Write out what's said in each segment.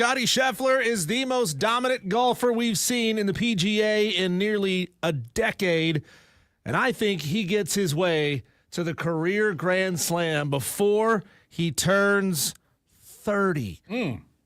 Scottie Scheffler is the most dominant golfer we've seen in the PGA in nearly a decade, and I think he gets his way to the career Grand Slam before he turns 30.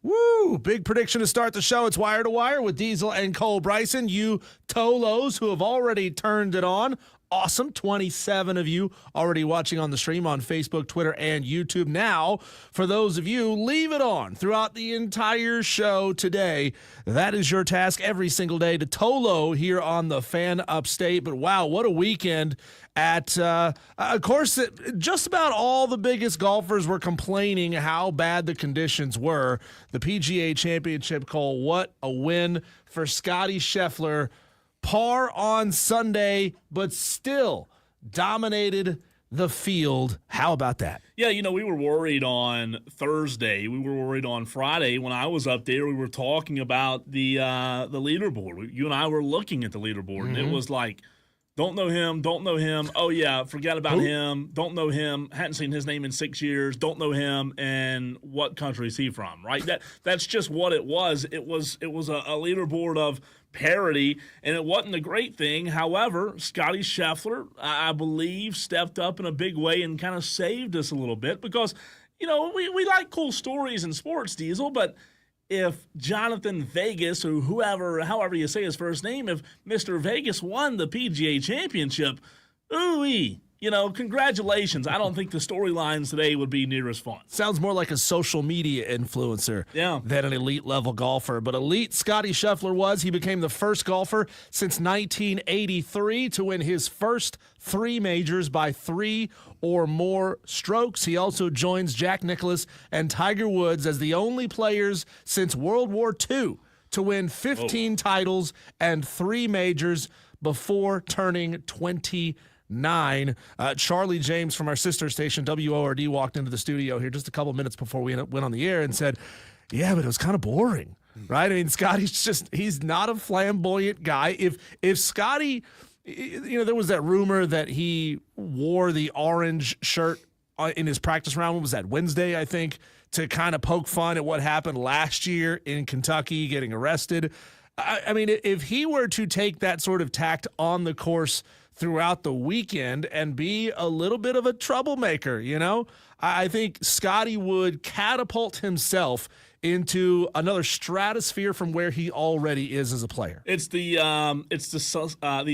Woo! Big prediction to start the show. It's Wire to Wire with Diesel and Cole Bryson. You Tolos who have already turned it on. Awesome. 27 of you already watching on the stream on Facebook, Twitter, and YouTube. Now, for those of you, leave it on throughout the entire show today. That is your task every single day to Tolo here on the Fan Upstate. But wow, what a weekend at a course that just about all the biggest golfers were complaining how bad the conditions were. The PGA Championship, Cole, what a win for Scottie Scheffler. Par on Sunday, but still dominated the field. How about that? Yeah, we were worried on Thursday. We were worried on Friday when I was up there. We were talking about the leaderboard. You and I were looking at the leaderboard, and it was like, don't know him, don't know him. Oh, yeah, forget about him. Don't know him. Hadn't seen his name in 6 years. Don't know him. And what country is he from, right? That's just what it was. It was a leaderboard of parity, and it wasn't a great thing. However, Scottie Scheffler, I believe, stepped up in a big way and kind of saved us a little bit because, we like cool stories in sports, Diesel, but if Jonathan Vegas or however you say his first name, if Mr. Vegas won the PGA Championship, ooh-wee. Congratulations. I don't think the storylines today would be near as fun. Sounds more like a social media influencer than an elite-level golfer. But elite Scottie Scheffler was. He became the first golfer since 1983 to win his first 3 majors by 3 or more strokes. He also joins Jack Nicklaus and Tiger Woods as the only players since World War II to win 15 titles and 3 majors before turning 29. Charlie James from our sister station, WORD, walked into the studio here just a couple minutes before we went on the air and said, yeah, but it was kind of boring, right? I mean, he's not a flamboyant guy. If Scottie, there was that rumor that he wore the orange shirt in his practice round. What was that, Wednesday, I think, to kind of poke fun at what happened last year in Kentucky, getting arrested. I mean, if he were to take that sort of tact on the course throughout the weekend and be a little bit of a troublemaker, I think Scottie would catapult himself into another stratosphere from where he already is as a player. It's the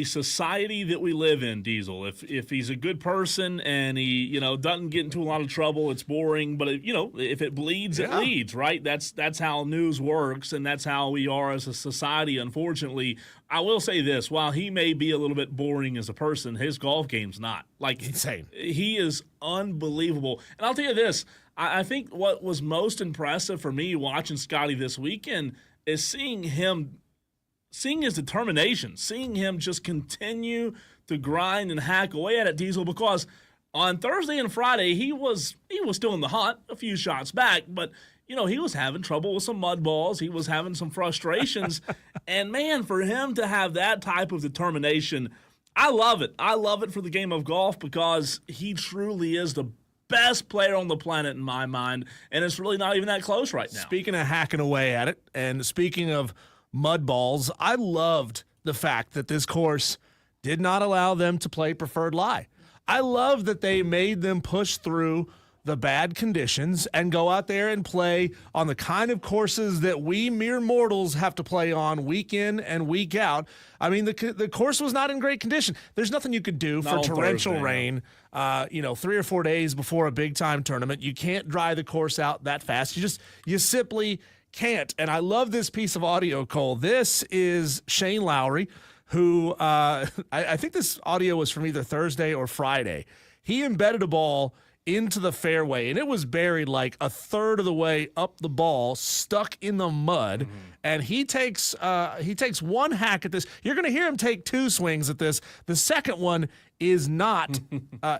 society that we live in, Diesel. If he's a good person and he doesn't get into a lot of trouble, it's boring. But if it bleeds, it leads, right? That's how news works, and that's how we are as a society. Unfortunately, I will say this: while he may be a little bit boring as a person, his golf game's not. Like, insane. He is unbelievable. And I'll tell you this. I think what was most impressive for me watching Scottie this weekend is seeing his determination, seeing him just continue to grind and hack away at it, Diesel, because on Thursday and Friday he was still in the hunt, a few shots back, but he was having trouble with some mud balls. He was having some frustrations. And man, for him to have that type of determination, I love it. I love it for the game of golf because he truly is the best player on the planet in my mind, and it's really not even that close right now. Speaking of hacking away at it, and speaking of mud balls, I loved the fact that this course did not allow them to play preferred lie. I love that they made them push through the bad conditions and go out there and play on the kind of courses that we mere mortals have to play on week in and week out. I mean, the course was not in great condition. There's nothing you could do for torrential rain, 3 or 4 days before a big-time tournament. You can't dry the course out that fast. You simply can't. And I love this piece of audio, Cole. This is Shane Lowry, who I think this audio was from either Thursday or Friday. He embedded a ball into the fairway, and it was buried like a third of the way up the ball, stuck in the mud. And he takes one hack at this. You're going to hear him take 2 swings at this. The second one is not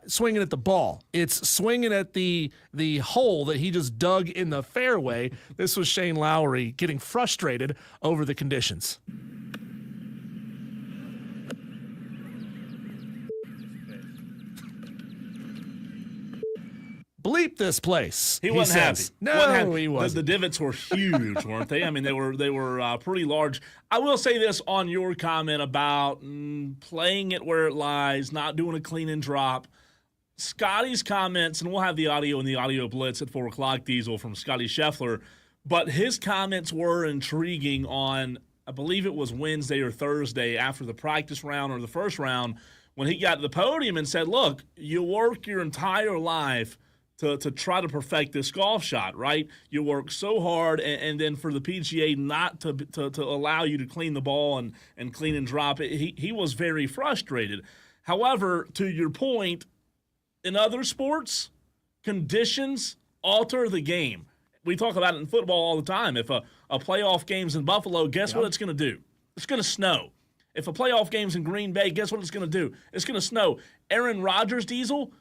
swinging at the ball. It's swinging at the hole that he just dug in the fairway. This was Shane Lowry getting frustrated over the conditions. bleep this place. He wasn't happy. No, he wasn't. The divots were huge, weren't they? I mean, they were pretty large. I will say this on your comment about playing it where it lies, not doing a clean and drop. Scottie's comments, and we'll have the audio in the audio blitz at 4 o'clock, Diesel, from Scottie Scheffler, but his comments were intriguing on, I believe it was Wednesday or Thursday after the practice round or the first round, when he got to the podium and said, look, you work your entire life to try to perfect this golf shot, right? You work so hard, and then for the PGA not to allow you to clean the ball and clean and drop it, he was very frustrated. However, to your point, in other sports, conditions alter the game. We talk about it in football all the time. If a playoff game's in Buffalo, guess what it's going to do? It's going to snow. If a playoff game's in Green Bay, guess what it's going to do? It's going to snow. Aaron Rodgers, Diesel,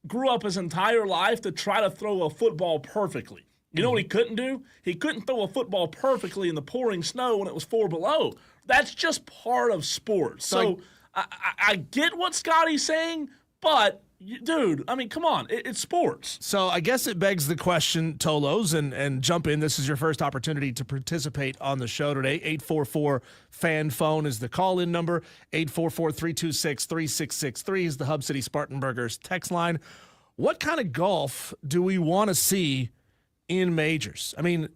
grew up his entire life to try to throw a football perfectly. You know what he couldn't do? He couldn't throw a football perfectly in the pouring snow when it was 4 below. That's just part of sports. So I get what Scottie's saying, but dude, I mean, come on. It's sports. So I guess it begs the question, Tolos, and jump in. This is your first opportunity to participate on the show today. 844-FAN-PHONE is the call-in number. 844-326-3663 is the Hub City Spartanburgers text line. What kind of golf do we want to see in majors? I mean,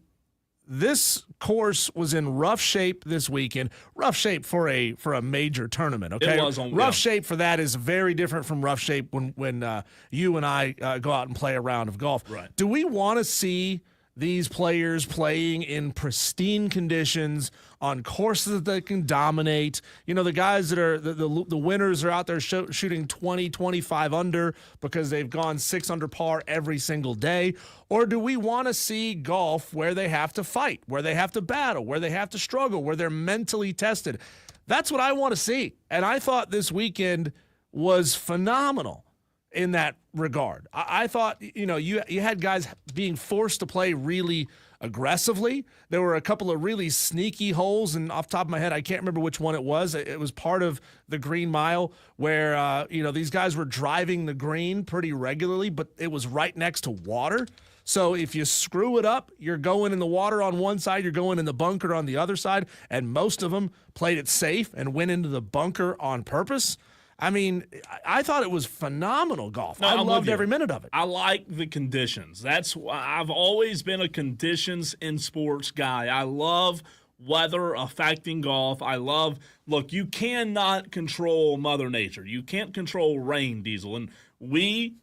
this course was in rough shape this weekend. Rough shape for a major tournament, okay? It was rough shape for that is very different from rough shape when you and I go out and play a round of golf. Right. Do we want to see these players playing in pristine conditions on courses that they can dominate? You know, the guys that are the winners are out there shooting 20, 25 under because they've gone 6 under par every single day. Or do we want to see golf where they have to fight, where they have to battle, where they have to struggle, where they're mentally tested? That's what I want to see. And I thought this weekend was phenomenal in that regard. I thought, you know, you had guys being forced to play really aggressively. There were a couple of really sneaky holes, and off the top of my head, I can't remember which one it was. It was part of the Green Mile where, these guys were driving the green pretty regularly, but it was right next to water. So if you screw it up, you're going in the water on one side, you're going in the bunker on the other side, and most of them played it safe and went into the bunker on purpose. I mean, I thought it was phenomenal golf. No, I loved every minute of it. I like the conditions. I've always been a conditions in sports guy. I love weather affecting golf. Look, you cannot control Mother Nature. You can't control rain, Diesel. And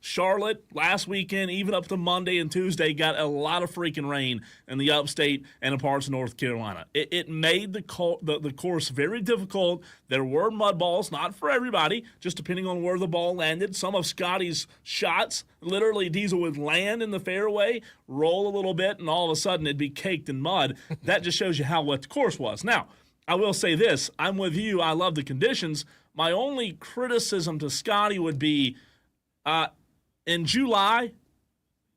Charlotte, last weekend, even up to Monday and Tuesday, got a lot of freaking rain in the upstate and in parts of North Carolina. It made the course very difficult. There were mud balls, not for everybody, just depending on where the ball landed. Some of Scottie's shots, literally, Diesel would land in the fairway, roll a little bit, and all of a sudden it'd be caked in mud. That just shows you how wet the course was. Now, I will say this. I'm with you. I love the conditions. My only criticism to Scottie would be, in July,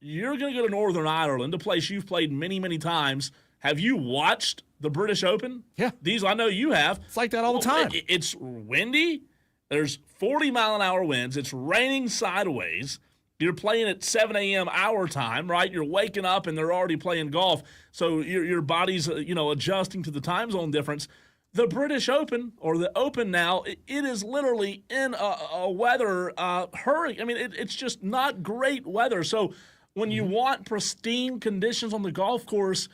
you're going to go to Northern Ireland, a place you've played many, many times. Have you watched the British Open? Yeah. Diesel, I know you have. It's like that all the time. It's windy. There's 40-mile-an-hour winds. It's raining sideways. You're playing at 7 a.m. our time, right? You're waking up and they're already playing golf. So your body's, adjusting to the time zone difference. The British Open, or the Open now, it is literally in a weather hurry. I mean, it's just not great weather. So when you want pristine conditions on the golf course,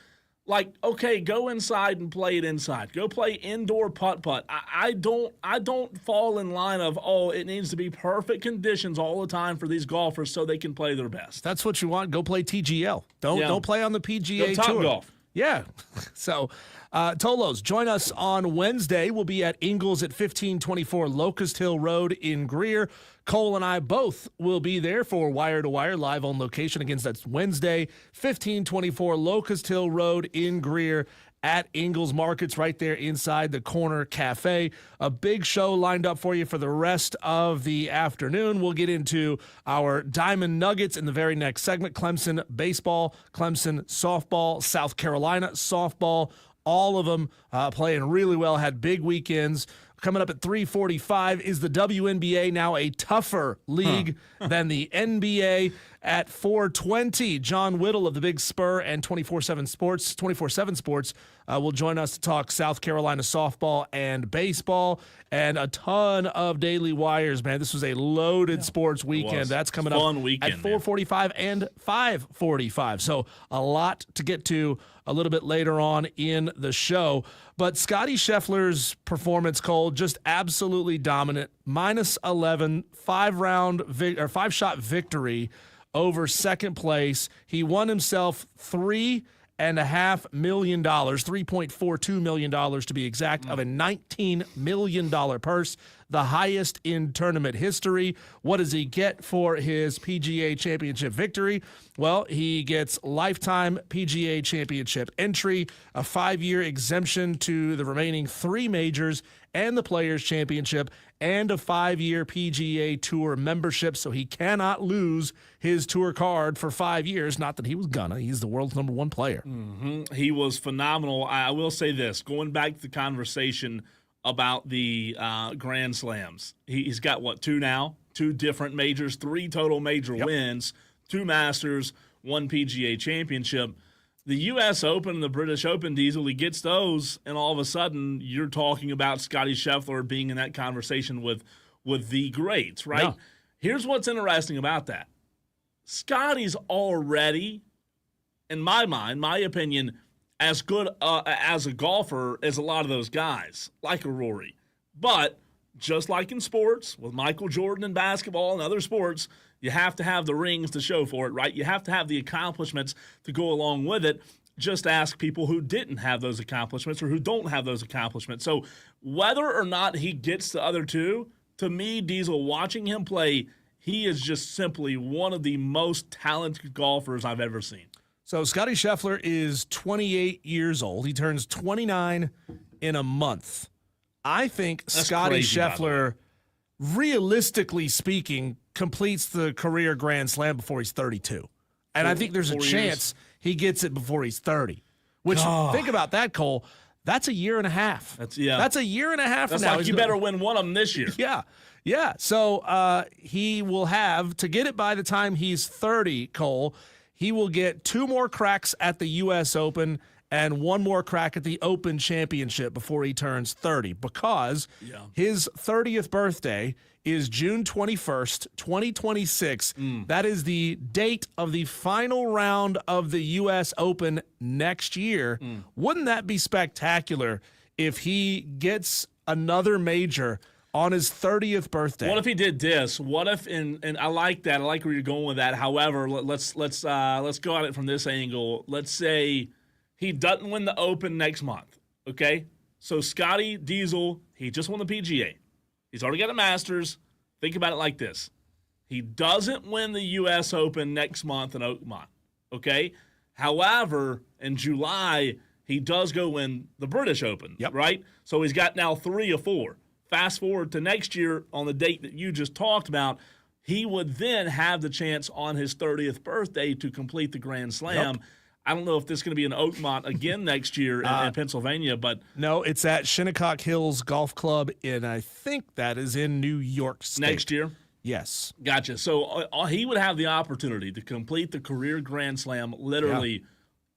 like, okay, go inside and play it inside. Go play indoor putt-putt. I don't fall in line of, it needs to be perfect conditions all the time for these golfers so they can play their best. That's what you want. Go play TGL. Don't play on the PGA Go Tour. Topgolf. Yeah. So, Tolos, join us on Wednesday. We'll be at Ingalls at 1524 Locust Hill Road in Greer. Cole and I both will be there for Wire to Wire live on location. Again, that's Wednesday, 1524 Locust Hill Road in Greer at Ingalls Markets, right there inside the Corner Cafe. A big show lined up for you for the rest of the afternoon. We'll get into our Diamond Nuggets in the very next segment. Clemson baseball, Clemson softball, South Carolina softball, all of them playing really well, had big weekends. Coming up at 3:45, is the WNBA now a tougher league than the NBA? At 4:20, John Whittle of the Big Spur and 24/7 Sports will join us to talk South Carolina softball and baseball, and a ton of daily wires, man. This was a loaded sports weekend. That's coming up weekend, at 4:45 and 5:45. So a lot to get to a little bit later on in the show. But Scottie Scheffler's performance, Cole, just absolutely dominant. -11, 5-shot victory over second place. He won himself $3.5 million, $3.42 million to be exact, of a $19 million purse, the highest in tournament history. What does he get for his PGA Championship victory? Well, he gets lifetime PGA Championship entry, a 5-year exemption to the remaining 3 majors and the Players Championship, and a 5-year PGA Tour membership, so he cannot lose his tour card for 5 years. Not that he was gonna. He's the world's #1 player. Mm-hmm. He was phenomenal. I will say this, going back to the conversation about the Grand Slams. He's got, 2 now? 2 different majors, 3 total major wins, 2 Masters, 1 PGA Championship. The U.S. Open and the British Open, Diesel, he gets those, and all of a sudden you're talking about Scottie Scheffler being in that conversation with the greats, right? Yeah. Here's what's interesting about that. Scottie's already, in my mind, my opinion, as good as a golfer as a lot of those guys, like a Rory. But just like in sports, with Michael Jordan in basketball and other sports, you have to have the rings to show for it, right? You have to have the accomplishments to go along with it. Just ask people who didn't have those accomplishments or who don't have those accomplishments. So whether or not he gets the other 2, to me, Diesel, watching him play, he is just simply one of the most talented golfers I've ever seen. So Scottie Scheffler is 28 years old. He turns 29 in a month. I think Scottie Scheffler, realistically speaking, completes the career Grand Slam before he's 32. And I think there's a chance he gets it before he's 30. Which, think about that, Cole. That's a year and a half. That's a year and a half from now. Like you better win one of them this year. Yeah. So he will have, to get it by the time he's 30, Cole, he will get 2 more cracks at the U.S. Open and 1 more crack at the Open Championship before he turns 30, because his 30th birthday is June 21st, 2026. That is the date of the final round of the U.S. Open next year. Wouldn't that be spectacular if he gets another major on his 30th birthday? What if he did this? What if, and I like that. I like where you're going with that. However, let's go at it from this angle. Let's say he doesn't win the Open next month, okay? So Scottie Diesel, he just won the PGA. He's already got a Masters. Think about it like this. He doesn't win the U.S. Open next month in Oakmont, okay? However, in July, he does go win the British Open, right? So he's got now 3 or 4. Fast forward to next year on the date that you just talked about, he would then have the chance on his 30th birthday to complete the Grand Slam. I don't know if this is going to be in Oakmont again next year in Pennsylvania, but no, it's at Shinnecock Hills Golf Club, and I think that is in New York State. Next year? Yes. Gotcha. So he would have the opportunity to complete the career Grand Slam literally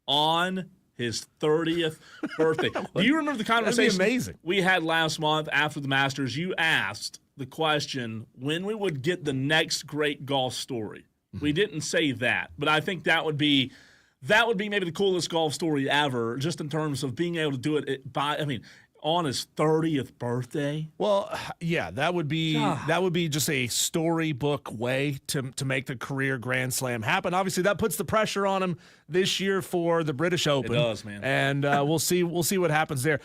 on his 30th birthday. Do you remember the conversation we had last month after the Masters? You asked the question when we would get the next great golf story. We didn't say that, but I think that would be maybe the coolest golf story ever, just in terms of being able to do it on his 30th birthday. Well, yeah, that would be just a storybook way to make the career Grand Slam happen. Obviously, that puts the pressure on him this year for the British Open. It does, man. And we'll see what happens there.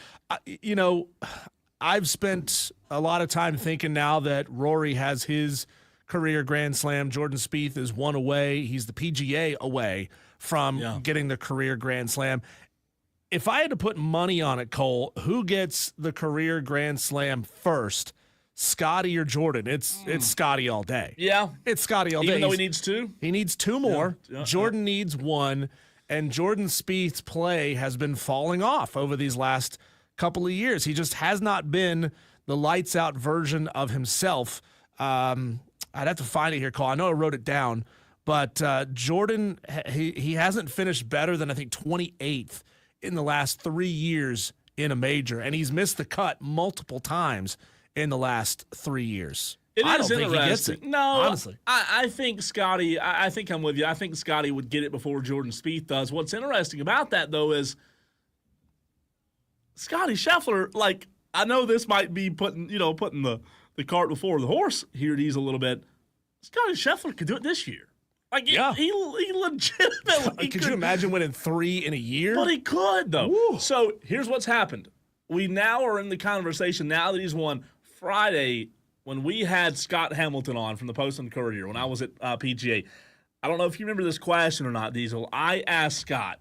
I've spent a lot of time thinking now that Rory has his career Grand Slam. Jordan Spieth is 1 away. He's the PGA away from getting the career Grand Slam. If I had to put money on it, Cole, who gets the career Grand Slam first, Scottie or Jordan? It's Scottie all day. Yeah. It's Scottie all day. Even though he needs 2? He needs 2 more. Jordan needs 1. And Jordan Spieth's play has been falling off over these last couple of years. He just has not been the lights out version of himself. I'd have to find it here, Cole. I know I wrote it down, but Jordan, he hasn't finished better than I think 28th in the last 3 years in a major, and he's missed the cut multiple times in the last 3 years. I don't think he gets it. No, honestly. I think Scottie, I think I'm with you. I think Scottie would get it before Jordan Spieth does. What's interesting about that, though, is Scottie Scheffler, like, I know this might be putting the cart before the horse here at ease a little bit. Scottie Scheffler could do it this year. Like, yeah. he legitimately could you imagine winning 3 in a year? But he could, though. Woo. So here's what's happened. We now are in the conversation now that he's won. Friday, when we had Scott Hamilton on from the Post and Courier, when I was at PGA, I don't know if you remember this question or not, Diesel. I asked Scott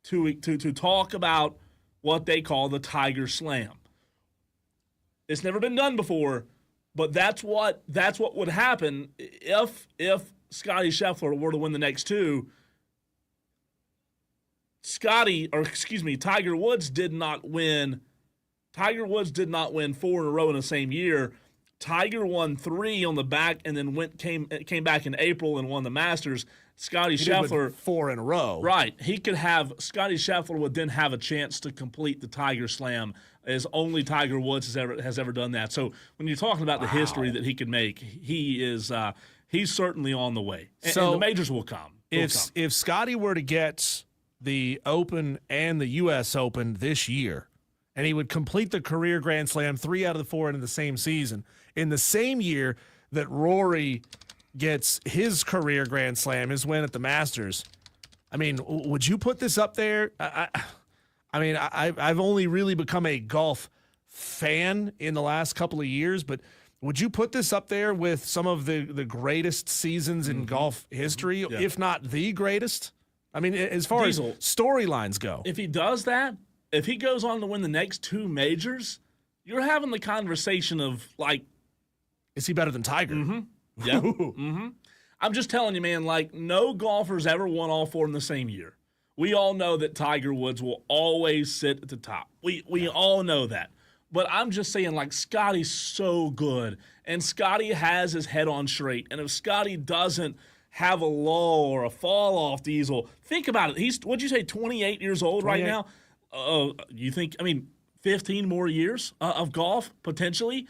to talk about what they call the Tiger Slam. It's never been done before, but that's what would happen if Scottie Scheffler were to win the next 2. Tiger Woods did not win. Tiger Woods did not win 4 in a row in the same year. Tiger won 3 on the back and then came back in April and won the Masters. Scottie Scheffler 4 in a row. Right. Scottie Scheffler would then have a chance to complete the Tiger Slam, as only Tiger Woods has ever done that. So when you're talking about the history that he could make, he's certainly on the way. And the majors will come. If Scottie were to get the Open and the U.S. Open this year, and he would complete the career Grand Slam 3 out of the 4 in the same season, in the same year that Rory gets his career Grand Slam, his win at the Masters, I mean, would you put this up there? I've only really become a golf fan in the last couple of years, but would you put this up there with some of the greatest seasons in golf history, if not the greatest? I mean, as far as storylines go. If he does that, if he goes on to win the next 2 majors, you're having the conversation of, like, is he better than Tiger? Mm-hmm. Yeah. Mm-hmm. I'm just telling you, man, like, no golfer's ever won all 4 in the same year. We all know that Tiger Woods will always sit at the top. We all know that. But I'm just saying, like, Scottie's so good, and Scottie has his head on straight. And if Scottie doesn't have a lull or a fall off, Diesel, think about it. He's, what'd you say, 28 years old 28. Right now? You think, 15 more years of golf, potentially?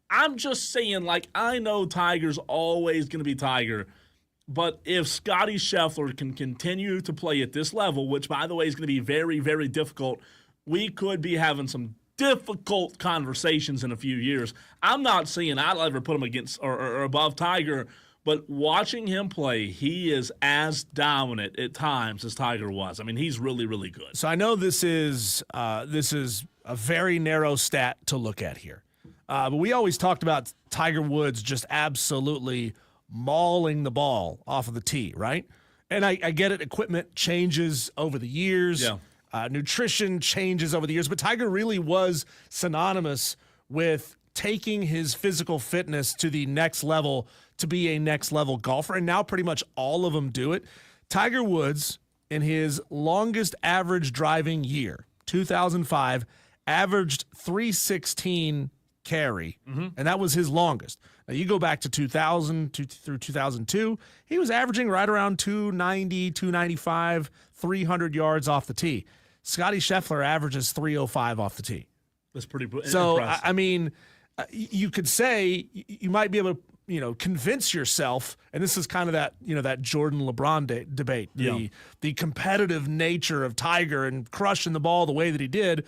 I'm just saying, like, I know Tiger's always going to be Tiger, but if Scottie Scheffler can continue to play at this level, which, by the way, is going to be very, very difficult, we could be having some difficult conversations in a few years. I'm not saying I'll ever put him against or above Tiger, but watching him play, he is as dominant at times as Tiger was. I mean, he's really, really good. So I know this is a very narrow stat to look at here. But we always talked about Tiger Woods just absolutely mauling the ball off of the tee, right? And I get it. Equipment changes over the years. Yeah. Nutrition changes over the years. But Tiger really was synonymous with taking his physical fitness to the next level to be a next-level golfer. And now pretty much all of them do it. Tiger Woods, in his longest average driving year, 2005, averaged 316 carry, and that was his longest. Now, you go back to 2000 through 2002, he was averaging right around 290, 295, 300 yards off the tee. Scottie Scheffler averages 305 off the tee. That's pretty impressive. So, I mean, you could say you might be able to, convince yourself, and this is kind of that, that Jordan-LeBron debate, the competitive nature of Tiger and crushing the ball the way that he did.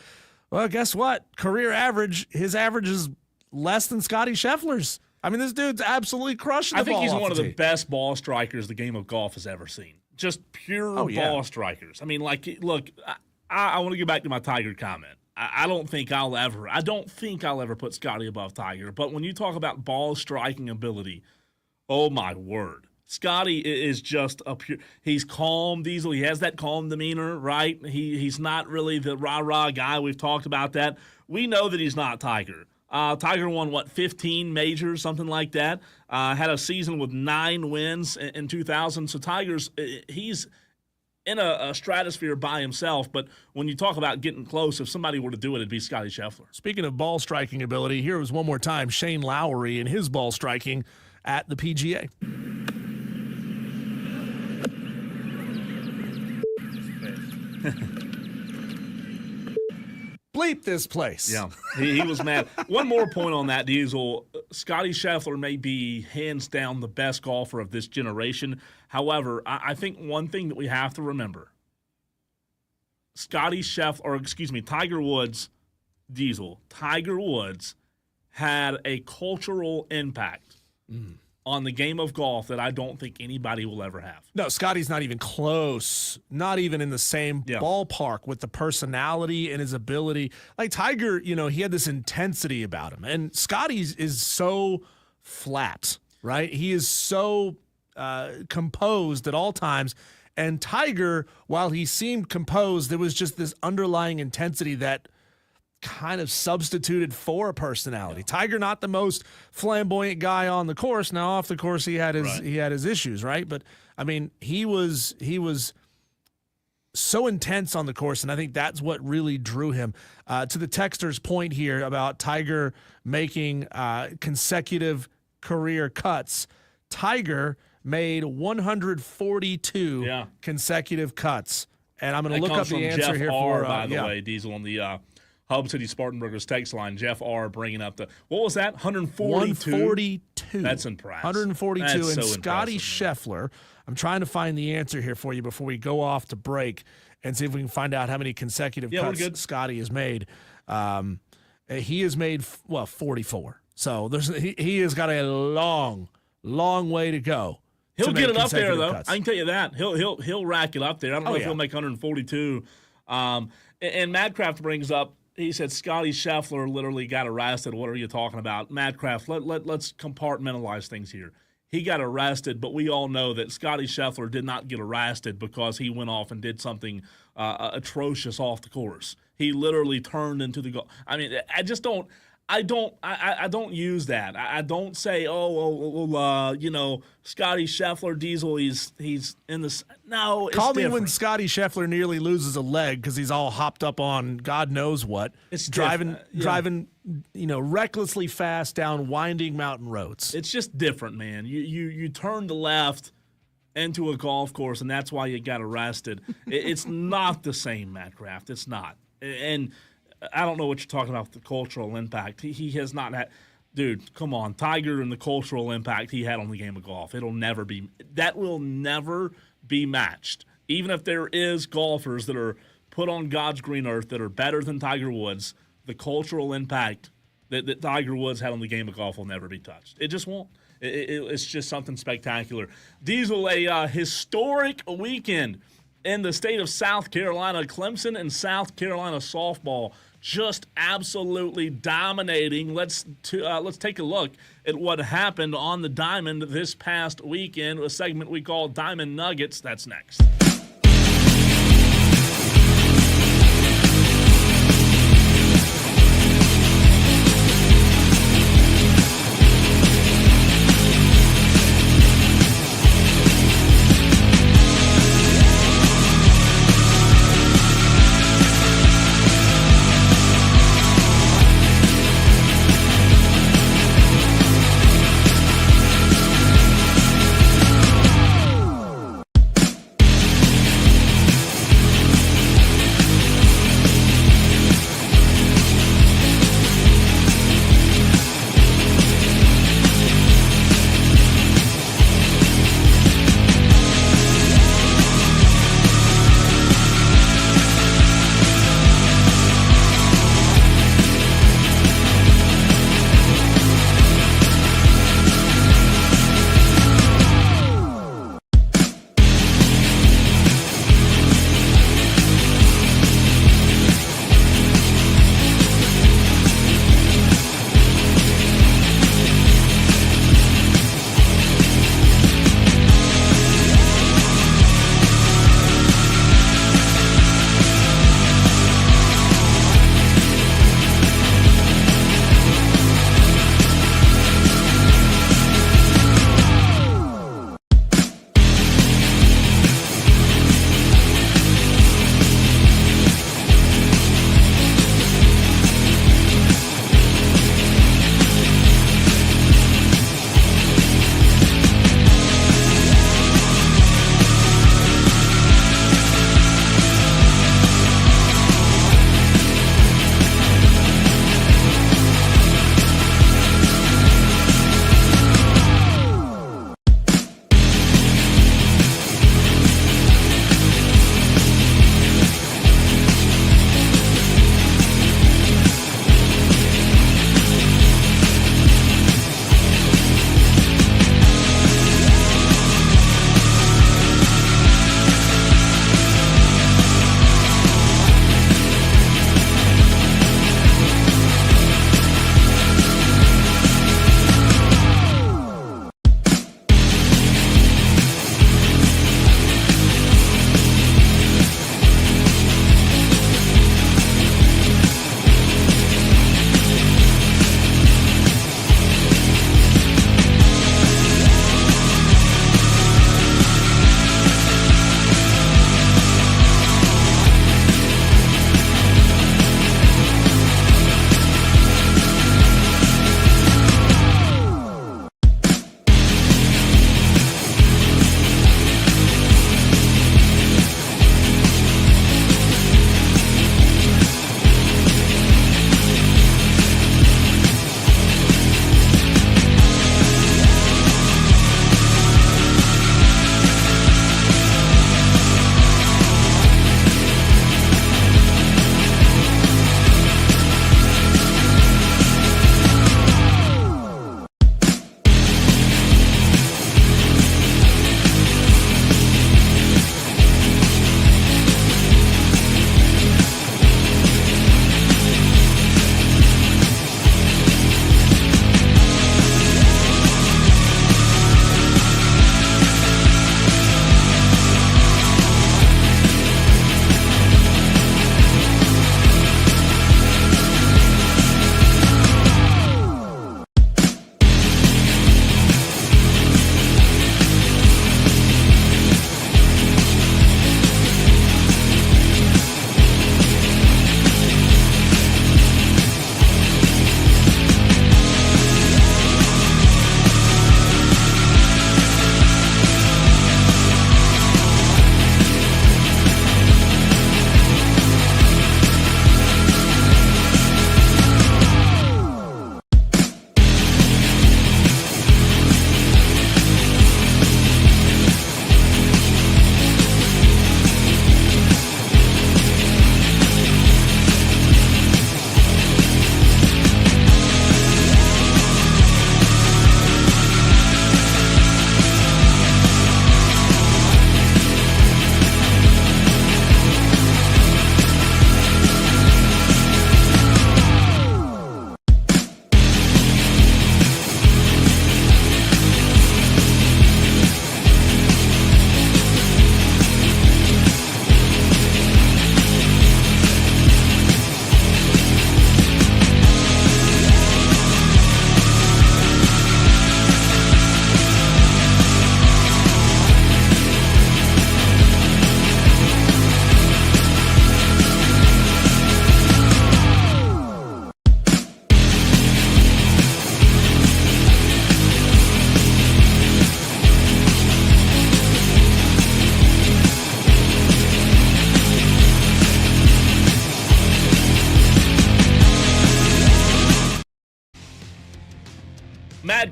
Well, guess what? Career average, his average is less than Scottie Scheffler's. I mean, this dude's absolutely crushing the ball. I think he's one of the the best ball strikers the game of golf has ever seen. Just pure ball strikers. I mean, like, look, I want to get back to my Tiger comment. I don't think I'll ever put Scottie above Tiger. But when you talk about ball striking ability, oh my word. Scottie is just a pure – he's calm, Diesel. He has that calm demeanor, right? He's not really the rah-rah guy. We've talked about that. We know that he's not Tiger. Tiger won, 15 majors, something like that. Had a season with 9 wins in 2000. So Tiger's – he's in a stratosphere by himself. But when you talk about getting close, if somebody were to do it, it'd be Scottie Scheffler. Speaking of ball striking ability, here was one more time Shane Lowry and his ball striking at the PGA. Bleep this place. Yeah, he was mad. One more point on that, Diesel. Scottie Scheffler may be hands down the best golfer of this generation. However, I think one thing that we have to remember, Tiger Woods, Diesel, Tiger Woods had a cultural impact on the game of golf that I don't think anybody will ever have. No, Scottie's not even close, not even in the same ballpark with the personality and his ability. Like Tiger, he had this intensity about him. And Scottie is so flat, right? He is so composed at all times. And Tiger, while he seemed composed, there was just this underlying intensity that kind of substituted for a personality. Tiger, not the most flamboyant guy on the course. Now off the course, he had his issues, right? But I mean, he was so intense on the course, and I think that's what really drew him. To the texter's point here about Tiger making consecutive career cuts, Tiger made 142 consecutive cuts, and I'm going to look up the answer Jeff here R, for by the way, Diesel on the Hub City Spartanburgers text line. Jeff R bringing up what was that? 142? 142. That's impressive. 142. That's and so Scottie impressive, Scheffler, I'm trying to find the answer here for you before we go off to break and see if we can find out how many consecutive cuts Scottie has made. He has made, 44. So he has got a long way to go. He'll get it up there, though. Cuts. I can tell you that. He'll rack it up there. I don't know if he'll make 142. And Madcraft brings up, he said Scottie Scheffler literally got arrested. What are you talking about? Madcraft, let's compartmentalize things here. He got arrested, but we all know that Scottie Scheffler did not get arrested because he went off and did something atrocious off the course. He literally turned into the goal. I mean, I don't use that. I don't say, Scottie Scheffler, Diesel, he's in this. No, it's Call me different. when Scottie Scheffler nearly loses a leg because he's all hopped up on God knows what. It's driving, recklessly fast down winding mountain roads. It's just different, man. You turned left into a golf course, and that's why you got arrested. It's not the same, Matt Kraft. It's not. And I don't know what you're talking about with the cultural impact. He has not had – dude, come on. Tiger and the cultural impact he had on the game of golf. That will never be matched. Even if there is golfers that are put on God's green earth that are better than Tiger Woods, the cultural impact that Tiger Woods had on the game of golf will never be touched. It just won't. It's just something spectacular. Diesel, a historic weekend in the state of South Carolina. Clemson and South Carolina softball just absolutely dominating. Let's take a look at what happened on the diamond this past weekend, a segment we call Diamond Nuggets. That's next.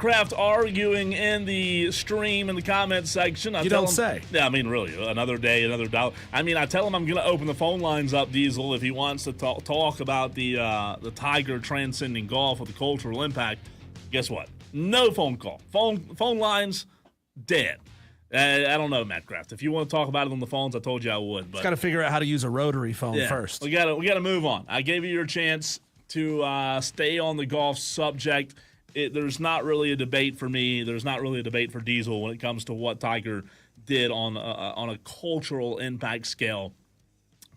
Craft arguing in the stream in the comment section. You don't say. Yeah, I mean, really, another day, another dollar. I mean, I tell him I'm going to open the phone lines up, Diesel, if he wants to talk about the Tiger transcending golf with the cultural impact. Guess what? No phone call. Phone lines dead. I don't know, Matt Kraft. If you want to talk about it on the phones, I told you I would. But got to figure out how to use a rotary phone first. We got to move on. I gave you your chance to stay on the golf subject. There's not really a debate for me. There's not really a debate for Diesel when it comes to what Tiger did on a cultural impact scale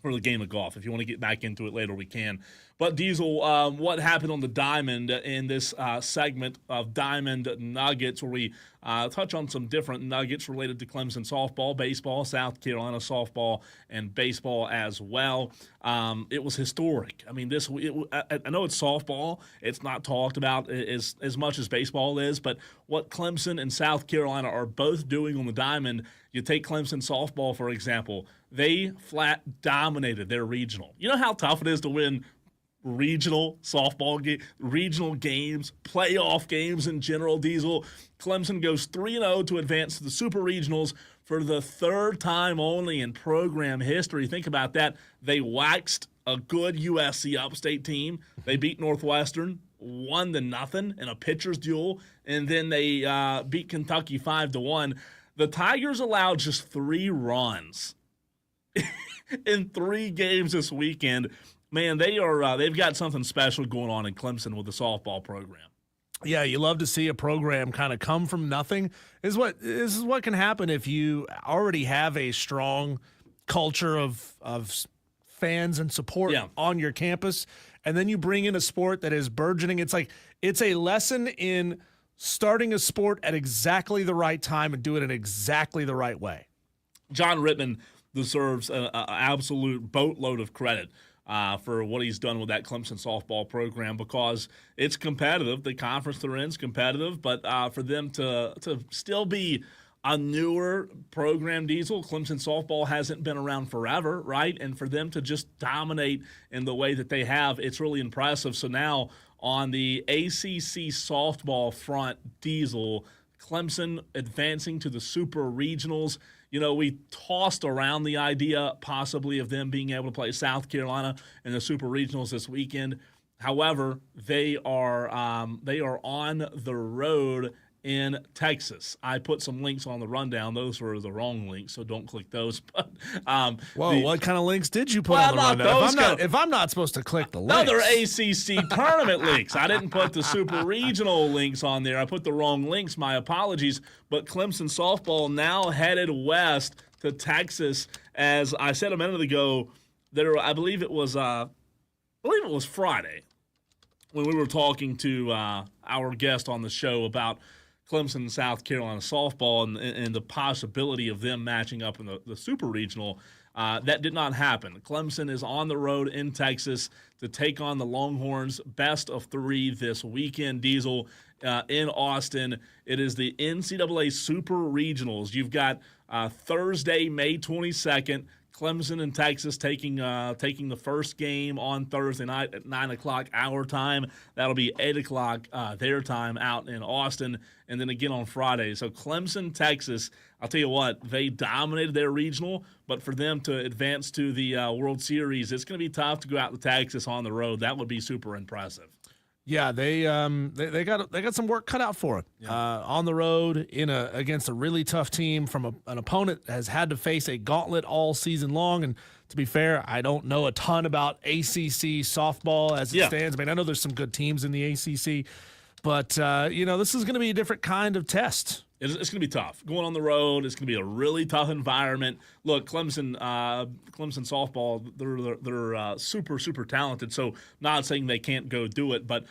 for the game of golf. If you want to get back into it later, we can. But Diesel, what happened on the Diamond in this segment of Diamond Nuggets, where we touch on some different nuggets related to Clemson softball, baseball, South Carolina softball, and baseball as well. It was historic. I mean, I know it's softball. It's not talked about as much as baseball is, but what Clemson and South Carolina are both doing on the Diamond, you take Clemson softball, for example, they flat dominated their regional. You know how tough it is to win regional softball regional games, playoff games in general, Diesel. Clemson goes 3-0 to advance to the Super Regionals for the third time only in program history. Think about that. They waxed a good USC upstate team. They beat Northwestern 1-0 in a pitcher's duel, and then they beat Kentucky 5-1. The Tigers allowed just 3 runs in 3 games this weekend. Man, they've got something special going on in Clemson with the softball program. Yeah, you love to see a program kind of come from nothing. This is what can happen if you already have a strong culture of fans and support on your campus, and then you bring in a sport that is burgeoning. It's a lesson in starting a sport at exactly the right time and do it in exactly the right way. John Rittman deserves an absolute boatload of credit for what he's done with that Clemson softball program, because it's competitive. The conference they're in is competitive, but for them to still be a newer program, Diesel, Clemson softball hasn't been around forever, right? And for them to just dominate in the way that they have, it's really impressive. So now on the ACC softball front, Diesel, Clemson advancing to the Super Regionals. You know, we tossed around the idea possibly of them being able to play South Carolina in the Super Regionals this weekend. However, they are on the road in Texas. I put some links on the rundown. Those were the wrong links, so don't click those. But what kind of links did you put on the rundown? If I'm not supposed to click the links. No, they're ACC tournament links. I didn't put the Super Regional links on there. I put the wrong links. My apologies. But Clemson softball now headed west to Texas. As I said a minute ago, I believe it was Friday when we were talking to our guest on the show about Clemson and South Carolina softball and the possibility of them matching up in the Super Regional. That did not happen. Clemson is on the road in Texas to take on the Longhorns, best of 3 this weekend, Diesel, in Austin. It is the NCAA Super Regionals. You've got Thursday, May 22nd, Clemson and Texas taking the first game on Thursday night at 9 o'clock our time. That'll be 8 o'clock their time out in Austin, and then again on Friday. So Clemson, Texas, I'll tell you what, they dominated their regional, but for them to advance to the World Series, it's going to be tough to go out to Texas on the road. That would be super impressive. Yeah, they got some work cut out for them on the road against a really tough team from an opponent that has had to face a gauntlet all season long. And to be fair, I don't know a ton about ACC softball as it stands. I mean, I know there's some good teams in the ACC, but this is going to be a different kind of test. It's going to be tough. Going on the road, it's going to be a really tough environment. Look, Clemson softball, they're super, super talented, so not saying they can't go do it, but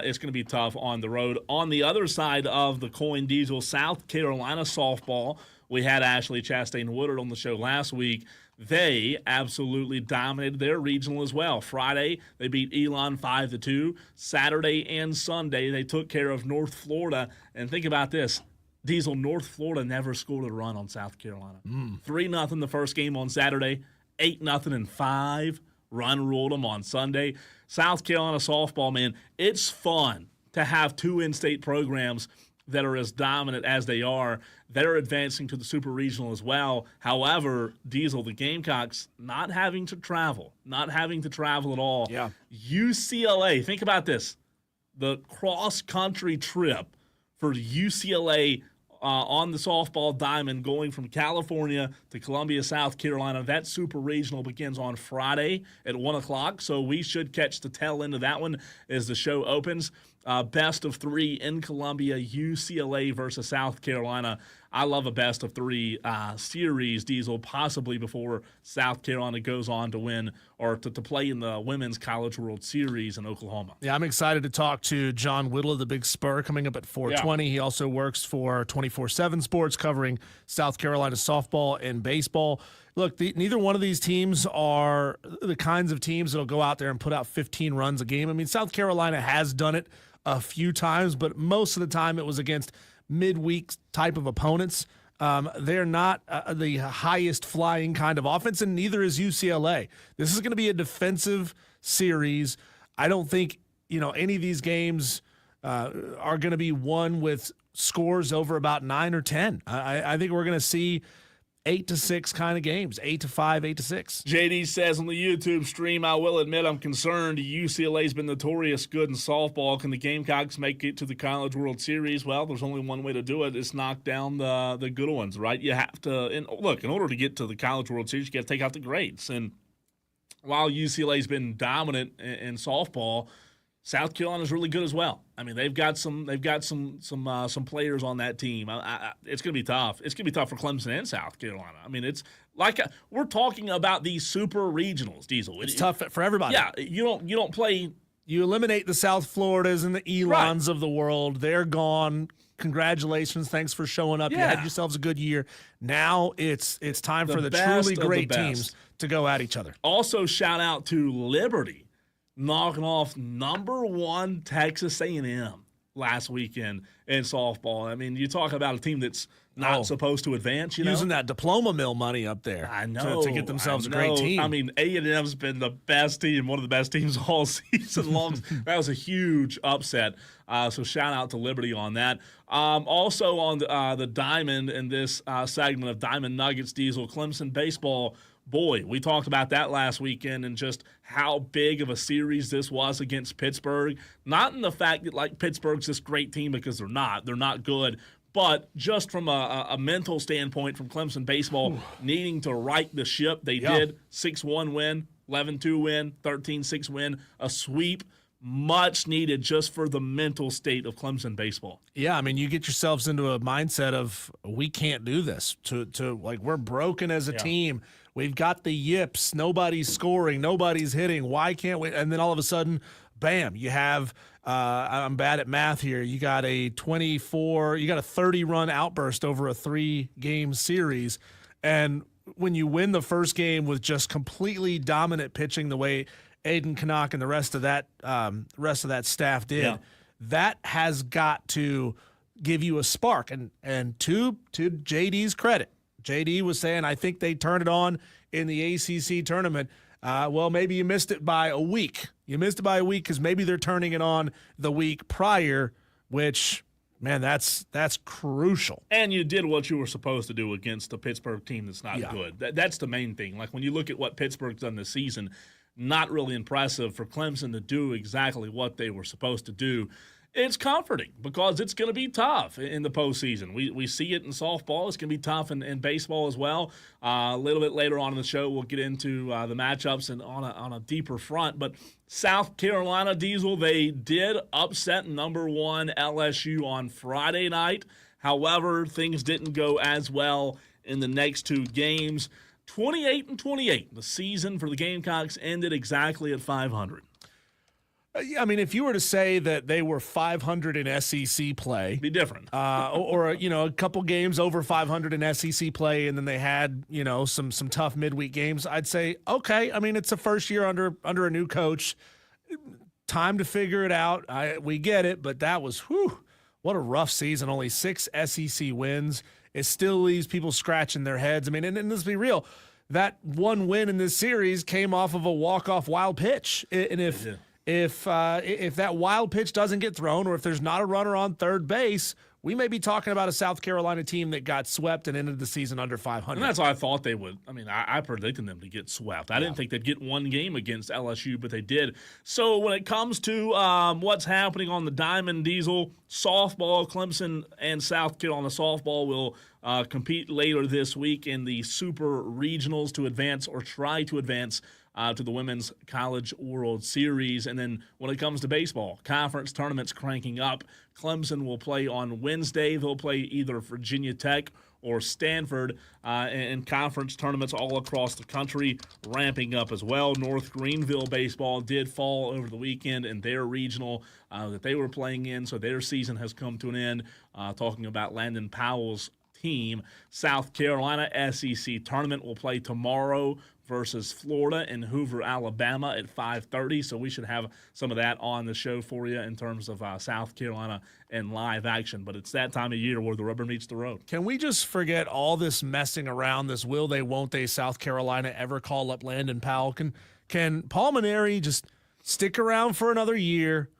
it's going to be tough on the road. On the other side of the coin, Diesel, South Carolina softball, we had Ashley Chastain-Woodard on the show last week. They absolutely dominated their regional as well. Friday, they beat Elon 5-2. Saturday and Sunday, they took care of North Florida. And think about this. Diesel, North Florida never scored a run on South Carolina. 3-0 the first game on Saturday, 8-0 in 5. Run ruled them on Sunday. South Carolina softball, man, it's fun to have 2 in-state programs that are as dominant as they are, they're advancing to the Super Regional as well. However, Diesel, the Gamecocks, not having to travel at all. Yeah. UCLA, think about this. The cross-country trip for UCLA on the softball diamond going from California to Columbia, South Carolina. That Super Regional begins on Friday at 1 o'clock, so we should catch the tail end of that one as the show opens. Best of three in Columbia, UCLA versus South Carolina. I love a best of three series, Diesel, possibly before South Carolina goes on to win or to play in the Women's College World Series in Oklahoma. Yeah, I'm excited to talk to John Whittle of the Big Spur coming up at 4:20. Yeah. He also works for 24/7 Sports, covering South Carolina softball and baseball. Look, neither one of these teams are the kinds of teams that will go out there and put out 15 runs a game. I mean, South Carolina has done it a few times, but most of the time it was against midweek type of opponents. They're not the highest flying kind of offense, and neither is UCLA. This is going to be a defensive series. I don't think any of these games are going to be won with scores over about 9 or 10. I think we're going to see 8-6 kind of games, 8-5, 8-6. JD says on the YouTube stream, I will admit I'm concerned. UCLA's been notorious good in softball. Can the Gamecocks make it to the College World Series? Well, there's only one way to do it. It's knock down the good ones, right? You have to in order to get to the College World Series, you got to take out the greats. And while UCLA's been dominant in softball, South Carolina's really good as well. I mean, they've got some players on that team. It's going to be tough. It's going to be tough for Clemson and South Carolina. I mean, it's like we're talking about these super regionals, Diesel. It's tough for everybody. Yeah, you don't play. You eliminate the South Floridas and the Elons of the world. They're gone. Congratulations. Thanks for showing up. Yeah. You had yourselves a good year. Now it's time for the truly great teams to go at each other. Also, shout out to Liberty, knocking off number 1 Texas A&M last weekend in softball. I mean, you talk about a team that's not supposed to advance, using that diploma mill money up there. I know to get themselves a great team. I mean, A&M's been the best team, one of the best teams all season long. That was a huge upset. So shout out to Liberty on that. Also on the Diamond in this segment of Diamond Nuggets, Diesel, Clemson baseball. Boy, we talked about that last weekend and just how big of a series this was against Pittsburgh. Not in the fact that, Pittsburgh's this great team, because they're not. They're not good. But just from a mental standpoint from Clemson baseball, needing to right the ship, they did. 6-1 win, 11-2 win, 13-6 win, a sweep. Much needed just for the mental state of Clemson baseball. Yeah, I mean, you get yourselves into a mindset of we can't do this. We're broken as a team. We've got the yips. Nobody's scoring. Nobody's hitting. Why can't we? And then all of a sudden, bam, you have I'm bad at math here. You got a 30-run outburst over a 3-game series. And when you win the first game with just completely dominant pitching the way Aiden Canuck and the rest of that staff did, that has got to give you a spark. And to JD's credit, JD was saying, I think they turned it on in the ACC tournament. Well, maybe you missed it by a week. You missed it by a week because maybe they're turning it on the week prior, which, man, that's crucial. And you did what you were supposed to do against a Pittsburgh team that's not good. That's the main thing. Like, when you look at what Pittsburgh's done this season, not really impressive for Clemson to do exactly what they were supposed to do. It's comforting because it's going to be tough in the postseason. We see it in softball. It's going to be tough in baseball as well. A little bit later on in the show, we'll get into the matchups and on a deeper front. But South Carolina, Diesel, they did upset number 1 LSU on Friday night. However, things didn't go as well in the next 2 games. 28-28. The season for the Gamecocks ended exactly at 500. I mean, if you were to say that they were 500 in SEC play, be different. or a couple games over 500 in SEC play, and then they had some tough midweek games, I'd say okay. I mean, it's a first year under a new coach, time to figure it out. We get it, but that was what a rough season. Only 6 SEC wins. It still leaves people scratching their heads. I mean, and let's be real, that one win in this series came off of a walk-off wild pitch, and if that wild pitch doesn't get thrown, or if there's not a runner on third base, we may be talking about a South Carolina team that got swept and ended the season under 500. And that's why I thought they would. I mean, I predicted them to get swept. I didn't think they'd get one game against LSU, but they did. So when it comes to what's happening on the Diamond Diesel softball, Clemson and South Carolina softball will compete later this week in the Super Regionals to advance or try to advance to the Women's College World Series. And then when it comes to baseball, conference tournaments cranking up. Clemson will play on Wednesday. They'll play either Virginia Tech or Stanford, and conference tournaments all across the country ramping up as well. North Greenville baseball did fall over the weekend in their regional that they were playing in, so their season has come to an end. Talking about Landon Powell's team, South Carolina SEC tournament will play tomorrow versus Florida in Hoover, Alabama at 5:30. So we should have some of that on the show for you in terms of South Carolina and live action. But it's that time of year where the rubber meets the road. Can we just forget all this messing around, this will they, won't they, South Carolina ever call up Landon Powell? Can Paul Mainieri just stick around for another year,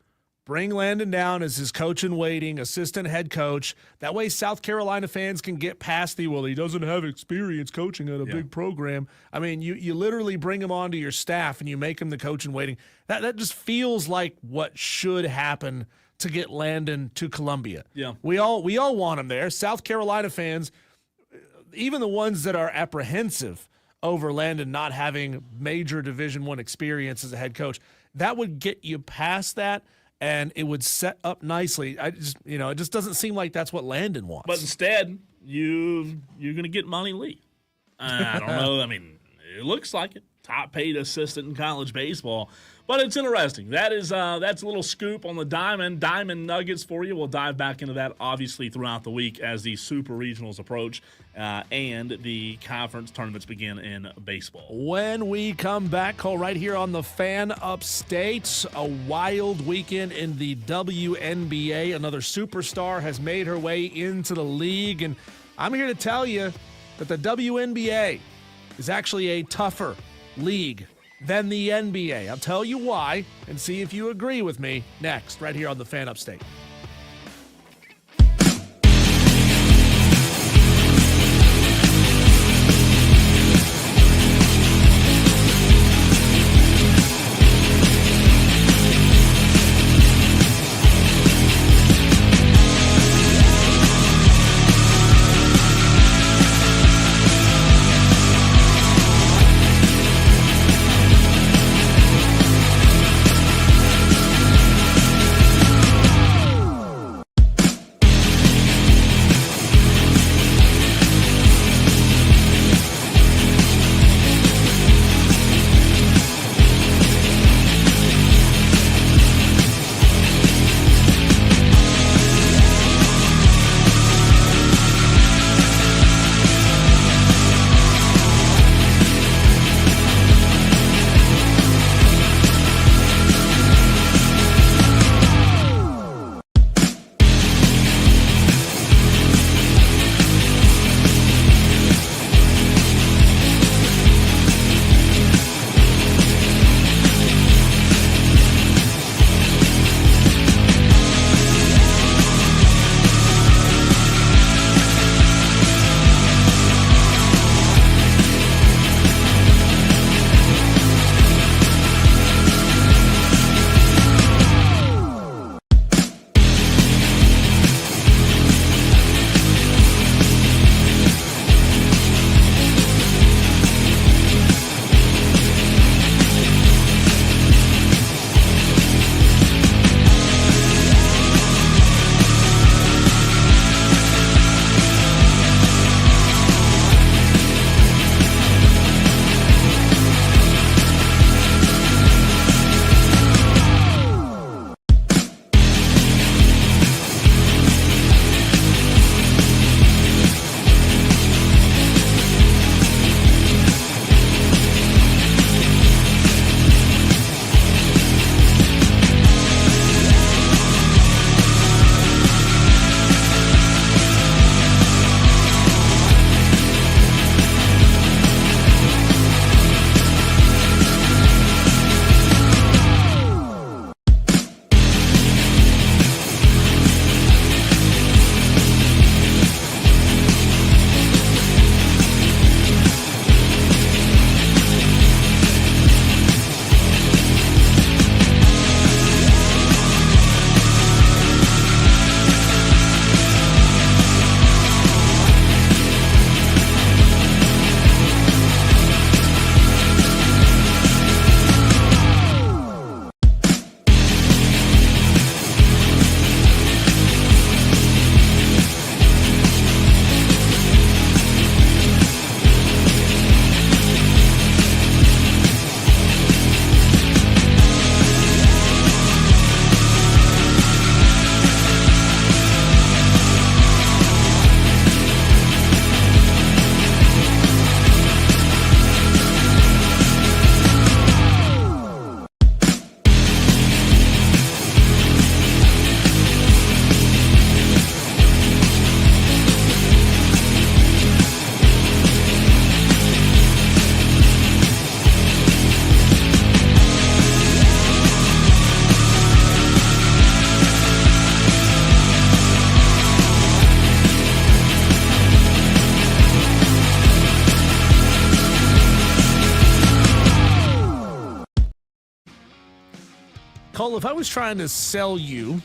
bring Landon down as his coach in waiting, assistant head coach? That way South Carolina fans can get past he doesn't have experience coaching at a big program. I mean, you literally bring him onto your staff and you make him the coach in waiting. That just feels like what should happen to get Landon to Columbia. Yeah. We all want him there. South Carolina fans, even the ones that are apprehensive over Landon not having major Division I experience as a head coach, that would get you past that. And it would set up nicely. It just doesn't seem like that's what Landon wants. But instead, you're going to get Monty Lee. I don't know. I mean, it looks like it. Top paid assistant in college baseball. But it's interesting. That's a little scoop on the Diamond Nuggets for you. We'll dive back into that, obviously, throughout the week as the Super Regionals approach and the conference tournaments begin in baseball. When we come back, Cole, right here on the Fan Upstate, a wild weekend in the WNBA. Another superstar has made her way into the league. And I'm here to tell you that the WNBA is actually a tougher league than the NBA. I'll tell you why and see if you agree with me next, right here on the Fan Upstate. Cole, if I was trying to sell you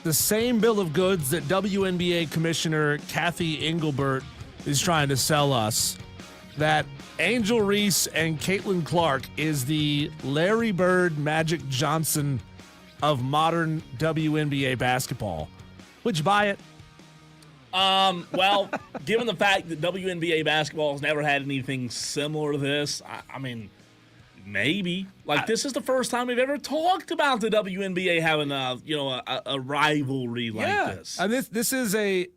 the same bill of goods that WNBA Commissioner Kathy Engelbert is trying to sell us, that Angel Reese and Caitlin Clark is the Larry Bird, Magic Johnson of modern WNBA basketball, would you buy it? Well, given the fact that WNBA basketball has never had anything similar to this, I mean, maybe. This is the first time we've ever talked about the WNBA having a rivalry like this. And this is a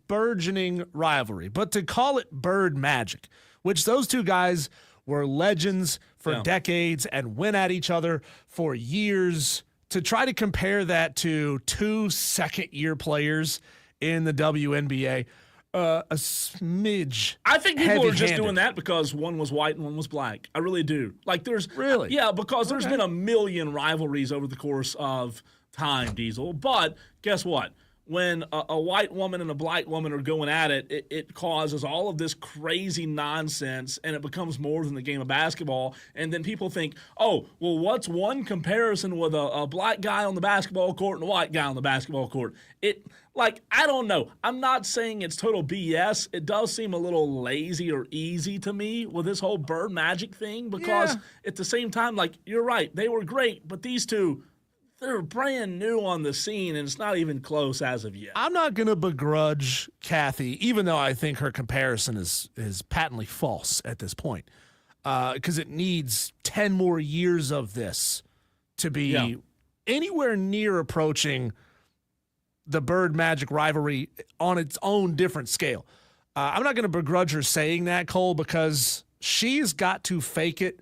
burgeoning rivalry, but to call it Bird Magic, which those two guys were legends for decades and went at each other for years, to try to compare that to two second-year players in the WNBA, a smidge. I think people are just doing that because one was white and one was black. I really do. Really? Yeah, because there's been a million rivalries over the course of time, Diesel. But guess what? When a white woman and a black woman are going at it, it causes all of this crazy nonsense, and it becomes more than the game of basketball. And then people think, oh, well, what's one comparison with a black guy on the basketball court and a white guy on the basketball court? I don't know. I'm not saying it's total BS. It does seem a little lazy or easy to me with this whole Bird Magic thing because at the same time, you're right, they were great, but these two, they're brand new on the scene, and it's not even close as of yet. I'm not going to begrudge Kathy, even though I think her comparison is patently false at this point, because it needs 10 more years of this to be anywhere near approaching the Bird Magic rivalry on its own different scale. I'm not going to begrudge her saying that, Cole, because she's got to fake it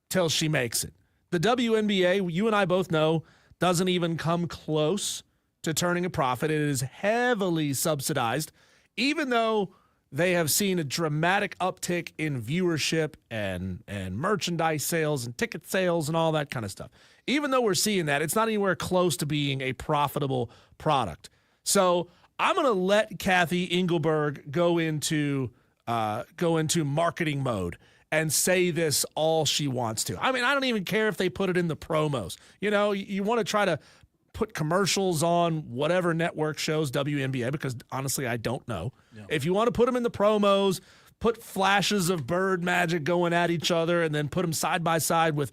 till she makes it. The WNBA, you and I both know, doesn't even come close to turning a profit. It is heavily subsidized, even though they have seen a dramatic uptick in viewership and merchandise sales and ticket sales and all that kind of stuff. Even though we're seeing that, it's not anywhere close to being a profitable product. So I'm going to let Kathy Engelberg go into marketing mode and say this all she wants to. I mean, I don't even care if they put it in the promos. You know, you want to try to put commercials on whatever network shows WNBA, because honestly, I don't know. Yeah. If you want to put them in the promos, put flashes of Bird Magic going at each other and then put them side by side with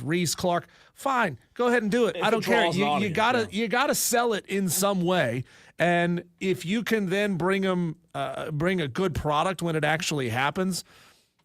Reese Clark, fine, go ahead and do it. I don't care. You gotta sell it in some way. And if you can then bring a good product when it actually happens,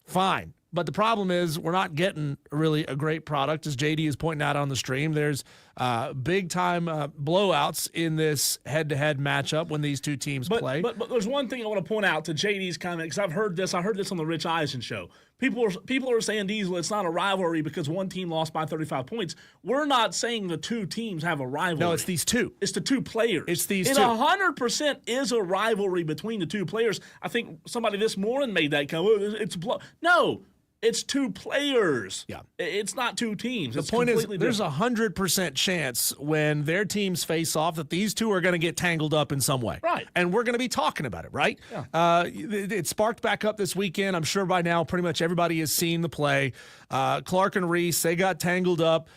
fine. But the problem is we're not getting really a great product. As JD is pointing out on the stream, there's big-time blowouts in this head-to-head matchup when these two teams play. But there's one thing I want to point out to JD's comment, because I've heard this. I heard this on the Rich Eisen show. People are saying, Diesel, it's not a rivalry because one team lost by 35 points. We're not saying the two teams have a rivalry. No, it's these two. It's the two players. It's these two. It 100% is a rivalry between the two players. I think somebody this morning made that comment. No. It's two players. Yeah. It's not two teams. The point is, there's a 100% chance when their teams face off that these two are going to get tangled up in some way. Right. And we're going to be talking about it, right? Yeah. It sparked back up this weekend. I'm sure by now pretty much everybody has seen the play. Clark and Reese, they got tangled up.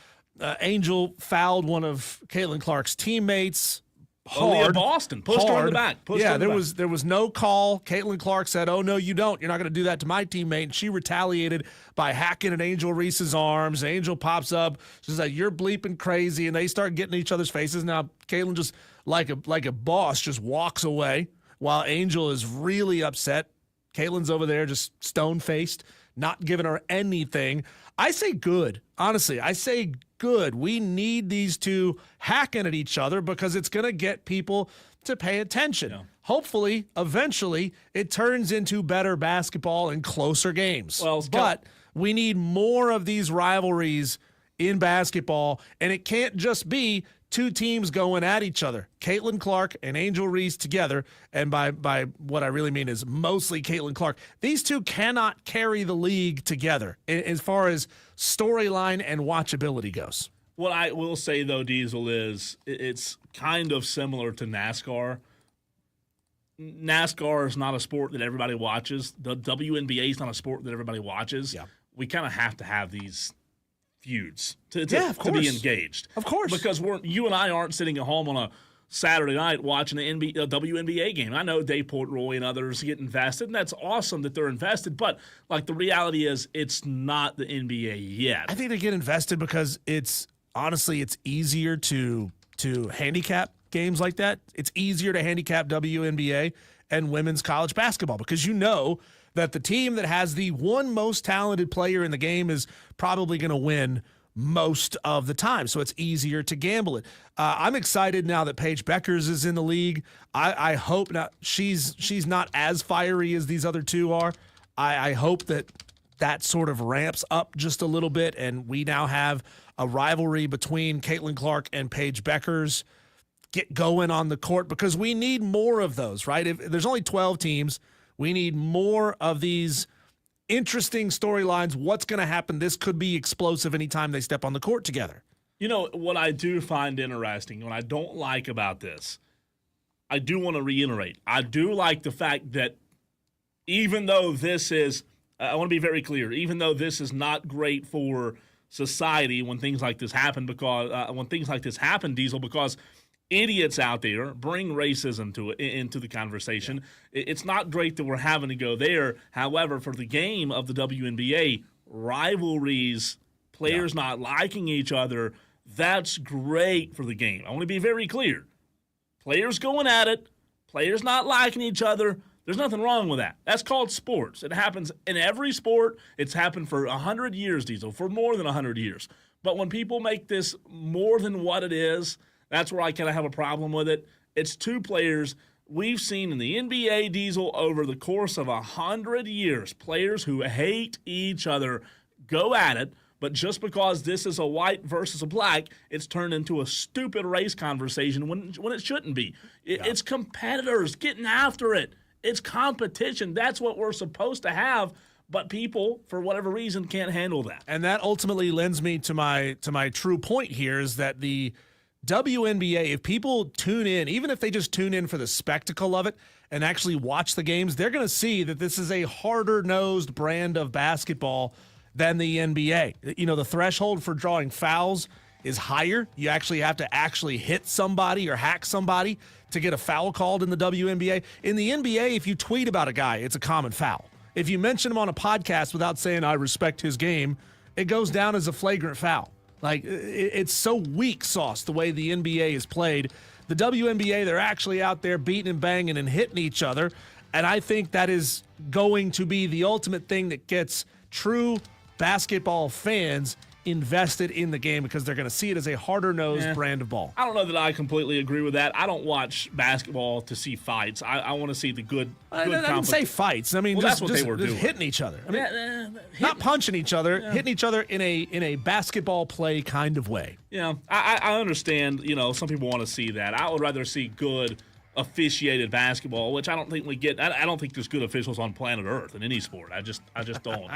Angel fouled one of Caitlin Clark's teammates. Hard. Boston pushed her in the back. There was no call. Caitlin Clark said, "Oh no, you don't. You're not going to do that to my teammate." And she retaliated by hacking at Angel Reese's arms. Angel pops up. She's like, "You're bleeping crazy," and they start getting in each other's faces. Now Caitlin just like a boss just walks away while Angel is really upset. Caitlin's over there just stone-faced, not giving her anything. I say good. Honestly, I say good. We need these two hacking at each other because it's going to get people to pay attention. Yeah. Hopefully, eventually, it turns into better basketball and closer games. But we need more of these rivalries in basketball, and it can't just be two teams going at each other. Caitlin Clark and Angel Reese together, and by what I really mean is mostly Caitlin Clark. These two cannot carry the league together as far as storyline and watchability goes. What I will say, though, Diesel, is it's kind of similar to NASCAR. NASCAR is not a sport that everybody watches. The WNBA is not a sport that everybody watches. Yeah. We kind of have to have these feuds of to be engaged. Of course. Because you and I aren't sitting at home on a Saturday night watching a WNBA game. I know Dave Portnoy and others get invested, and that's awesome that they're invested. But like the reality is, it's not the NBA yet. I think they get invested because it's easier to handicap games like that. It's easier to handicap WNBA and women's college basketball because you know that the team that has the one most talented player in the game is probably going to win most of the time, so it's easier to gamble it. I'm excited now that Paige Beckers is in the league. I hope now she's not as fiery as these other two are. I hope that sort of ramps up just a little bit, and we now have a rivalry between Caitlin Clark and Paige Beckers get going on the court because we need more of those, right? If there's only 12 teams, we need more of these interesting storylines. What's going to happen? This could be explosive anytime they step on the court together. You know, what I do find interesting, what I don't like about this, I do want to reiterate. I do like the fact that even though this is, I want to be very clear, even though this is not great for society when things like this happen, Diesel, because idiots out there bring racism into the conversation. It's not great that we're having to go there. However, for the game of the WNBA, rivalries, players not liking each other, that's great for the game. I want to be very clear. Players going at it, players not liking each other, there's nothing wrong with that. That's called sports. It happens in every sport. It's happened for 100 years, Diesel, for more than 100 years. But when people make this more than what it is, that's where I kind of have a problem with it. It's two players we've seen in the NBA, Diesel, over the course of 100 years, players who hate each other go at it, but just because this is a white versus a black, it's turned into a stupid race conversation when it shouldn't be. It's competitors getting after it. It's competition. That's what we're supposed to have. But people, for whatever reason, can't handle that. And that ultimately lends me to my true point here is that the WNBA, if people tune in, even if they just tune in for the spectacle of it and actually watch the games, they're going to see that this is a harder-nosed brand of basketball than the NBA. You know, the threshold for drawing fouls is higher. You actually have to hit somebody or hack somebody to get a foul called in the WNBA. In the NBA, if you tweet about a guy, it's a common foul. If you mention him on a podcast without saying, I respect his game, it goes down as a flagrant foul. Like, it's so weak sauce the way the NBA is played. The WNBA, they're actually out there beating and banging and hitting each other. And I think that is going to be the ultimate thing that gets true basketball fans invested in the game because they're going to see it as a harder-nosed brand of ball. I don't know that I completely agree with that. I don't watch basketball to see fights. I want to see the good I didn't say fights. I mean, that's what they were doing. Hitting each other. I mean, not punching each other, hitting each other in a basketball play kind of way. Yeah, I understand, you know, some people want to see that. I would rather see good officiated basketball, which I don't think we get. I don't think there's good officials on planet Earth in any sport. I just don't.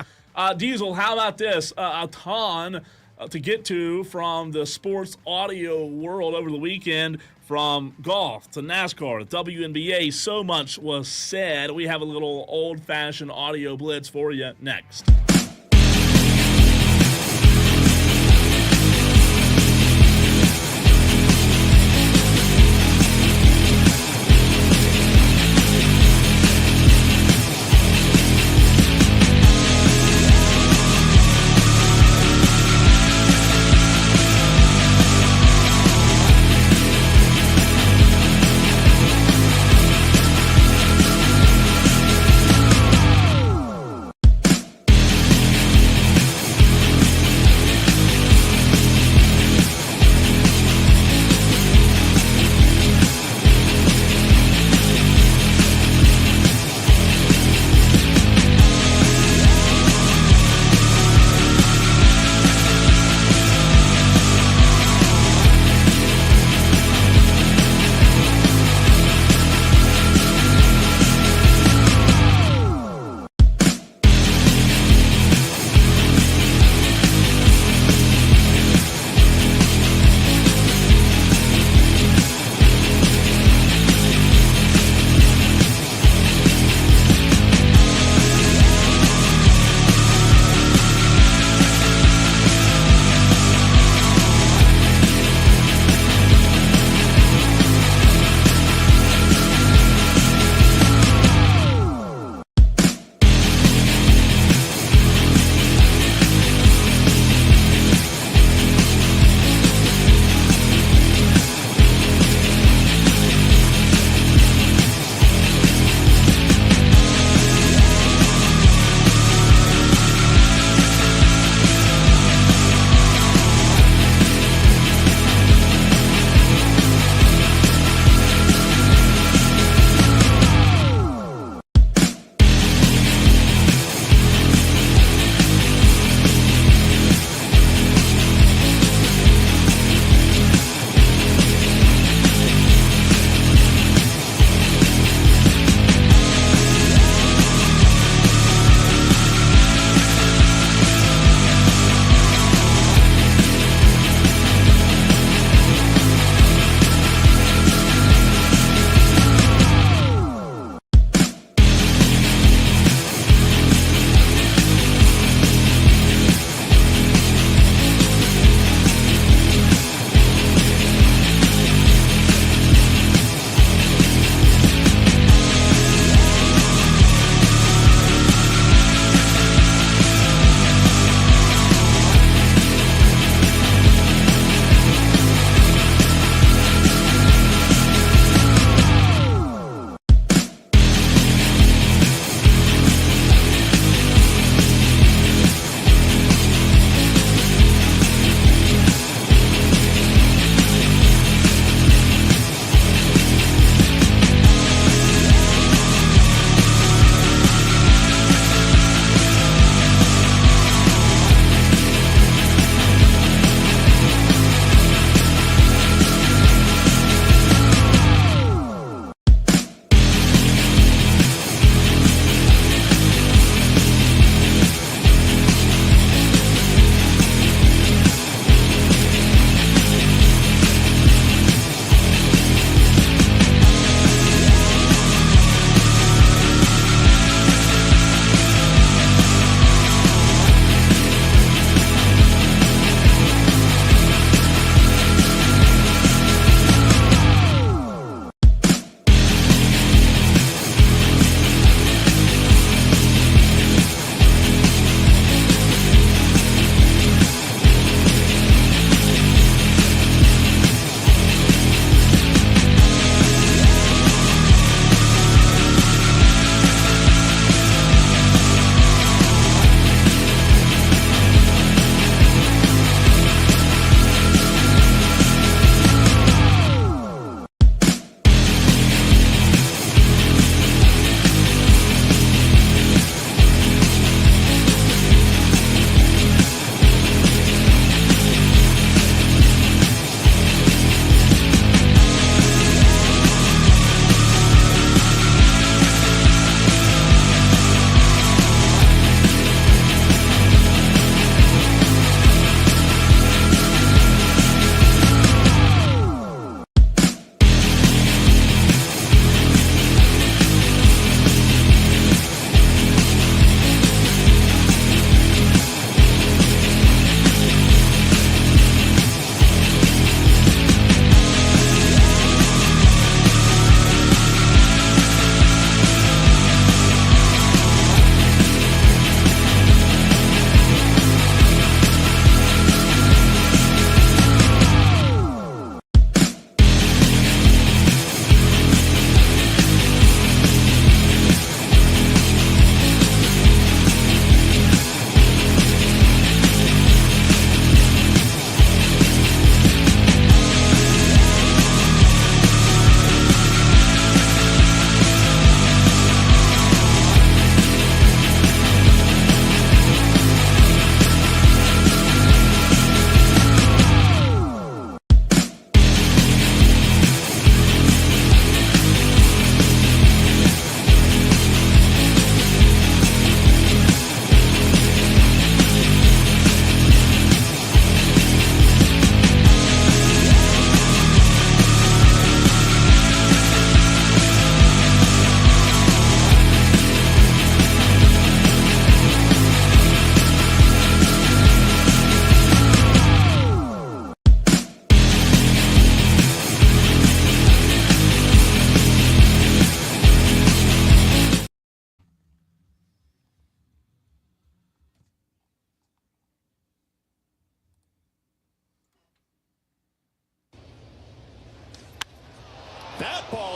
Diesel, how about this? A ton to get to from the sports audio world over the weekend, from golf to NASCAR, the WNBA. So much was said. We have a little old-fashioned audio blitz for you next.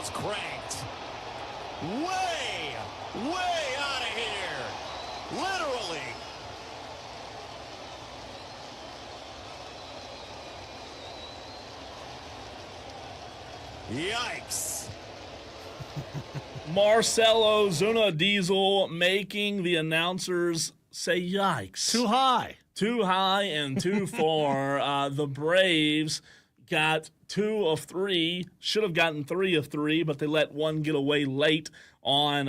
it's cranked. Way out of here. Literally. Yikes. Marcelo Zuna Diesel making the announcers say yikes. Too high. Too high and too far. The Braves got 2 of 3. Should have gotten 3 of 3, but they let one get away late on,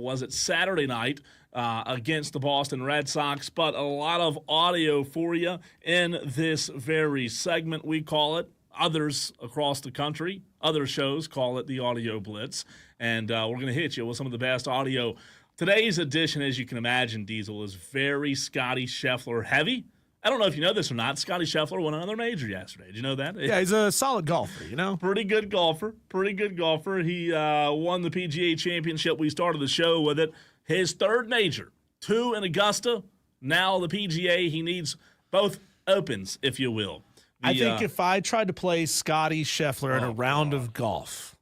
was it Saturday night, against the Boston Red Sox. But a lot of audio for you in this very segment, we call it. Others across the country, other shows call it the Audio Blitz. And we're going to hit you with some of the best audio. Today's edition, as you can imagine, Diesel, is very Scottie Scheffler heavy. I don't know if you know this or not. Scottie Scheffler won another major yesterday. Did you know that? Yeah, he's a solid golfer, you know? Pretty good golfer. He won the PGA Championship. We started the show with it. His third major, 2 in Augusta. Now the PGA, he needs both opens, if you will. I think if I tried to play Scottie Scheffler in a round of golf,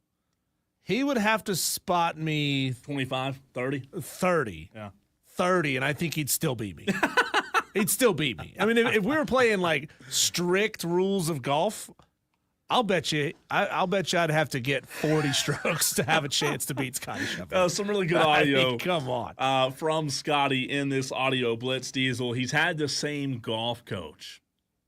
he would have to spot me 25, 30. 30. Yeah. 30, and I think he'd still beat me. He'd still beat me. I mean, if we were playing like strict rules of golf, I'll bet you I'd have to get 40 strokes to have a chance to beat Scottie Scheffler. Some really good audio. I mean, come on. From Scottie in this audio blitz, Diesel. He's had the same golf coach,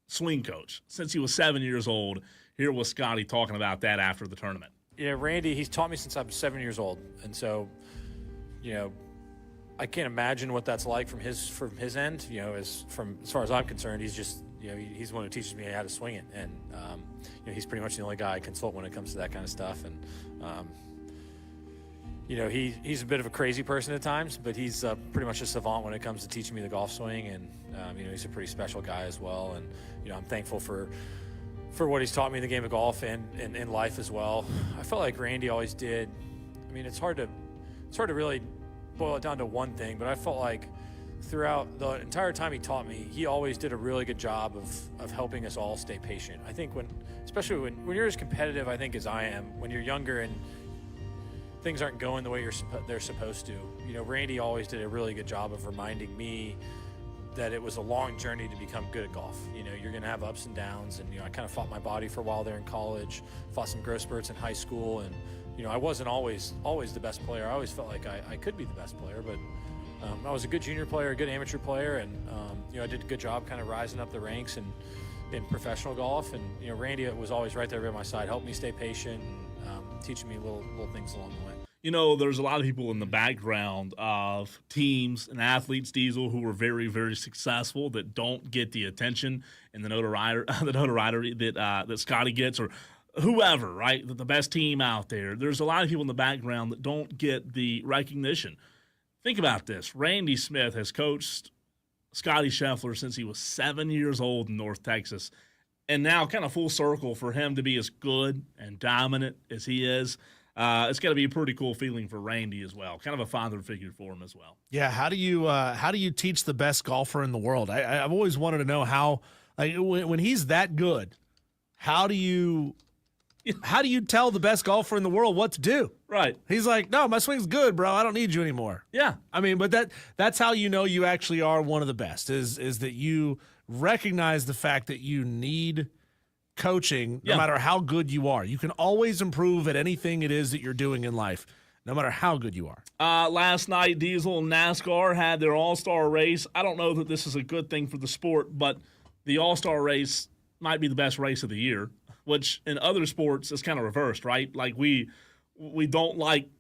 swing coach, since he was 7 years old. Here was Scottie talking about that after the tournament. Yeah, Randy, he's taught me since I'm 7 years old. And so, I can't imagine what that's like from his end. As far as I'm concerned, he's just, he's the one who teaches me how to swing it. And, he's pretty much the only guy I consult when it comes to that kind of stuff. And, he's a bit of a crazy person at times, but he's pretty much a savant when it comes to teaching me the golf swing. And, he's a pretty special guy as well. And, I'm thankful for what he's taught me in the game of golf and in life as well. I felt like Randy always did. I mean, it's hard to really boil it down to one thing, but I felt like throughout the entire time he taught me, he always did a really good job of helping us all stay patient. I think especially when you're as competitive, I think, as I am, when you're younger and things aren't going the way they're supposed to, Randy always did a really good job of reminding me that it was a long journey to become good at golf. You're going to have ups and downs, and I kind of fought my body for a while there in college, fought some growth spurts in high school, and I wasn't always the best player. I always felt like I could be the best player, but I was a good junior player, a good amateur player, and I did a good job kind of rising up the ranks and in professional golf. And Randy was always right there by my side, helped me stay patient, and teaching me little things along the way. There's a lot of people in the background of teams and athletes, Diesel, who are very, very successful that don't get the attention and the notoriety that Scottie gets, or whoever, right? The best team out there. There's a lot of people in the background that don't get the recognition. Think about this. Randy Smith has coached Scottie Scheffler since he was 7 years old in North Texas. And now kind of full circle for him to be as good and dominant as he is. It's got to be a pretty cool feeling for Randy as well. Kind of a father figure for him as well. Yeah, how do you teach the best golfer in the world? I've always wanted to know how, like, when he's that good, how do you tell the best golfer in the world what to do? Right. He's like, no, my swing's good, bro. I don't need you anymore. Yeah. I mean, but that's how you know you actually are one of the best, is that you recognize the fact that you need coaching no matter how good you are. You can always improve at anything it is that you're doing in life, no matter how good you are. Last night, Diesel and NASCAR had their all-star race. I don't know that this is a good thing for the sport, but the all-star race might be the best race of the year, which in other sports is kind of reversed, right? Like we don't like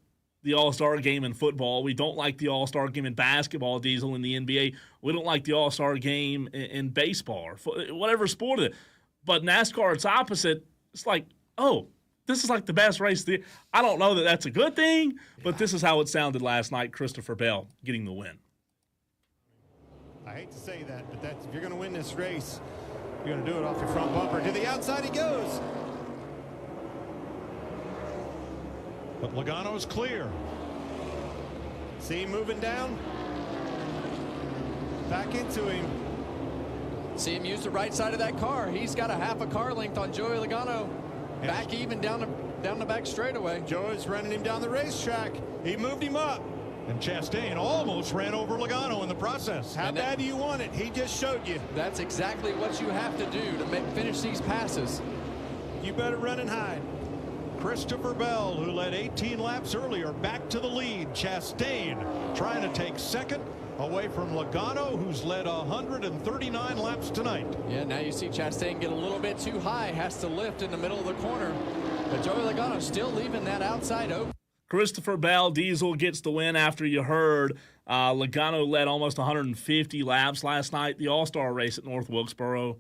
the all-star game in football. We don't like the all-star game in basketball, Diesel, in the NBA. We don't like the all-star game in baseball or whatever sport it is. But NASCAR, it's opposite. It's like, oh, this is like the best race of the year. I don't know that that's a good thing, but this is how it sounded last night. Christopher Bell getting the win. I hate to say that, but if you're going to win this race, you're going to do it off your front bumper. To the outside he goes. But Logano's clear. See him moving down. Back into him. See him use the right side of that car. He's got a half a car length on Joey Logano. Back even down to down the back straightaway. Joey's running him down the racetrack. He moved him up. And Chastain almost ran over Logano in the process. How bad do you want it? He just showed you. That's exactly what you have to do to finish these passes. You better run and hide. Christopher Bell, who led 18 laps earlier, back to the lead. Chastain trying to take second away from Logano, who's led 139 laps tonight. Yeah, now you see Chastain get a little bit too high, has to lift in the middle of the corner. But Joey Logano still leaving that outside open. Christopher Bell, Diesel gets the win after you heard. Logano led almost 150 laps last night. The All-Star race at North Wilkesboro,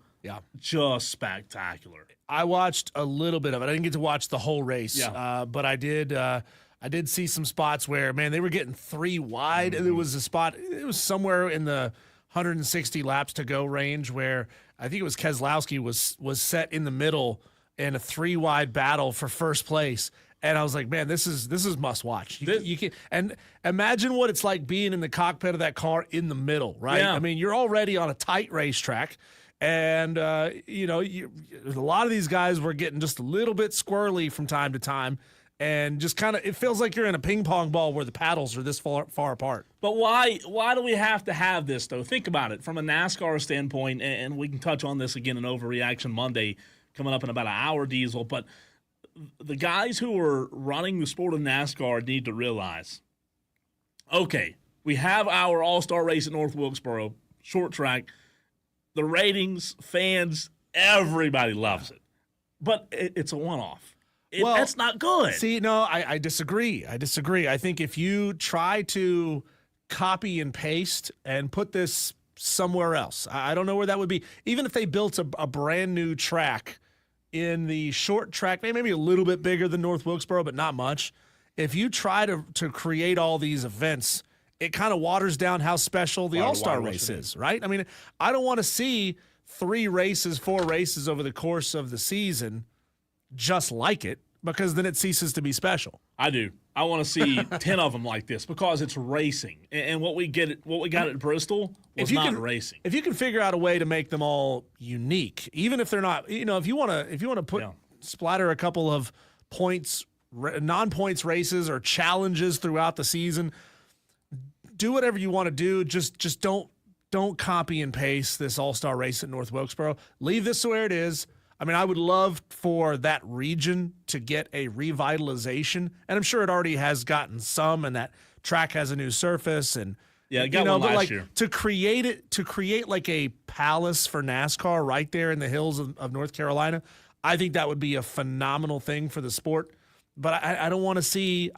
just spectacular. I watched a little bit of it. I didn't get to watch the whole race, but I did see some spots where, man, they were getting 3 wide. And there was a spot, it was somewhere in the 160 laps to go range where I think it was Keselowski was set in the middle in a 3 wide battle for first place. And I was like, man, this is must watch. You can, and imagine what it's like being in the cockpit of that car in the middle, right? Yeah. I mean, you're already on a tight racetrack. And, a lot of these guys were getting just a little bit squirrely from time to time. And just kind of, it feels like you're in a ping pong ball where the paddles are this far apart. But why do we have to have this, though? Think about it from a NASCAR standpoint, and we can touch on this again in Overreaction Monday coming up in about an hour, Diesel. But the guys who are running the sport of NASCAR need to realize, okay, we have our all-star race at North Wilkesboro, short track. The ratings, fans, everybody loves it. But it's a one-off. That's not good. See, no, I disagree. I think if you try to copy and paste and put this somewhere else, I don't know where that would be. Even if they built a brand new track in the short track, maybe a little bit bigger than North Wilkesboro, but not much. If you try to create all these events, it kind of waters down how special the All-Star race is, right? I mean, I don't want to see 4 races over the course of the season just like it, because then it ceases to be special. I do. I want to see 10 of them like this because it's racing. And what we got at Bristol was not racing. If you can figure out a way to make them all unique, even if they're not, if you want to splatter a couple of points, non-points races or challenges throughout the season, do whatever you want to do. Just don't copy and paste this all-star race at North Wilkesboro. Leave this where it is. I mean, I would love for that region to get a revitalization, and I'm sure it already has gotten some, and that track has a new surface, and it got one last year. To create like a palace for NASCAR right there in the hills of North Carolina, I think that would be a phenomenal thing for the sport. But I don't want to see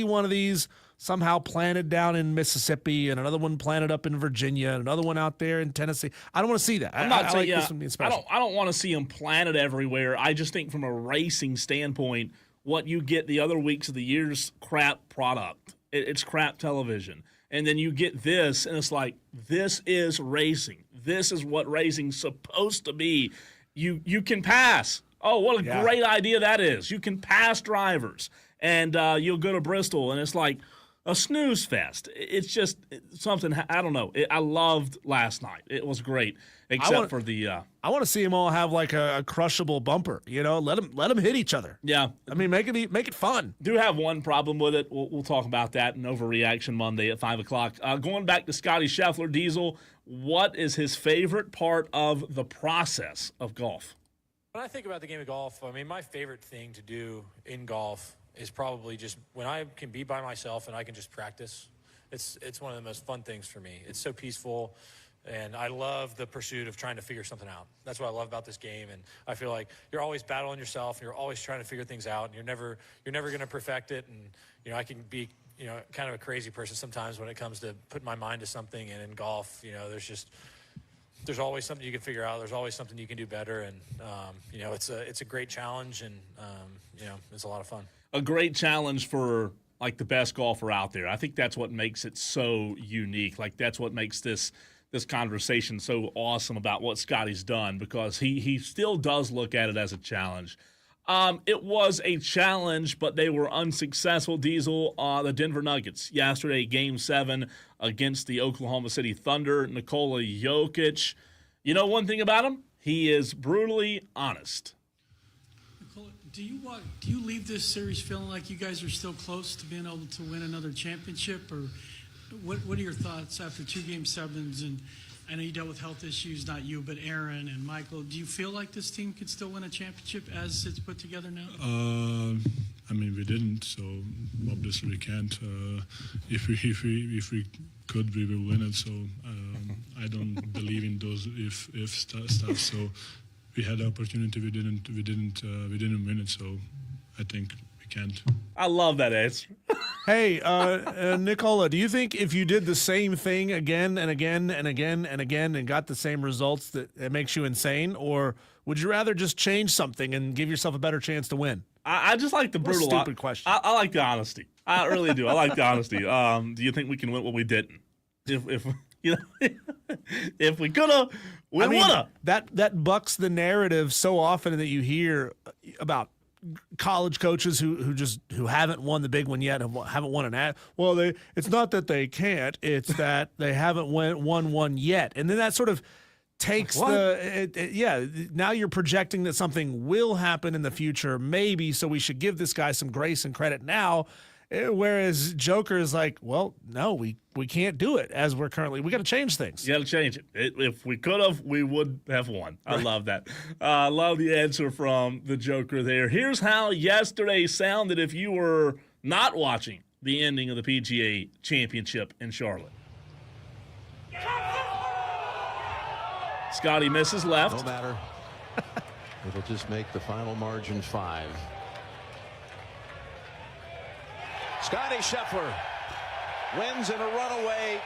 one of these somehow planted down in Mississippi and another one planted up in Virginia and another one out there in Tennessee. I don't want to see that. I'm not saying this one being special. I don't want to see them planted everywhere. I just think from a racing standpoint, what you get the other weeks of the year's crap product. It's crap television. And then you get this, and it's like, this is racing. This is what racing's supposed to be. You can pass. Oh, what a great idea that is. You can pass drivers. And you'll go to Bristol, and it's like a snooze fest. It's just something, I don't know. I loved last night. It was great, except for the I want to see them all have like a crushable bumper, let them hit each other. Yeah. I mean, make it fun. Do have one problem with it. We'll talk about that in Overreaction Monday at 5 o'clock. Going back to Scottie Scheffler, Diesel, what is his favorite part of the process of golf? When I think about the game of golf, I mean, my favorite thing to do in golf is probably just when I can be by myself and I can just practice. It's one of the most fun things for me. It's so peaceful, and I love the pursuit of trying to figure something out. That's what I love about this game, and I feel like you're always battling yourself, and you're always trying to figure things out, and you're never going to perfect it. And I can be kind of a crazy person sometimes when it comes to putting my mind to something. And in golf, there's always something you can figure out. There's always something you can do better, and it's a great challenge, and it's a lot of fun. A great challenge for like the best golfer out there. I think that's what makes it so unique. Like that's what makes this conversation so awesome about what Scottie's done, because he still does look at it as a challenge. It was a challenge, but they were unsuccessful. Diesel, the Denver Nuggets yesterday, Game 7 against the Oklahoma City Thunder. Nikola Jokic. You know one thing about him? He is brutally honest. Do you leave this series feeling like you guys are still close to being able to win another championship, or what are your thoughts after 2 Game 7s? And I know you dealt with health issues, not you, but Aaron and Michael. Do you feel like this team could still win a championship as it's put together now? I mean, we didn't, so obviously we can't. If we could, we will win it. So I don't believe in those if stuff. So we had the opportunity, we didn't win it. So I think we can't. I love that answer. Hey, Nicola, do you think if you did the same thing again and again and again and again and got the same results that it makes you insane, or would you rather just change something and give yourself a better chance to win? I just like the brutal. Stupid question. I like the honesty. I really do. I like the honesty. Do you think we can win what we didn't? If you know, if we coulda, we woulda. That bucks the narrative so often that you hear about college coaches who haven't won the big one yet, haven't won an ad. Well, it's not that they can't; it's that they haven't won one yet, and then that sort of takes now you're projecting that something will happen in the future, maybe, so we should give this guy some grace and credit now. Whereas Joker is like, well, no, we can't do it as we're currently. We got to change things. You got to change it. If we could have, we would have won. I love that. I love the answer from the Joker there. Here's how yesterday sounded if you were not watching the ending of the PGA Championship in Charlotte. Scottie misses left. No matter. It'll just make the final margin 5. Scottie Scheffler wins in a runaway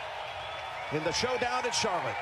in the showdown at Charlotte.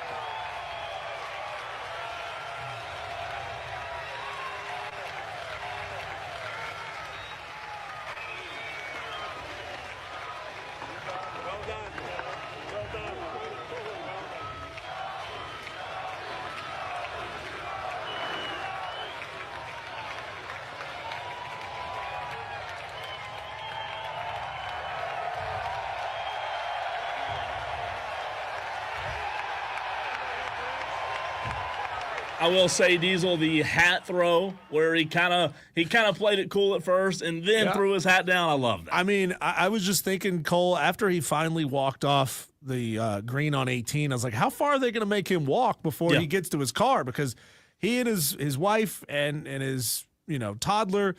I will say, Diesel, the hat throw where he kind of played it cool at first and then threw his hat down. I love that. I mean, I was just thinking, Cole, after he finally walked off the green on 18, I was like, how far are they going to make him walk before he gets to his car? Because he and his wife and his toddler,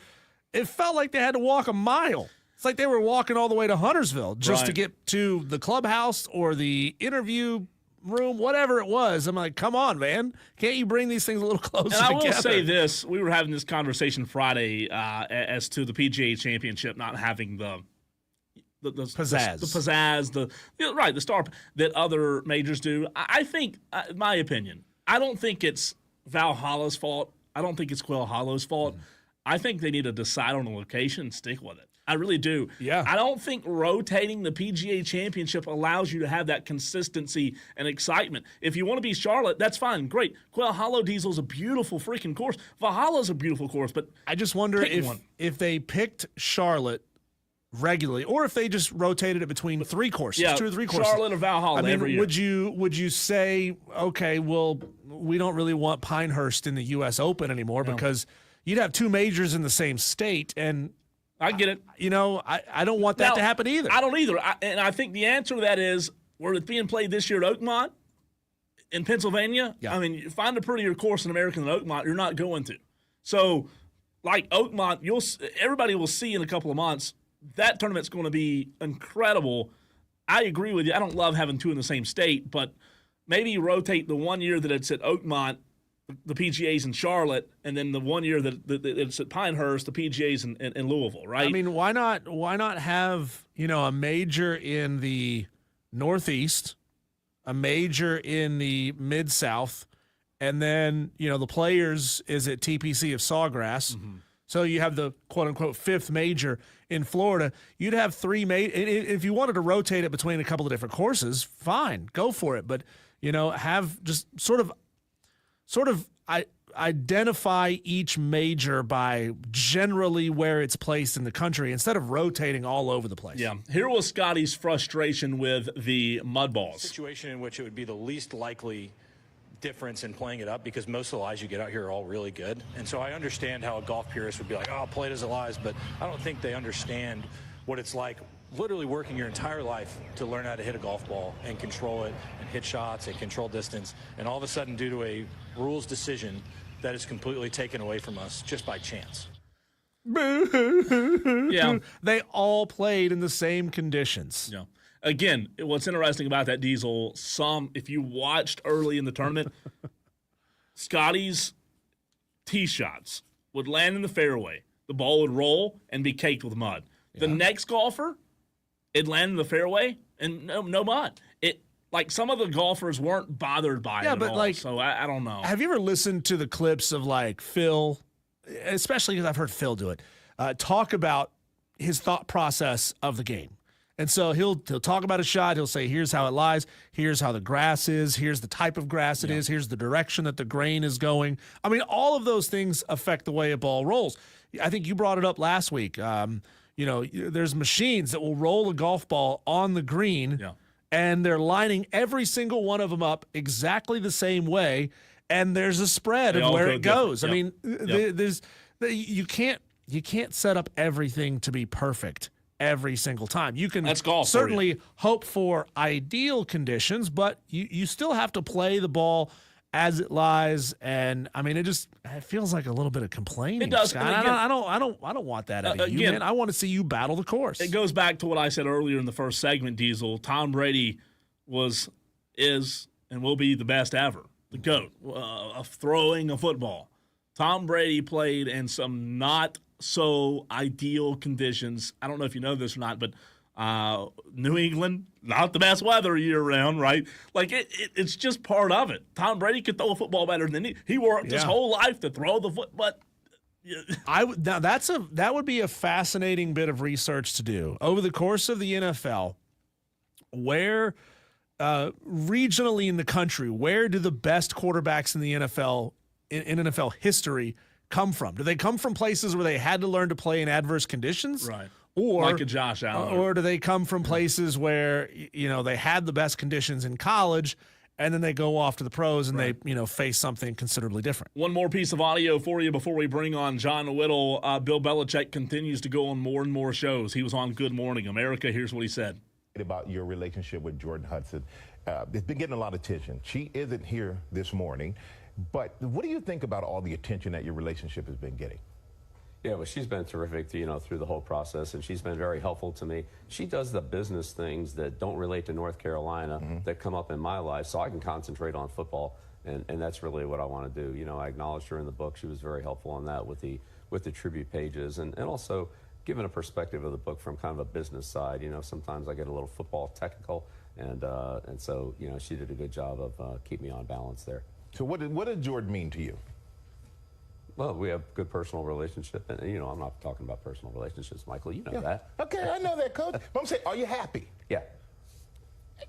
it felt like they had to walk a mile. It's like they were walking all the way to Huntersville just to get to the clubhouse or the interview room, whatever it was. I'm like, come on, man. Can't you bring these things a little closer together? And I will say this. We were having this conversation Friday as to the PGA Championship not having the pizzazz. The pizzazz, the star that other majors do. I think, in my opinion, I don't think it's Valhalla's fault. I don't think it's Quail Hollow's fault. I think they need to decide on a location and stick with it. I really do. Yeah. I don't think rotating the PGA Championship allows you to have that consistency and excitement. If you want to be Charlotte, that's fine. Great. Quail Hollow Diesel's a beautiful freaking course. Valhalla's a beautiful course, but I just wonder if they picked Charlotte regularly or if they just rotated it between 3 courses, 2 or 3 courses. Charlotte or Valhalla every year. Would you say, okay, well, we don't really want Pinehurst in the U.S. Open anymore because you'd have 2 majors in the same state, and I get it. I don't want that to happen either. I don't either. And I think the answer to that is where it's being played this year at Oakmont in Pennsylvania. Yeah. I mean, you find a prettier course in America than Oakmont, you're not going to. So, like Oakmont, everybody will see in a couple of months that tournament's going to be incredible. I agree with you. I don't love having 2 in the same state, but maybe you rotate the one year that it's at Oakmont, the PGA's in Charlotte, and then the one year that it's at Pinehurst, the PGA's in Louisville, right? I mean, why not have a major in the Northeast, a major in the Mid-South, and then the Players is at TPC of Sawgrass. Mm-hmm. So you have the quote-unquote 5th major in Florida. You'd have 3 if you wanted to rotate it between a couple of different courses, fine, go for it. But have just sort of identify each major by generally where it's placed in the country instead of rotating all over the place. Yeah. Here was Scottie's frustration with the mud balls. Situation in which it would be the least likely difference in playing it up because most of the lies you get out here are all really good. And so I understand how a golf purist would be like, oh, play it as it lies, but I don't think they understand what it's like literally working your entire life to learn how to hit a golf ball and control it and hit shots and control distance. And all of a sudden, due to a rules decision, that is completely taken away from us just by chance. Yeah. They all played in the same conditions. Yeah. Again, what's interesting about that, Diesel, if you watched early in the tournament, Scottie's tee shots would land in the fairway. The ball would roll and be caked with mud. Yeah. The next golfer, it'd land in the fairway and no mud. Like some of the golfers weren't bothered by it at all. Like, so I don't know. Have you ever listened to the clips of like Phil, especially because I've heard Phil do it, talk about his thought process of the game? And so he'll talk about a shot. He'll say, here's how it lies. Here's how the grass is. Here's the type of grass it is. Here's the direction that the grain is going. I mean, all of those things affect the way a ball rolls. I think you brought it up last week. There's machines that will roll a golf ball on the green. Yeah. And they're lining every single one of them up exactly the same way, and there's a spread of where it goes. Yep. I mean, you can't set up everything to be perfect every single time. You can certainly hope for ideal conditions, but you still have to play the ball as it lies. And I mean, it feels like a little bit of complaining. It does. Scott. I don't want that out of you, man. I want to see you battle the course. It goes back to what I said earlier in the first segment, Diesel. Tom Brady is, and will be the best ever, the GOAT of throwing a football. Tom Brady played in some not so ideal conditions. I don't know if you know this or not, but New England, not the best weather year round, right? Like it's just part of it. Tom Brady could throw a football better than he worked his whole life to throw the foot, but that would be a fascinating bit of research to do over the course of the NFL. Where regionally in the country, where do the best quarterbacks in the NFL in NFL history come from? Do they come from places where they had to learn to play in adverse conditions? Right. Or like a Josh Allen. Or do they come from places where, they had the best conditions in college and then they go off to the pros and they, face something considerably different? One more piece of audio for you before we bring on John Whittle. Bill Belichick continues to go on more and more shows. He was on Good Morning America. Here's what he said. About your relationship with Jordan Hudson. It's been getting a lot of attention. She isn't here this morning, but what do you think about all the attention that your relationship has been getting? Yeah, well, she's been terrific, through the whole process, and she's been very helpful to me. She does the business things that don't relate to North Carolina that come up in my life, so I can concentrate on football, and that's really what I want to do. I acknowledged her in the book. She was very helpful on that with the tribute pages, and also giving a perspective of the book from kind of a business side. Sometimes I get a little football technical, and so she did a good job of keeping me on balance there. So what did Jordan mean to you? Well, we have a good personal relationship, and I'm not talking about personal relationships, Michael. You know that. Okay, I know that, Coach. But I'm saying, are you happy? Yeah.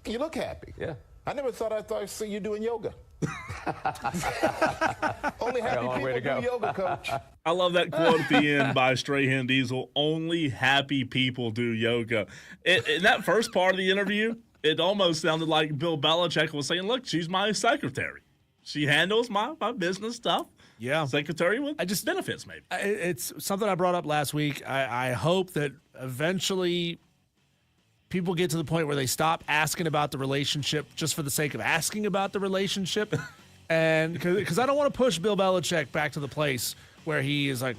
You look happy. Yeah. I never thought I'd see you doing yoga. Only happy people do yoga, Coach. I love that quote at the end by Strahan Diesel. Only happy people do yoga. In that first part of the interview, it almost sounded like Bill Belichick was saying, look, she's my secretary. She handles my business stuff. Yeah. Secretary with benefits, maybe. It's something I brought up last week. I hope that eventually people get to the point where they stop asking about the relationship just for the sake of asking about the relationship. And because I don't want to push Bill Belichick back to the place where he is like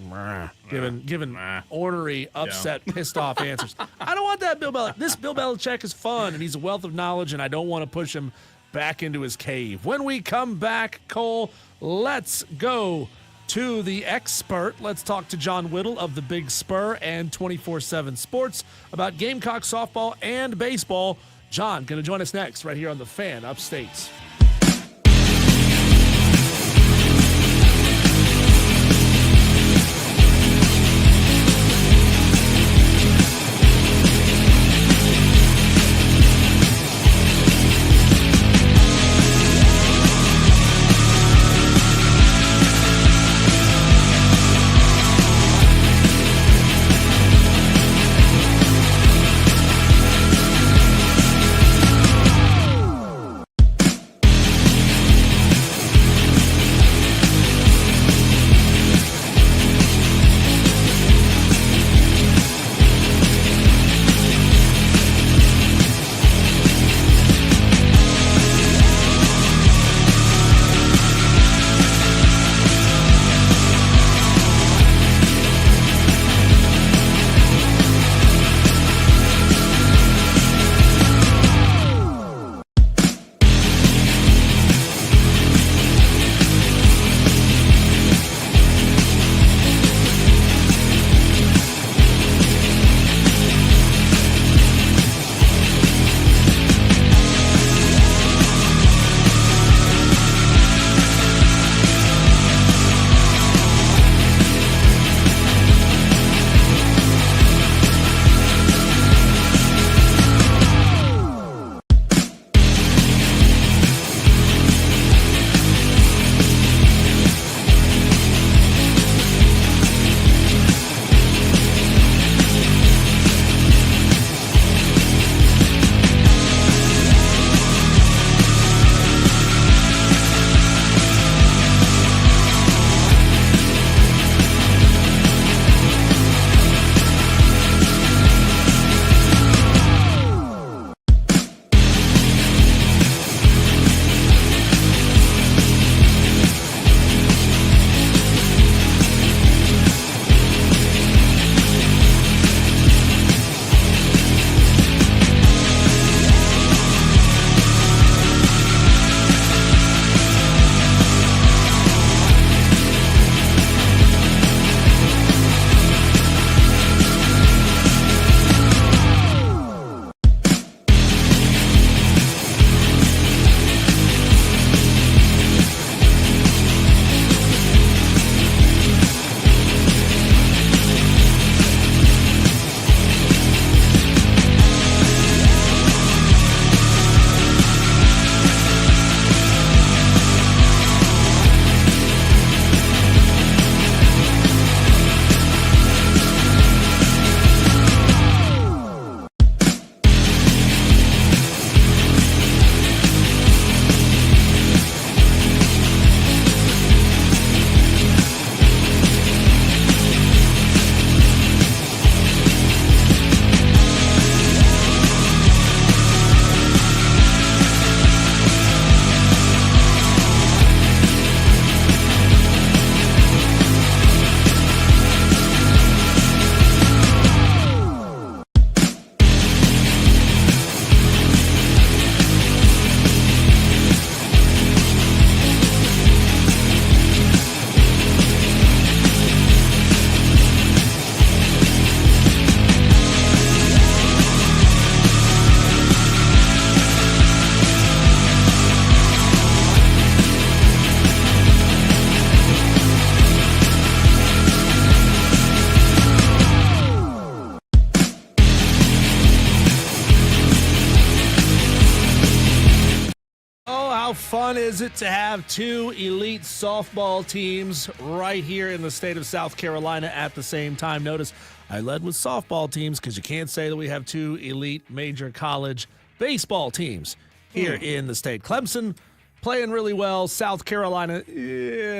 giving ornery, upset, pissed off answers. I don't want that Bill Belichick. This Bill Belichick is fun, and he's a wealth of knowledge, and I don't want to push him back into his cave. When we come back, Cole, let's go to the expert. Let's talk to John Whittle of the Big Spur and 24/7 Sports about Gamecock softball and baseball. John, going to join us next right here on The Fan Upstate. How fun is it to have two elite softball teams right here in the state of South Carolina at the same time? Notice I led with softball teams because you can't say that we have two elite major college baseball teams here in the state. Clemson playing really well. South Carolina,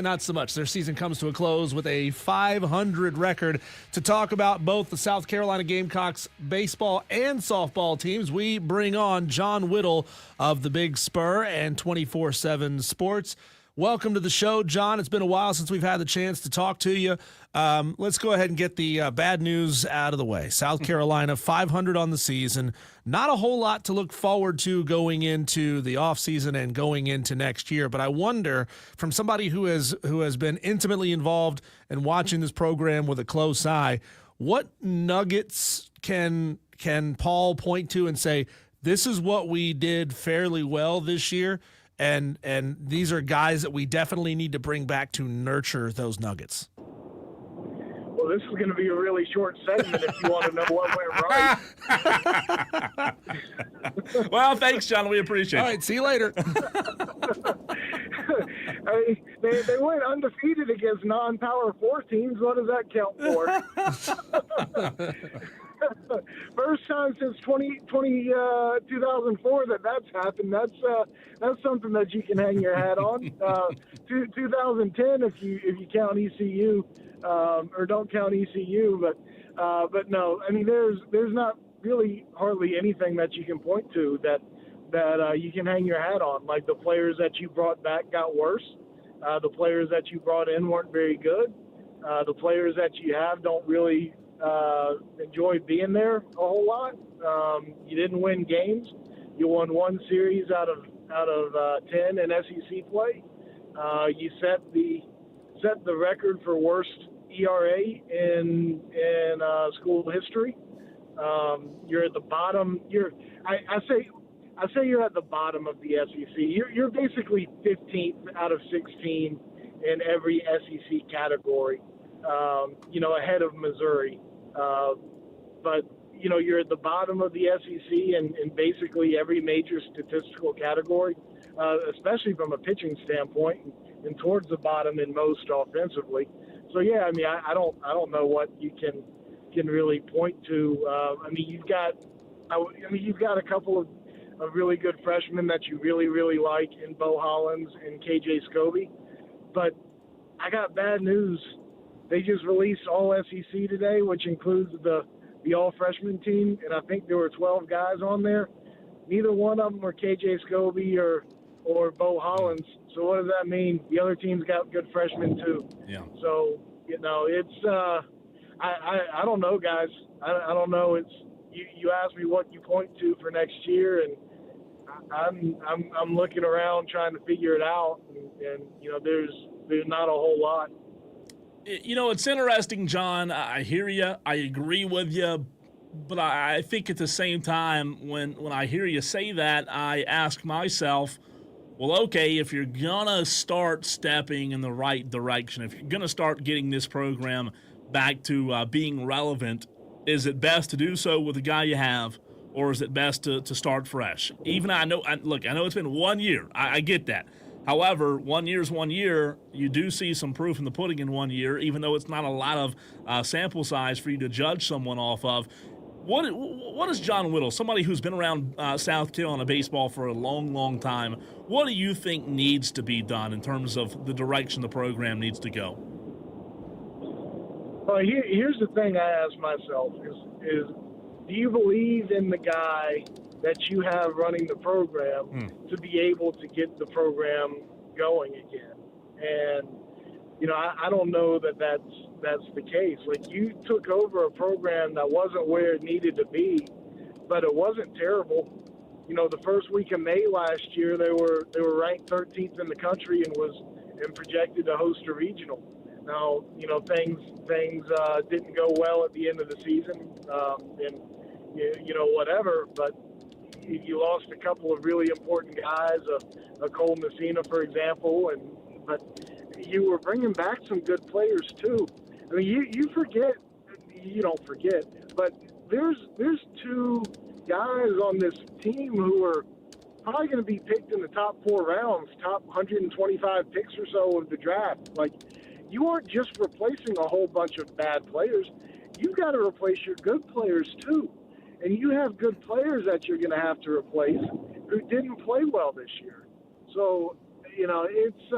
not so much. Their season comes to a close with a 500 record. To talk about both the South Carolina Gamecocks baseball and softball teams, we bring on John Whittle of the Big Spur and 24/7 Sports. Welcome to the show, John. It's been a while since we've had the chance to talk to you. Let's go ahead and get the bad news out of the way. South Carolina, 500 on the season. Not a whole lot to look forward to going into the offseason and going into next year. But I wonder, from somebody who has been intimately involved in watching this program with a close eye, what nuggets can Paul point to and say, this is what we did fairly well this year? And these are guys that we definitely need to bring back to nurture those nuggets. Well, this is going to be a really short segment if you want to know what went right. Well, thanks, John. We appreciate it. All right, see you later. They went undefeated against non-Power 4 teams. What does that count for? First time since 2004 that's happened. That's something that you can hang your hat on. 2010 if you count ECU, or don't count ECU, but no, I mean there's not really hardly anything that you can point to that you can hang your hat on. Like the players that you brought back got worse. The players that you brought in weren't very good. The players that you have don't really enjoy being there a whole lot. You didn't win games. You won one series out of 10 in SEC play. You set the record for worst ERA in school history. You're at the bottom. I say you're at the bottom of the SEC. You're basically 15th out of 16 in every SEC category. Ahead of Missouri. But you're at the bottom of the SEC in basically every major statistical category, especially from a pitching standpoint, and towards the bottom in most offensively. So yeah, I mean, I don't know what you can really point to. You've got a couple of really good freshmen that you really, really like in Bo Hollins and KJ Scobie, but I got bad news. They just released all SEC today, which includes the all-freshman team, and I think there were 12 guys on there. Neither one of them were KJ Scobie or Bo Hollins. So what does that mean? The other team's got good freshmen too. Yeah. So it's I don't know, guys. I don't know. It's you asked me what you point to for next year, and I'm looking around trying to figure it out, and there's not a whole lot. It's interesting, John. I hear you. I agree with you. But I think at the same time, when I hear you say that, I ask myself, well, okay, if you're going to start stepping in the right direction, if you're going to start getting this program back to being relevant, is it best to do so with the guy you have, or is it best to start fresh? Even I know it's been 1 year. I get that. However, 1 year's 1 year. You do see some proof in the pudding in 1 year, even though it's not a lot of sample size for you to judge someone off of. What is John Whittle, somebody who's been around South Carolina baseball for a long, long time, what do you think needs to be done in terms of the direction the program needs to go? Well, here's the thing I ask myself is do you believe in the guy that you have running the program to be able to get the program going again? And I don't know that's the case. Like, you took over a program that wasn't where it needed to be, but it wasn't terrible. The first week of May last year, they were ranked 13th in the country and projected to host a regional. Now, things didn't go well at the end of the season, and whatever. But you lost a couple of really important guys, a Cole Messina, for example, but you were bringing back some good players too. I mean, you don't forget, but there's two guys on this team who are probably going to be picked in the top 4 rounds, top 125 picks or so of the draft. Like, you aren't just replacing a whole bunch of bad players. You've got to replace your good players too. And you have good players that you're going to have to replace who didn't play well this year. So, it's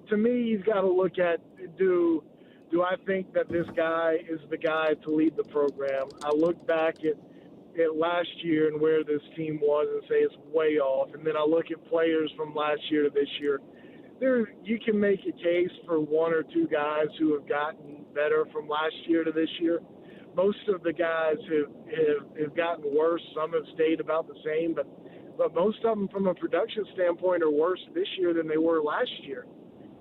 to me, you've got to look at, do I think that this guy is the guy to lead the program? I look back at last year and where this team was and say it's way off. And then I look at players from last year to this year. You can make a case for 1 or 2 guys who have gotten better from last year to this year. Most of the guys have gotten worse. Some have stayed about the same, but most of them from a production standpoint are worse this year than they were last year.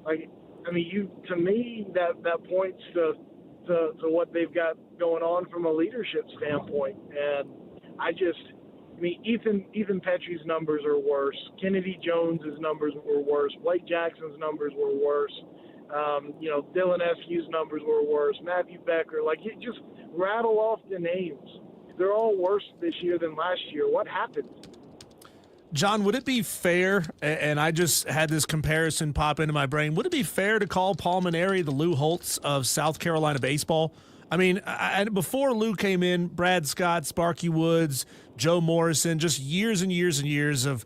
To me, that points to what they've got going on from a leadership standpoint. And Ethan Petrie's numbers are worse. Kennedy Jones's numbers were worse. Blake Jackson's numbers were worse. Dylan Eskew's numbers were worse. Matthew Becker, you just rattle off the names. They're all worse this year than last year. What happened? John, would it be fair, and I just had this comparison pop into my brain, would it be fair to call Paul Mainieri the Lou Holtz of South Carolina baseball? I mean, before Lou came in, Brad Scott, Sparky Woods, Joe Morrison, just years and years and years of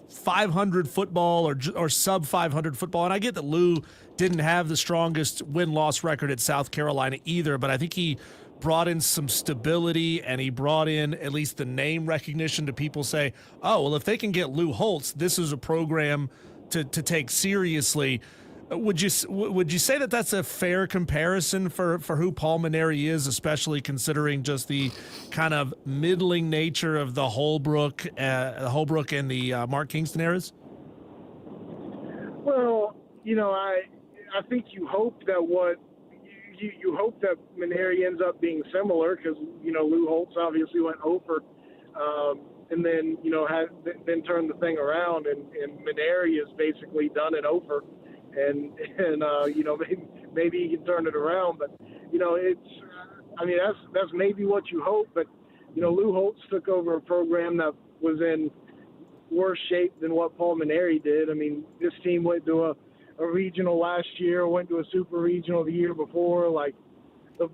500 football or sub 500 football. And I get that Lou didn't have the strongest win-loss record at South Carolina either, but I think he brought in some stability, and he brought in at least the name recognition to people say, oh, well, if they can get Lou Holtz, this is a program to take seriously. Would you say that that's a fair comparison for who Paul Mainieri is, especially considering just the kind of middling nature of the Holbrook and the Mark Kingston eras? Well, I think you hope that you hope that Mainieri ends up being similar, because Lou Holtz obviously went over, and then then turned the thing around, and Mainieri is basically done it over. And maybe he can turn it around, but that's maybe what you hope. But Lou Holtz took over a program that was in worse shape than what Paul Mainieri did. I mean, this team went to a regional last year, went to a super regional the year before. Like the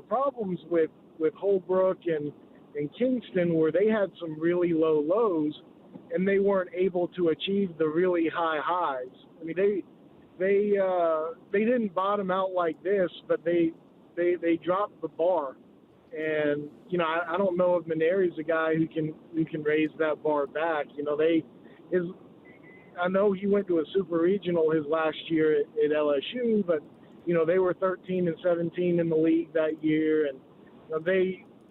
problems with Holbrook and Kingston were they had some really low lows, and they weren't able to achieve the really high highs. I mean, they didn't bottom out like this, but they dropped the bar. And I don't know if Mainieri's a guy who can raise that bar back. I know he went to a super regional his last year at LSU, but they were 13 and 17 in the league that year, and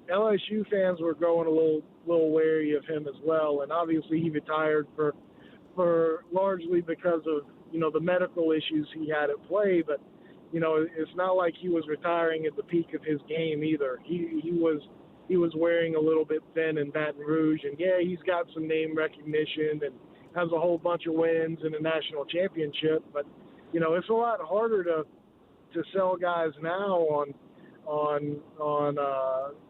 LSU fans were growing a little wary of him as well. And obviously he retired for largely because of the medical issues he had at play, but it's not like he was retiring at the peak of his game either. He was wearing a little bit thin in Baton Rouge, and yeah, he's got some name recognition and has a whole bunch of wins and a national championship, but it's a lot harder to sell guys now on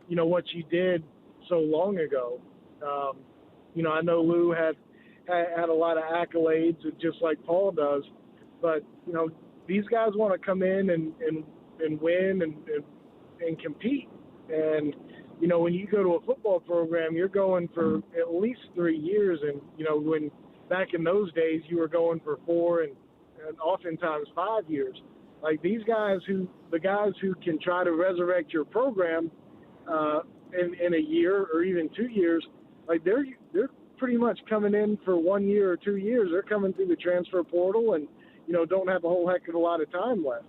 what you did so long ago. I know Lou had a lot of accolades, just like Paul does, but these guys want to come in and win and compete. And when you go to a football program, you're going for at least 3 years, and when back in those days you were going for 4 and oftentimes 5 years. Like these guys the guys who can try to resurrect your program in a year or even 2 years, like they're pretty much coming in for 1 year or 2 years. They're coming through the transfer portal and don't have a whole heck of a lot of time left.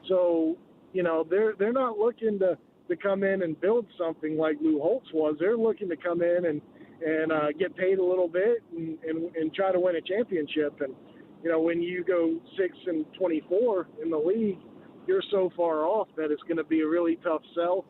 So they're not looking to come in and build something like Lou Holtz was. They're looking to come in and get paid a little bit and try to win a championship. And when you go 6-24 in the league, you're so far off that it's going to be a really tough sell.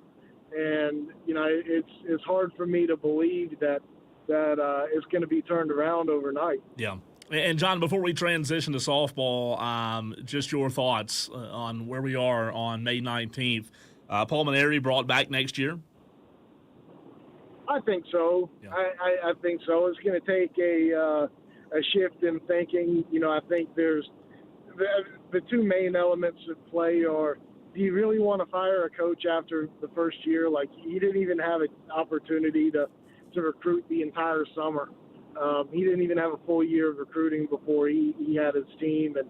And it's hard for me to believe that it's going to be turned around overnight. Yeah. And, John, before we transition to softball, just your thoughts on where we are on May 19th. Paul Mainieri brought back next year? I think so. Yeah. I think so. It's going to take a shift in thinking. I think there's the two main elements at play are, do you really want to fire a coach after the first year? Like, he didn't even have an opportunity to recruit the entire summer. He didn't even have a full year of recruiting before he had his team. And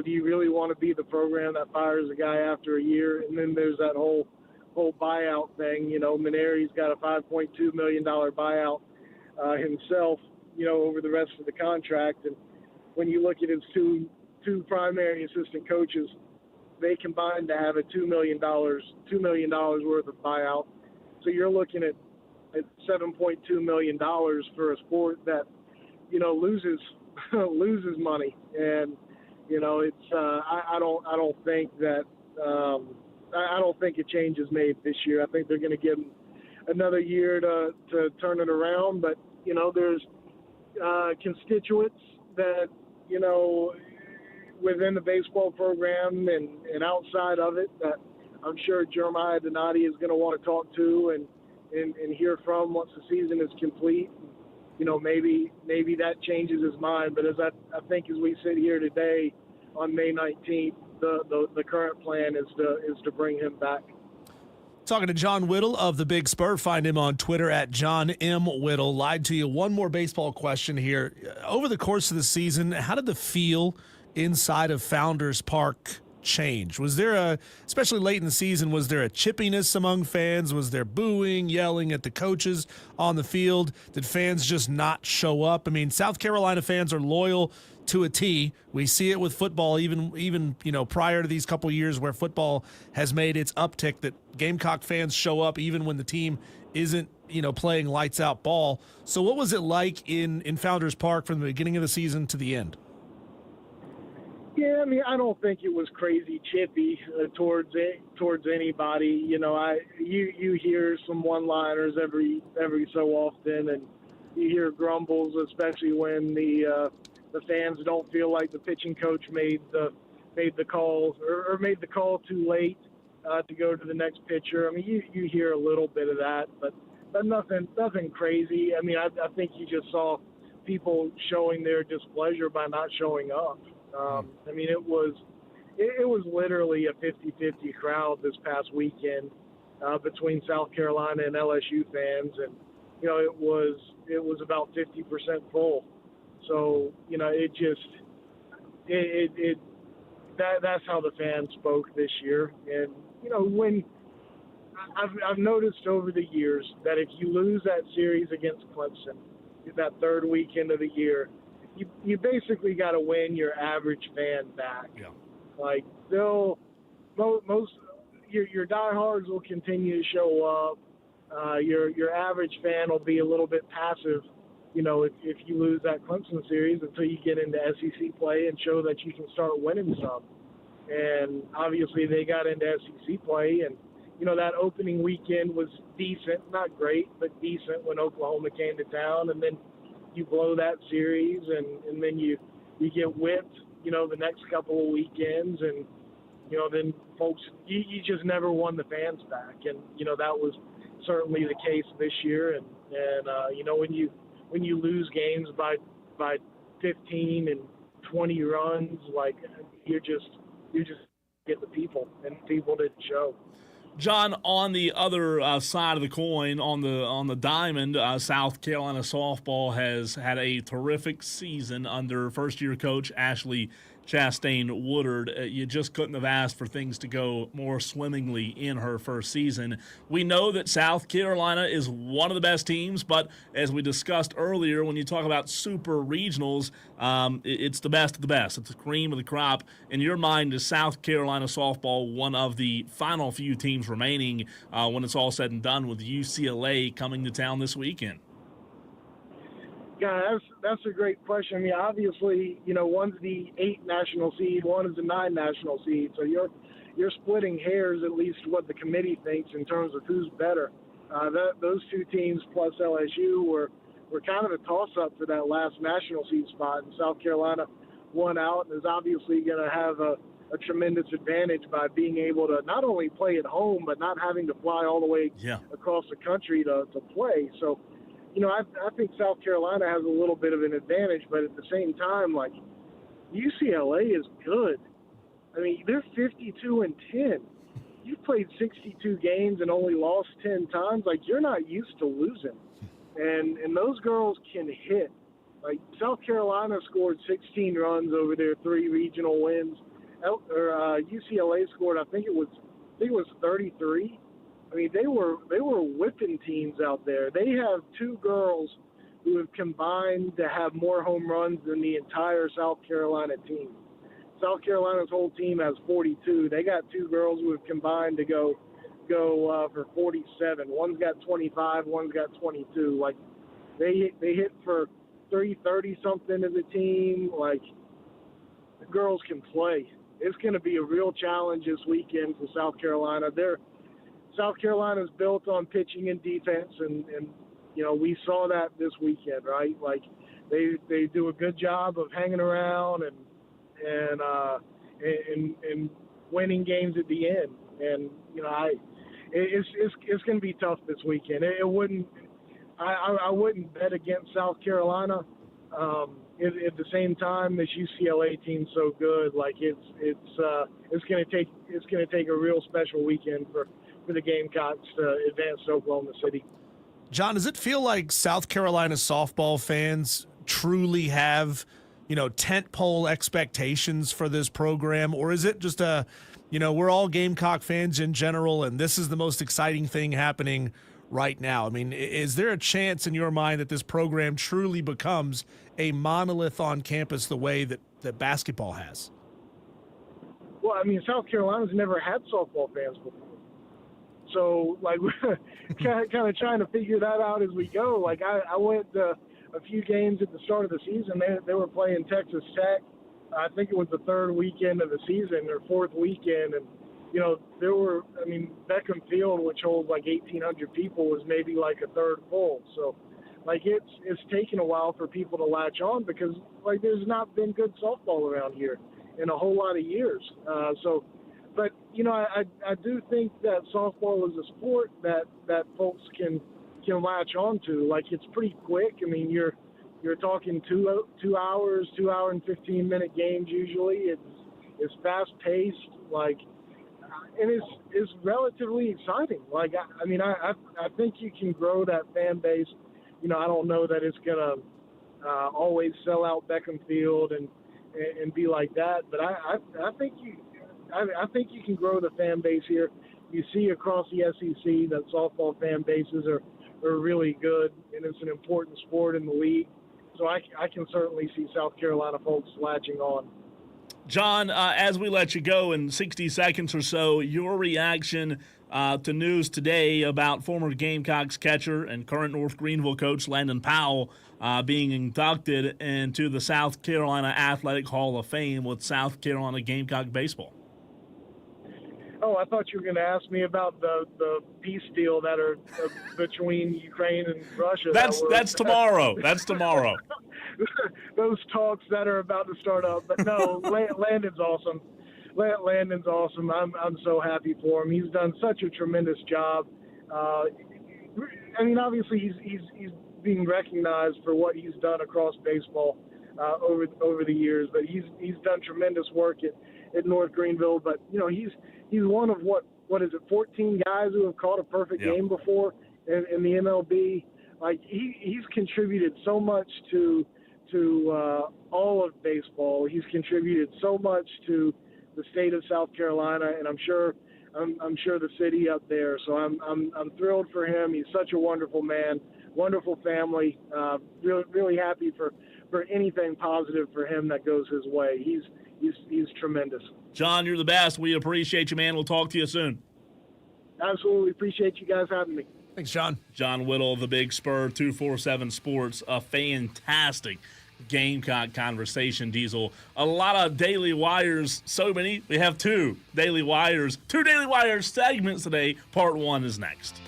do you really want to be the program that fires a guy after a year? And then there's that whole buyout thing. Maneri's got a $5.2 million buyout himself, over the rest of the contract. And when you look at his two primary assistant coaches, they combined to have a $2 million worth of buyout. So you're looking at $7.2 million for a sport that, loses money. And, it's I don't think that I don't think a change is made this year. I think they're going to give him another year to turn it around. But, there's constituents that, within the baseball program and outside of it that I'm sure Jeremiah Donati is going to want to talk to and hear from once the season is complete. Maybe that changes his mind. But I think as we sit here today on May 19th, the current plan is to bring him back. Talking to John Whittle of the Big Spur. Find him on Twitter at John M. Whittle. Lied to you. One more baseball question here. Over the course of the season, how did the feel inside of Founders Park change? Was there especially late in the season, was there a chippiness among fans? Was there booing, yelling at the coaches on the field? Did fans just not show up? I mean, South Carolina fans are loyal to a T. We see it with football, even prior to these couple years where football has made its uptick, that Gamecock fans show up even when the team isn't playing lights out ball. So what was it like in Founders Park from the beginning of the season to the end? Yeah, I mean, I don't think it was crazy chippy towards anybody. You hear some one-liners every so often, and you hear grumbles, especially when the fans don't feel like the pitching coach made the call or made the call too late to go to the next pitcher. I mean, you hear a little bit of that, but nothing crazy. I mean, I think you just saw people showing their displeasure by not showing up. I mean, it was literally a 50-50 crowd this past weekend between South Carolina and LSU fans, and it was about 50% full. So that's how the fans spoke this year. And when I've noticed over the years that if you lose that series against Clemson, that third weekend of the year, you basically got to win your average fan back. Yeah. Like most your diehards will continue to show up. Your average fan will be a little bit passive, if you lose that Clemson series until you get into SEC play and show that you can start winning some. And obviously they got into SEC play, and that opening weekend was decent, not great, but decent when Oklahoma came to town, and then you blow that series, and then you get whipped, the next couple of weekends, and then folks, you just never won the fans back, and that was certainly the case this year, and when you lose games by 15 and 20 runs, like you just get the people, and people didn't show. John, on the other side of the coin, on the diamond, South Carolina softball has had a terrific season under first-year coach Ashley Chastain Woodard. You just couldn't have asked for things to go more swimmingly in her first season. We know that South Carolina is one of the best teams, but as we discussed earlier, when you talk about super regionals, it's the best of the best. It's the cream of the crop. In your mind, is South Carolina softball one of the final few teams remaining when it's all said and done, with UCLA coming to town this weekend? Yeah, that's a great question. I mean, obviously, one's the 8 national seed, one is the 9 national seed. So you're splitting hairs, at least what the committee thinks in terms of who's better. Those two teams plus LSU were kind of a toss-up for that last national seed spot, and South Carolina won out and is obviously going to have a a tremendous advantage by being able to not only play at home, but not having to fly all the way across the country to play. So, I think South Carolina has a little bit of an advantage, but at the same time, like, UCLA is good. I mean, they're 52-10. You've played 62 games and only lost 10 times. Like, you're not used to losing. And those girls can hit. Like, South Carolina scored 16 runs over their 3 regional wins. UCLA scored, I think it was 33. I mean, they were whipping teams out there. They have 2 girls who have combined to have more home runs than the entire South Carolina team. South Carolina's whole team has 42. They got 2 girls who have combined to go for 47. One's got 25. One's got 22. Like, they hit for 330 something as a team. Like, the girls can play. It's going to be a real challenge this weekend for South Carolina. South Carolina's built on pitching and defense, and we saw that this weekend, right? Like, they do a good job of hanging around and winning games at the end. And it's going to be tough this weekend. I wouldn't bet against South Carolina. At the same time, this UCLA team's so good. Like, it's going to take a real special weekend for the Gamecocks to advance to Oklahoma City. John, does it feel like South Carolina softball fans truly have, tentpole expectations for this program? Or is it just we're all Gamecock fans in general, and this is the most exciting thing happening right now? I mean, is there a chance in your mind that this program truly becomes a monolith on campus the way that basketball has? Well, I mean, South Carolina's never had softball fans before. So, like, we're kind of trying to figure that out as we go. Like, I went to a few games at the start of the season. They were playing Texas Tech. I think it was the 3rd weekend of the season or 4th weekend. And, Beckham Field, which holds like 1,800 people, was maybe like a 3rd full. So, like, it's taken a while for people to latch on because, like, there's not been good softball around here in a whole lot of years. But, I do think that softball is a sport that folks can latch on to. Like, it's pretty quick. I mean, you're talking 2 hours, 2 hour and 15-minute games usually. It's fast-paced, like, and it's relatively exciting. Like, I think you can grow that fan base. I don't know that it's going to always sell out Beckham Field and be like that, but I think you can grow the fan base here. You see across the SEC that softball fan bases are really good, and it's an important sport in the league. So I can certainly see South Carolina folks latching on. John, as we let you go in 60 seconds or so, your reaction to news today about former Gamecocks catcher and current North Greenville coach Landon Powell being inducted into the South Carolina Athletic Hall of Fame with South Carolina Gamecock baseball. Oh, I thought you were going to ask me about the peace deal that are between Ukraine and Russia. That's tomorrow. That's tomorrow. Those talks that are about to start up. But no, Landon's awesome. Landon's awesome. I'm so happy for him. He's done such a tremendous job. Obviously he's being recognized for what he's done across baseball over the years. But he's done tremendous work at North Greenville. But he's one of what is it, 14 guys who have caught a perfect game before in the MLB. Like, he's contributed so much to all of baseball. He's contributed so much to the state of South Carolina, and I'm sure the city up there. So I'm thrilled for him. He's such a wonderful man, wonderful family. Really happy for anything positive for him that goes his way. He's tremendous. John, you're the best. We appreciate you, man. We'll talk to you soon. Absolutely appreciate you guys having me. Thanks, John. John Whittle, the Big Spur, 247 Sports, a fantastic Gamecock conversation, Diesel. A lot of Daily Wires, so many. We have two Daily Wires segments today. Part 1 is next.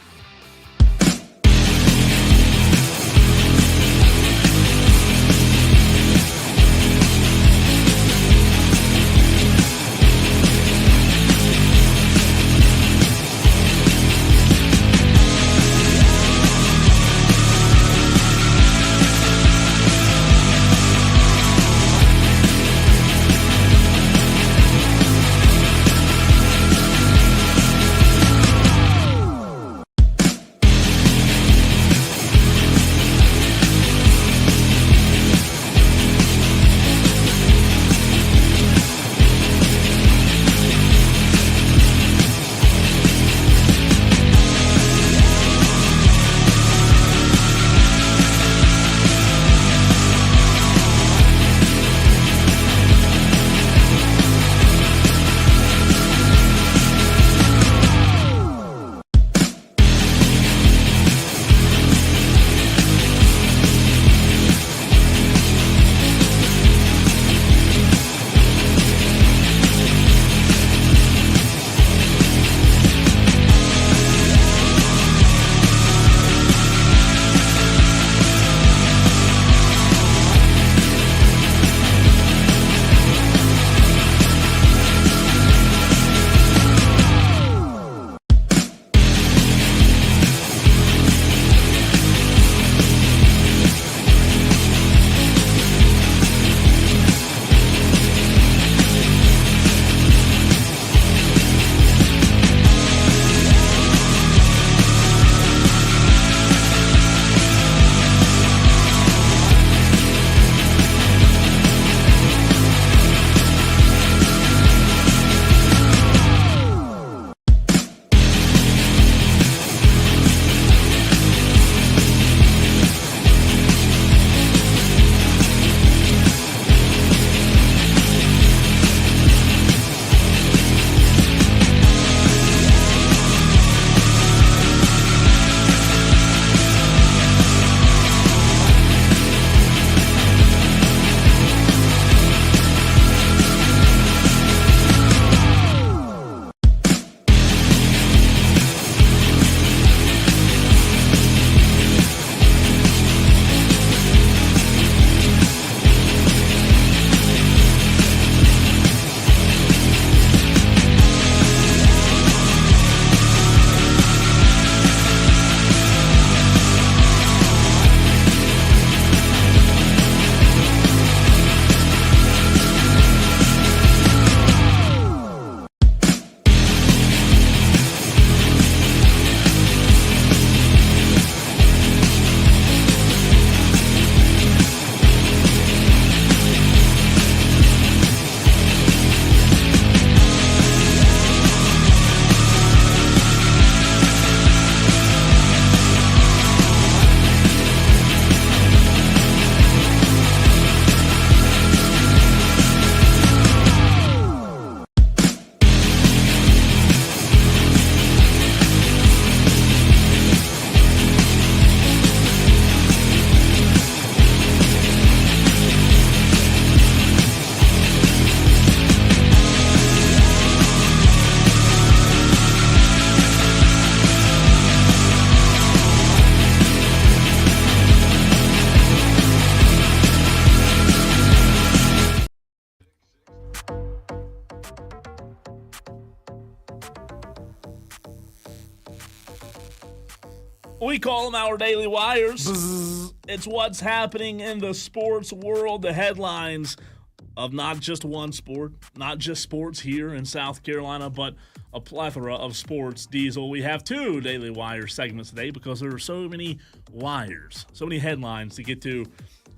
We call them our daily wires. It's what's happening in the sports world, the headlines of not just one sport, not just sports here in South Carolina, but a plethora of sports. Diesel, we have 2 Daily Wire segments today because there are so many wires, so many headlines to get to.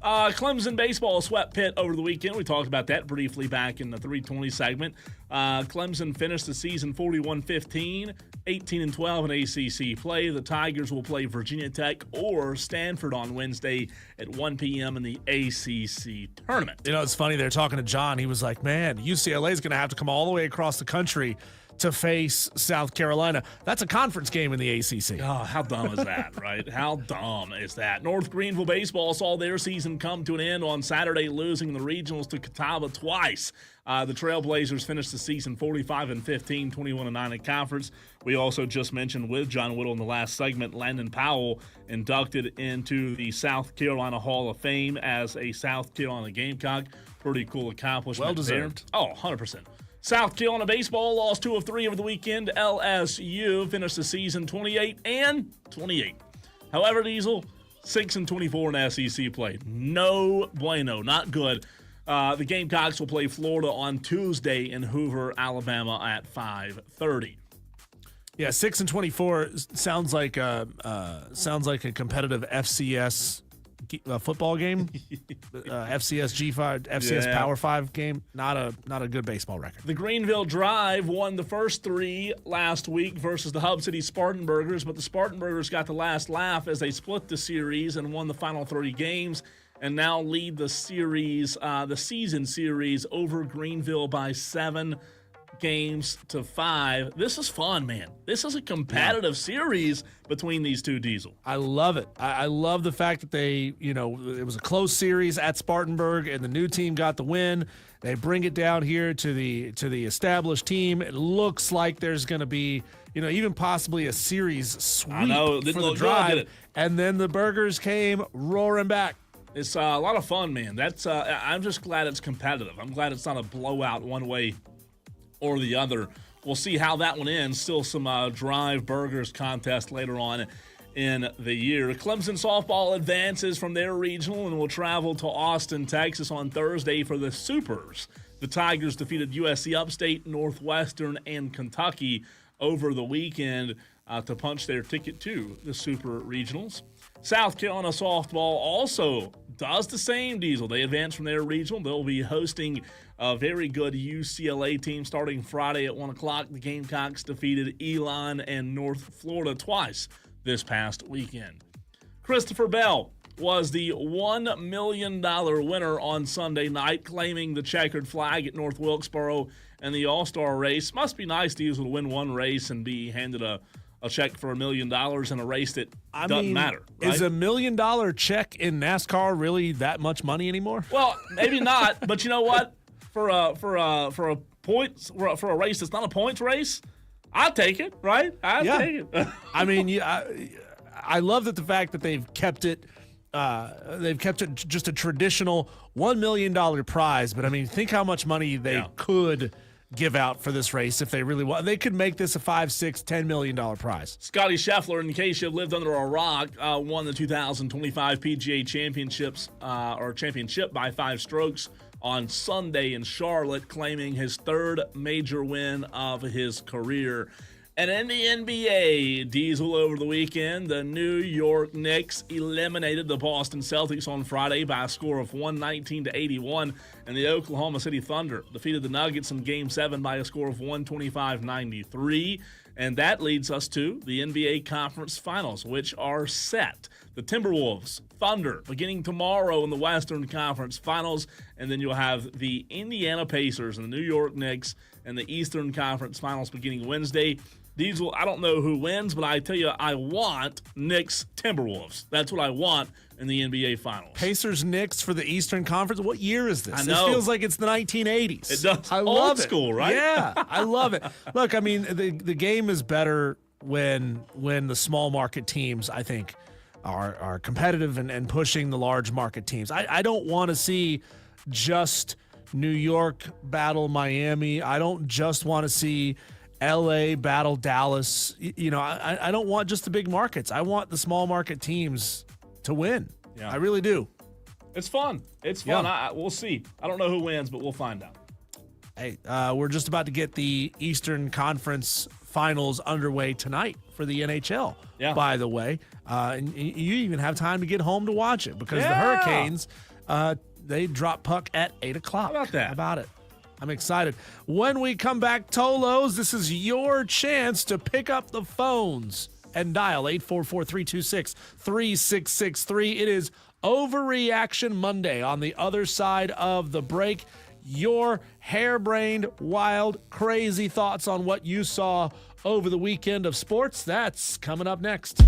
Clemson baseball swept Pitt over the weekend. We talked about that briefly back in the 320 segment. Clemson finished the season 41-15, 18-12 in ACC play. The Tigers will play Virginia Tech or Stanford on Wednesday at 1 p.m. in the ACC tournament. You know, it's funny. They're talking to John. He was like, man, UCLA is going to have to come all the way across the country to face South Carolina. That's a conference game in the ACC. Oh, how dumb is that, right? How dumb is that? North Greenville baseball saw their season come to an end on Saturday, losing the regionals to Catawba twice. The Trailblazers finished the season 45-15, 21-9 in conference. We also just mentioned with John Whittle in the last segment, Landon Powell inducted into the South Carolina Hall of Fame as a South Carolina Gamecock. Pretty cool accomplishment. Well deserved. There. Oh, 100%. South Carolina baseball lost 2 of 3 over the weekend. LSU finished the season 28-28. However, Diesel, 6-24 in SEC play. No bueno, not good. The Gamecocks will play Florida on Tuesday in Hoover, Alabama at 5:30. Yeah, 6-24 sounds like a competitive FCS football game, FCS G5, FCS Power 5 game. Not a good baseball record. The Greenville Drive won the first 3 last week versus the Hub City Spartanburgers, but the Spartanburgers got the last laugh as they split the series and won the final 30 games, and now lead the series, the season series over Greenville by 7 games to 5. This is fun, man. This is a competitive series between these two, Diesel. I love it. I love the fact that they, it was a close series at Spartanburg and the new team got the win. They bring it down here to the established team. It looks like there's going to be, even possibly a series sweep for the Drive. And then the Burgers came roaring back. It's a lot of fun, man. That's I'm just glad it's competitive. I'm glad it's not a blowout one way or the other. We'll see how that one ends. Still some Drive Burgers contest later on in the year. Clemson softball advances from their regional and will travel to Austin, Texas on Thursday for the Supers. The Tigers defeated USC Upstate, Northwestern, and Kentucky over the weekend to punch their ticket to the Super Regionals. South Carolina softball also does the same, Diesel. They advance from their regional. They'll be hosting a very good UCLA team starting Friday at 1 o'clock. The Gamecocks defeated Elon and North Florida twice this past weekend. Christopher Bell was the $1 million winner on Sunday night, claiming the checkered flag at North Wilkesboro and the All-Star race. Must be nice, Diesel, to win one race and be handed a check for $1 million in a race that doesn't matter. Right? Is $1 million check in NASCAR really that much money anymore? Well, maybe not, but you know what? For a race that's not a points race, I'd take it, right? I'd take it. I mean, I love that the fact that they've kept it just a traditional $1 million prize. But I mean, think how much money they could give out for this race if they really want. They could make this a $5, $6, $10 million prize. Scottie Scheffler, in case you lived under a rock, won the 2025 PGA Championships championship by 5 strokes on Sunday in Charlotte, claiming his 3rd major win of his career. And in the NBA, Diesel, over the weekend, the New York Knicks eliminated the Boston Celtics on Friday by a score of 119-81, and the Oklahoma City Thunder defeated the Nuggets in Game 7 by a score of 125-93. And that leads us to the NBA Conference Finals, which are set. The Timberwolves, Thunder, beginning tomorrow in the Western Conference Finals, and then you'll have the Indiana Pacers and the New York Knicks in the Eastern Conference Finals beginning Wednesday. Diesel, I don't know who wins, but I tell you, I want Knicks Timberwolves. That's what I want in the NBA Finals. Pacers Knicks for the Eastern Conference. What year is this? I know. This feels like it's the 1980s. It does. I Old love school, it. right? Yeah, I love it. Look, I mean, the game is better when the small market teams, I think, are competitive and pushing the large market teams. I don't want to see just New York battle Miami. I don't just want to see LA battle Dallas. I don't want just the big markets. I want the small market teams to win. Yeah. I really do. It's fun. It's fun. Yeah. We'll see. I don't know who wins, but we'll find out. Hey, we're just about to get the Eastern Conference Finals underway tonight for the NHL, by the way. And you even have time to get home to watch it because the Hurricanes, they drop puck at 8 o'clock. How about that? How about it? I'm excited. When we come back, Tolos, this is your chance to pick up the phones and dial 844-326-3663. It is Overreaction Monday. On the other side of the break, your harebrained, wild, crazy thoughts on what you saw over the weekend of sports. That's coming up next.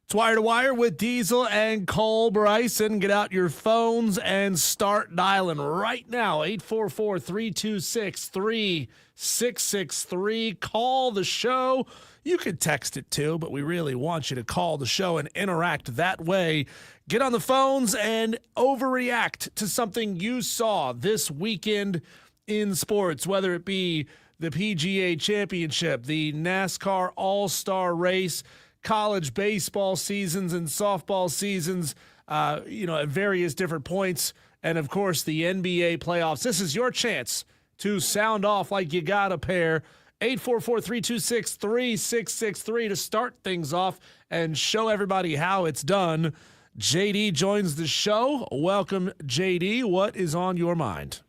It's Wire to Wire with Diesel and Cole Bryson. Get out your phones and start dialing right now. 844-326-3663. Call the show. You could text it too, but we really want you to call the show and interact that way. Get on the phones and overreact to something you saw this weekend in sports, whether it be the PGA Championship, the NASCAR All-Star Race, college baseball seasons and softball seasons, at various different points, and of course the NBA playoffs. This is your chance to sound off like you got a pair. 844-326-3663 to start things off and show everybody how it's done. JD joins the show. Welcome, JD. What is on your mind?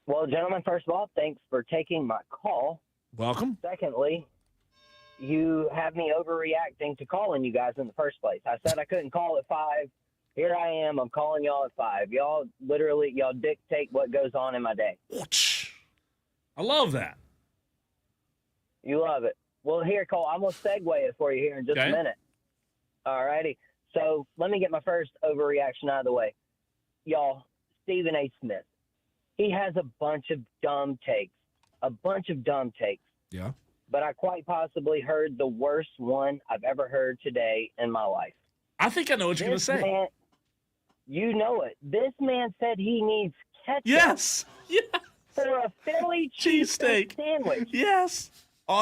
Well, gentlemen, first of all, thanks for taking my call. Welcome. Secondly, you have me overreacting to calling you guys in the first place. I said I couldn't call at 5. Here I am. I'm calling y'all at 5. Y'all dictate what goes on in my day. I love that. You love it. Well, here, Cole, I'm going to segue it for you here in just a minute. All righty. So let me get my first overreaction out of the way. Y'all, Stephen A. Smith, he has a bunch of dumb takes. Yeah. But I quite possibly heard the worst one I've ever heard today in my life. I think I know what you're going to say. You know it. This man said he needs ketchup. Yes. For a Philly cheesesteak sandwich. Yes.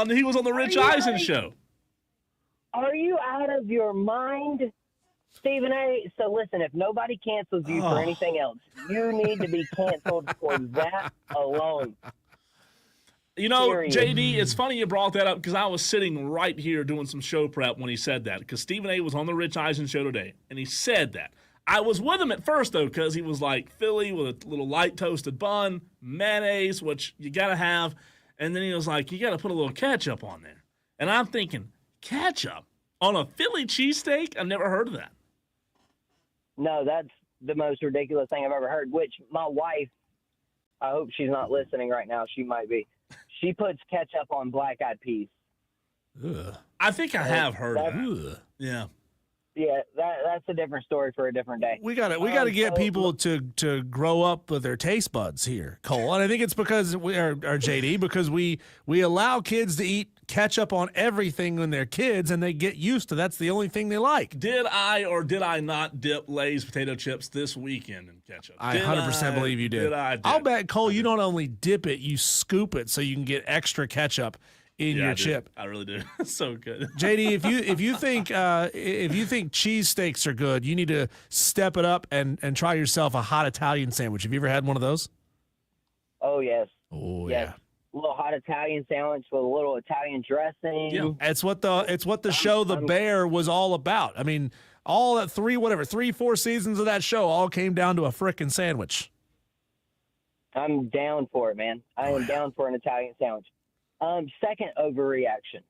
He was on the Rich Eisen show. Are you out of your mind? Stephen A., so listen, if nobody cancels you for anything else, you need to be canceled for that alone. You know, Period. JD, it's funny you brought that up because I was sitting right here doing some show prep when he said that, because Stephen A. was on the Rich Eisen show today, and he said that. I was with him at first, though, because he was like Philly with a little light toasted bun, mayonnaise, which you got to have, and then he was like, you got to put a little ketchup on there. And I'm thinking, ketchup on a Philly cheesesteak? I've never heard of that. No, that's the most ridiculous thing I've ever heard, which my wife, I hope she's not listening right now. She might be. She puts ketchup on black-eyed peas. Ugh. I think I have heard that. Yeah. Yeah, that's a different story for a different day. We got to get people to grow up with their taste buds here, Cole. And I think it's because we are JD, because we allow kids to eat ketchup on everything when they're kids, and they get used to that's the only thing they like. Did I or did I not dip Lay's potato chips this weekend in ketchup? I 100% believe you did. I'll bet, Cole, you don't only dip it, you scoop it so you can get extra ketchup in your chip. I really do. So good. JD, if you think cheesesteaks are good, you need to step it up and try yourself a hot Italian sandwich. Have you ever had one of those? Oh yes. Oh yes. yeah. A little hot Italian sandwich with a little Italian dressing. Yeah. It's what the show The Bear was all about. I mean, all that 3-4 seasons of that show all came down to a frickin' sandwich. I'm down for it, man. I am down for an Italian sandwich. Second overreaction.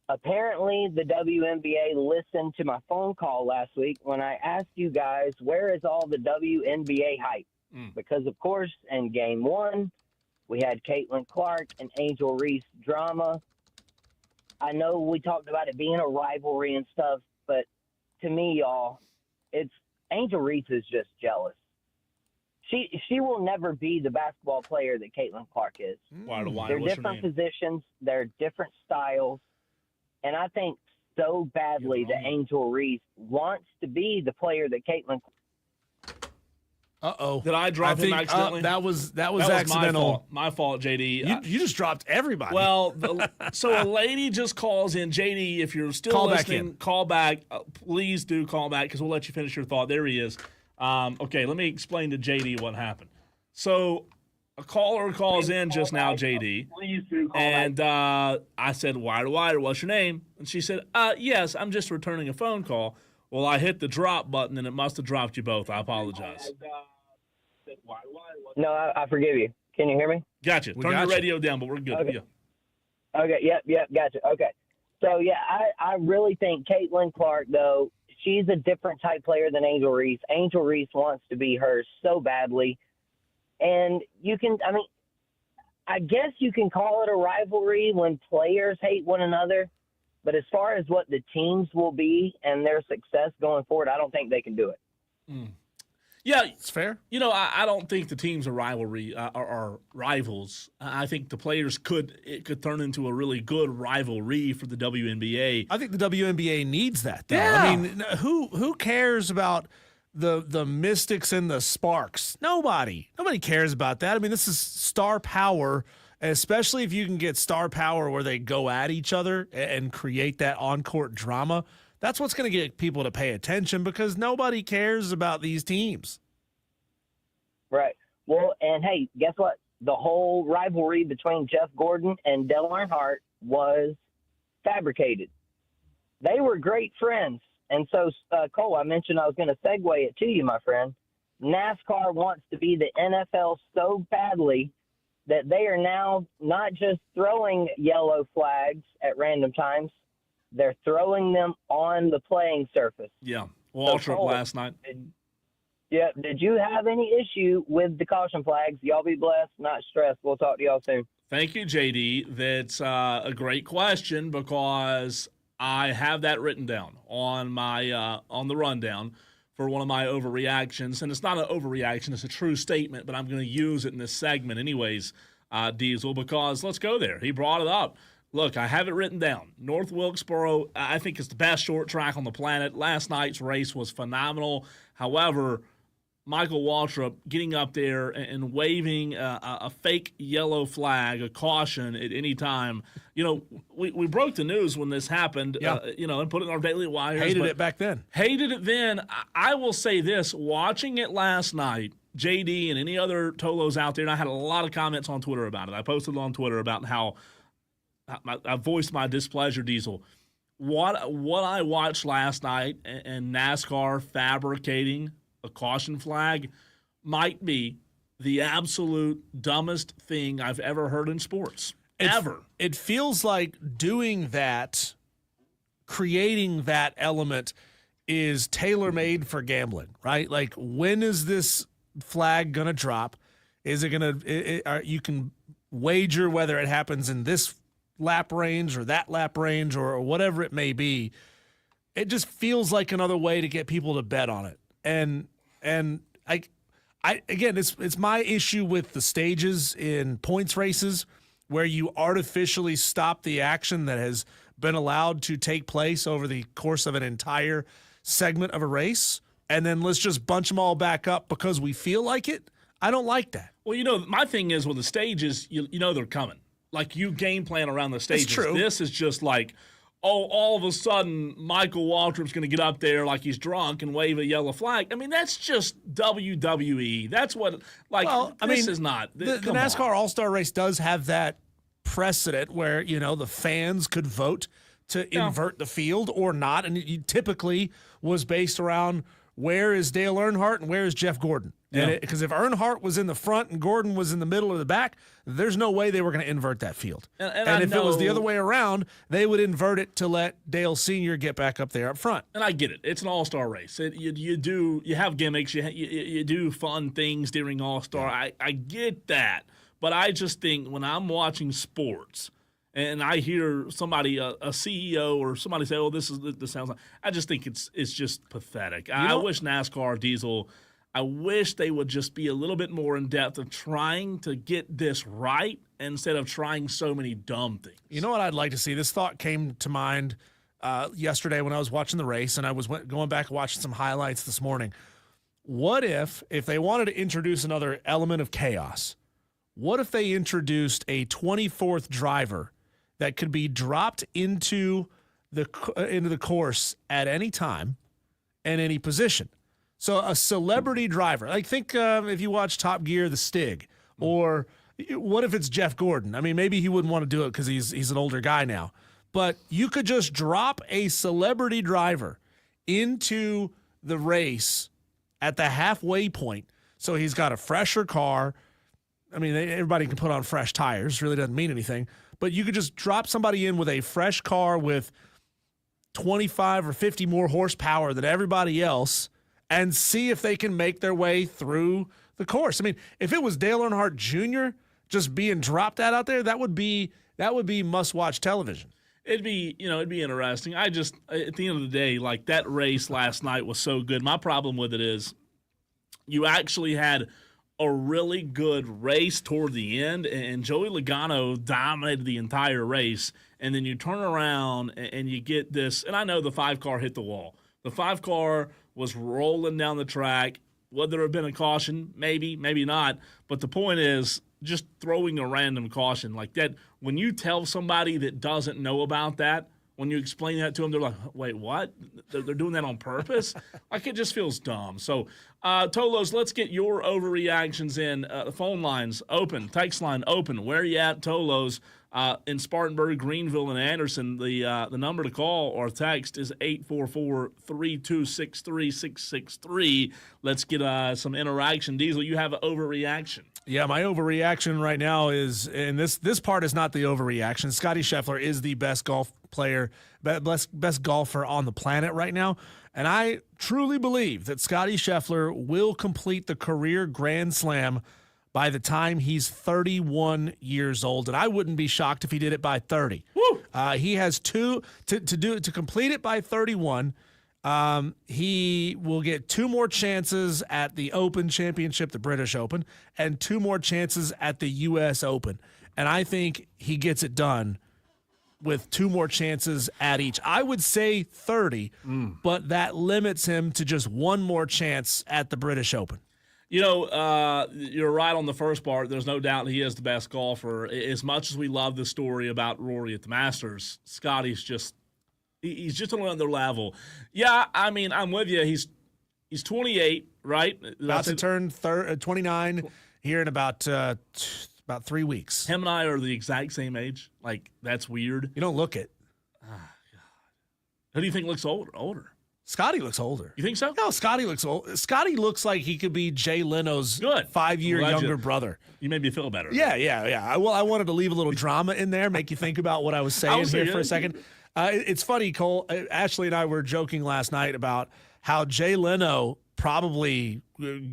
Apparently, the WNBA listened to my phone call last week when I asked you guys, where is all the WNBA hype? Because, of course, in Game 1, we had Caitlin Clark and Angel Reese drama. I know we talked about it being a rivalry and stuff, but to me, y'all, Angel Reese is just jealous. She will never be the basketball player that Caitlin Clark is. They're different positions. They're different styles. And I think so badly that Angel Reese wants to be the player that Caitlin. Uh-oh. Did I drop him accidentally? That was accidental. My fault, JD. You just dropped everybody. Well, so a lady just calls in. JD, if you're still listening, call back. Please do call back because we'll let you finish your thought. There he is. Okay, let me explain to JD what happened. So a caller calls in just now, JD. Please do call and I said, Wire to Wire, what's your name? And she said, yes, I'm just returning a phone call. Well, I hit the drop button, and it must have dropped you both. I apologize. No, I forgive you. Can you hear me? Gotcha. Turn your radio down, but we're good. Okay. Yeah. Okay, yep, gotcha. Okay. So, yeah, I really think Caitlin Clark, though, she's a different type player than Angel Reese. Angel Reese wants to be her so badly. And I guess you can call it a rivalry when players hate one another. But as far as what the teams will be and their success going forward, I don't think they can do it. Yeah, it's fair. You know, I don't think the teams are rivalry are rivals. I think the players could turn into a really good rivalry for the WNBA. I think the WNBA needs that, though. Yeah. I mean, who cares about the Mystics and the Sparks? Nobody cares about that. I mean, this is star power, especially if you can get star power where they go at each other and create that on-court drama. That's what's going to get people to pay attention, because nobody cares about these teams. Right. Well, and hey, guess what? The whole rivalry between Jeff Gordon and Dale Earnhardt was fabricated. They were great friends. And so, Cole, I mentioned I was going to segue it to you, my friend. NASCAR wants to be the NFL so badly that they are now not just throwing yellow flags at random times, they're throwing them on the playing surface. Yeah, Waltrip last night. Did you have any issue with the caution flags? Y'all be blessed, not stressed. We'll talk to y'all soon. Thank you, JD. That's a great question, because I have that written down on my on the rundown for one of my overreactions. And it's not an overreaction, it's a true statement, but I'm going to use it in this segment anyways, Diesel, because let's go there. He brought it up. Look, I have it written down. North Wilkesboro, I think, is the best short track on the planet. Last night's race was phenomenal. However, Michael Waltrip getting up there and waving a fake yellow flag, a caution at any time. You know, we broke the news when this happened, and put it in our Daily Wires. Hated it back then. Hated it then. I will say this, watching it last night, JD and any other Tolos out there, and I had a lot of comments on Twitter about it. I posted on Twitter about how I voiced my displeasure, Diesel. What I watched last night and NASCAR fabricating a caution flag might be the absolute dumbest thing I've ever heard in sports. Ever. It feels like doing that, creating that element, is tailor-made for gambling, right? Like, when is this flag going to drop? Is it going to – you can wager whether it happens in this lap range or that lap range or whatever it may be. It just feels like another way to get people to bet on it. And I again, it's my issue with the stages in points races where you artificially stop the action that has been allowed to take place over the course of an entire segment of a race, and then let's just bunch them all back up because we feel like it. I don't like that. Well, you know, my thing is with the stages, you know they're coming. Like, you game plan around the stages. That's true. This is just like, all of a sudden Michael Waltrip's going to get up there like he's drunk and wave a yellow flag. I mean, that's just WWE. That's what, like, this is not. The NASCAR All-Star race does have that precedent where, you know, the fans could vote to invert the field or not. And it typically was based around where is Dale Earnhardt and where is Jeff Gordon. Because if Earnhardt was in the front and Gordon was in the middle or the back, there's no way they were going to invert that field. And if it was the other way around, they would invert it to let Dale Sr. get back up there up front. And I get it. It's an all-star race. You have gimmicks. You do fun things during all-star. I get that. But I just think when I'm watching sports and I hear somebody, a CEO or somebody say, "Oh, this sounds like," I just think it's just pathetic. I wish NASCAR, Diesel, I wish they would just be a little bit more in depth of trying to get this right instead of trying so many dumb things. You know what I'd like to see? This thought came to mind yesterday when I was watching the race, and I was going back and watching some highlights this morning. What if they wanted to introduce another element of chaos, what if they introduced a 24th driver that could be dropped into the course at any time and any position? So a celebrity driver, like think if you watch Top Gear, the Stig, or what if it's Jeff Gordon? I mean, maybe he wouldn't want to do it because he's an older guy now. But you could just drop a celebrity driver into the race at the halfway point. So he's got a fresher car. I mean, everybody can put on fresh tires. Really doesn't mean anything. But you could just drop somebody in with a fresh car with 25 or 50 more horsepower than everybody else and see if they can make their way through the course. I mean, if it was Dale Earnhardt Jr. just being dropped out there, that would be must-watch television. It'd be interesting. I just, at the end of the day, like, that race last night was so good. My problem with it is you actually had a really good race toward the end, and Joey Logano dominated the entire race. And then you turn around and you get this, and I know the 5-car hit the wall. The 5-car was rolling down the track. Would there have been a caution? Maybe, maybe not. But the point is, just throwing a random caution like that, when you tell somebody that doesn't know about that, when you explain that to them, they're like, wait, what? They're doing that on purpose? Like, it just feels dumb. So, Tolos, let's get your overreactions in. The phone lines open, text line open. Where are you at, Tolos? In Spartanburg, Greenville, and Anderson, the number to call or text is 844-326-3663. Let's get some interaction. Diesel, you have an overreaction. Yeah, my overreaction right now is, and this part is not the overreaction. Scottie Scheffler is the best golf player, best golfer on the planet right now. And I truly believe that Scottie Scheffler will complete the career Grand Slam by the time he's 31 years old, and I wouldn't be shocked if he did it by 30. He has to complete it by 31. He will get 2 more chances at the Open Championship, the British Open, and 2 more chances at the U.S. Open. And I think he gets it done with 2 more chances at each. I would say 30, but that limits him to just 1 more chance at the British Open. You're right on the first part. There's no doubt he is the best golfer. As much as we love the story about Rory at the Masters, Scottie's he's just on another level. Yeah, I mean, I'm with you. He's 28, right? About to turn 29 here in about 3 weeks. Him and I are the exact same age. Like, that's weird. You don't look it. Oh, God. Who do you think looks older? Scottie looks older. You think so? No, Scottie looks old. Scottie looks like he could be Jay Leno's 5-year younger brother. You made me feel better. Yeah. Well, I wanted to leave a little drama in there, make you think about what I was saying here for a second. It's funny, Cole. Ashley and I were joking last night about how Jay Leno probably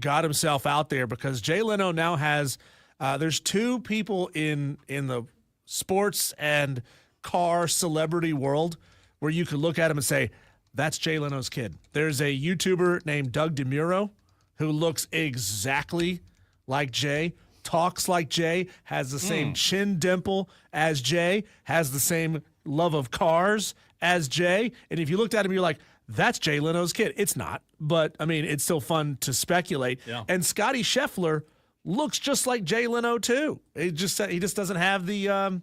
got himself out there because Jay Leno now has there's 2 people in the sports and car celebrity world where you could look at him and say, that's Jay Leno's kid. There's a YouTuber named Doug DeMuro who looks exactly like Jay, talks like Jay, has the same chin dimple as Jay, has the same love of cars as Jay. And if you looked at him, you're like, that's Jay Leno's kid. It's not, but I mean, it's still fun to speculate. Yeah. And Scottie Scheffler looks just like Jay Leno too. He just doesn't have the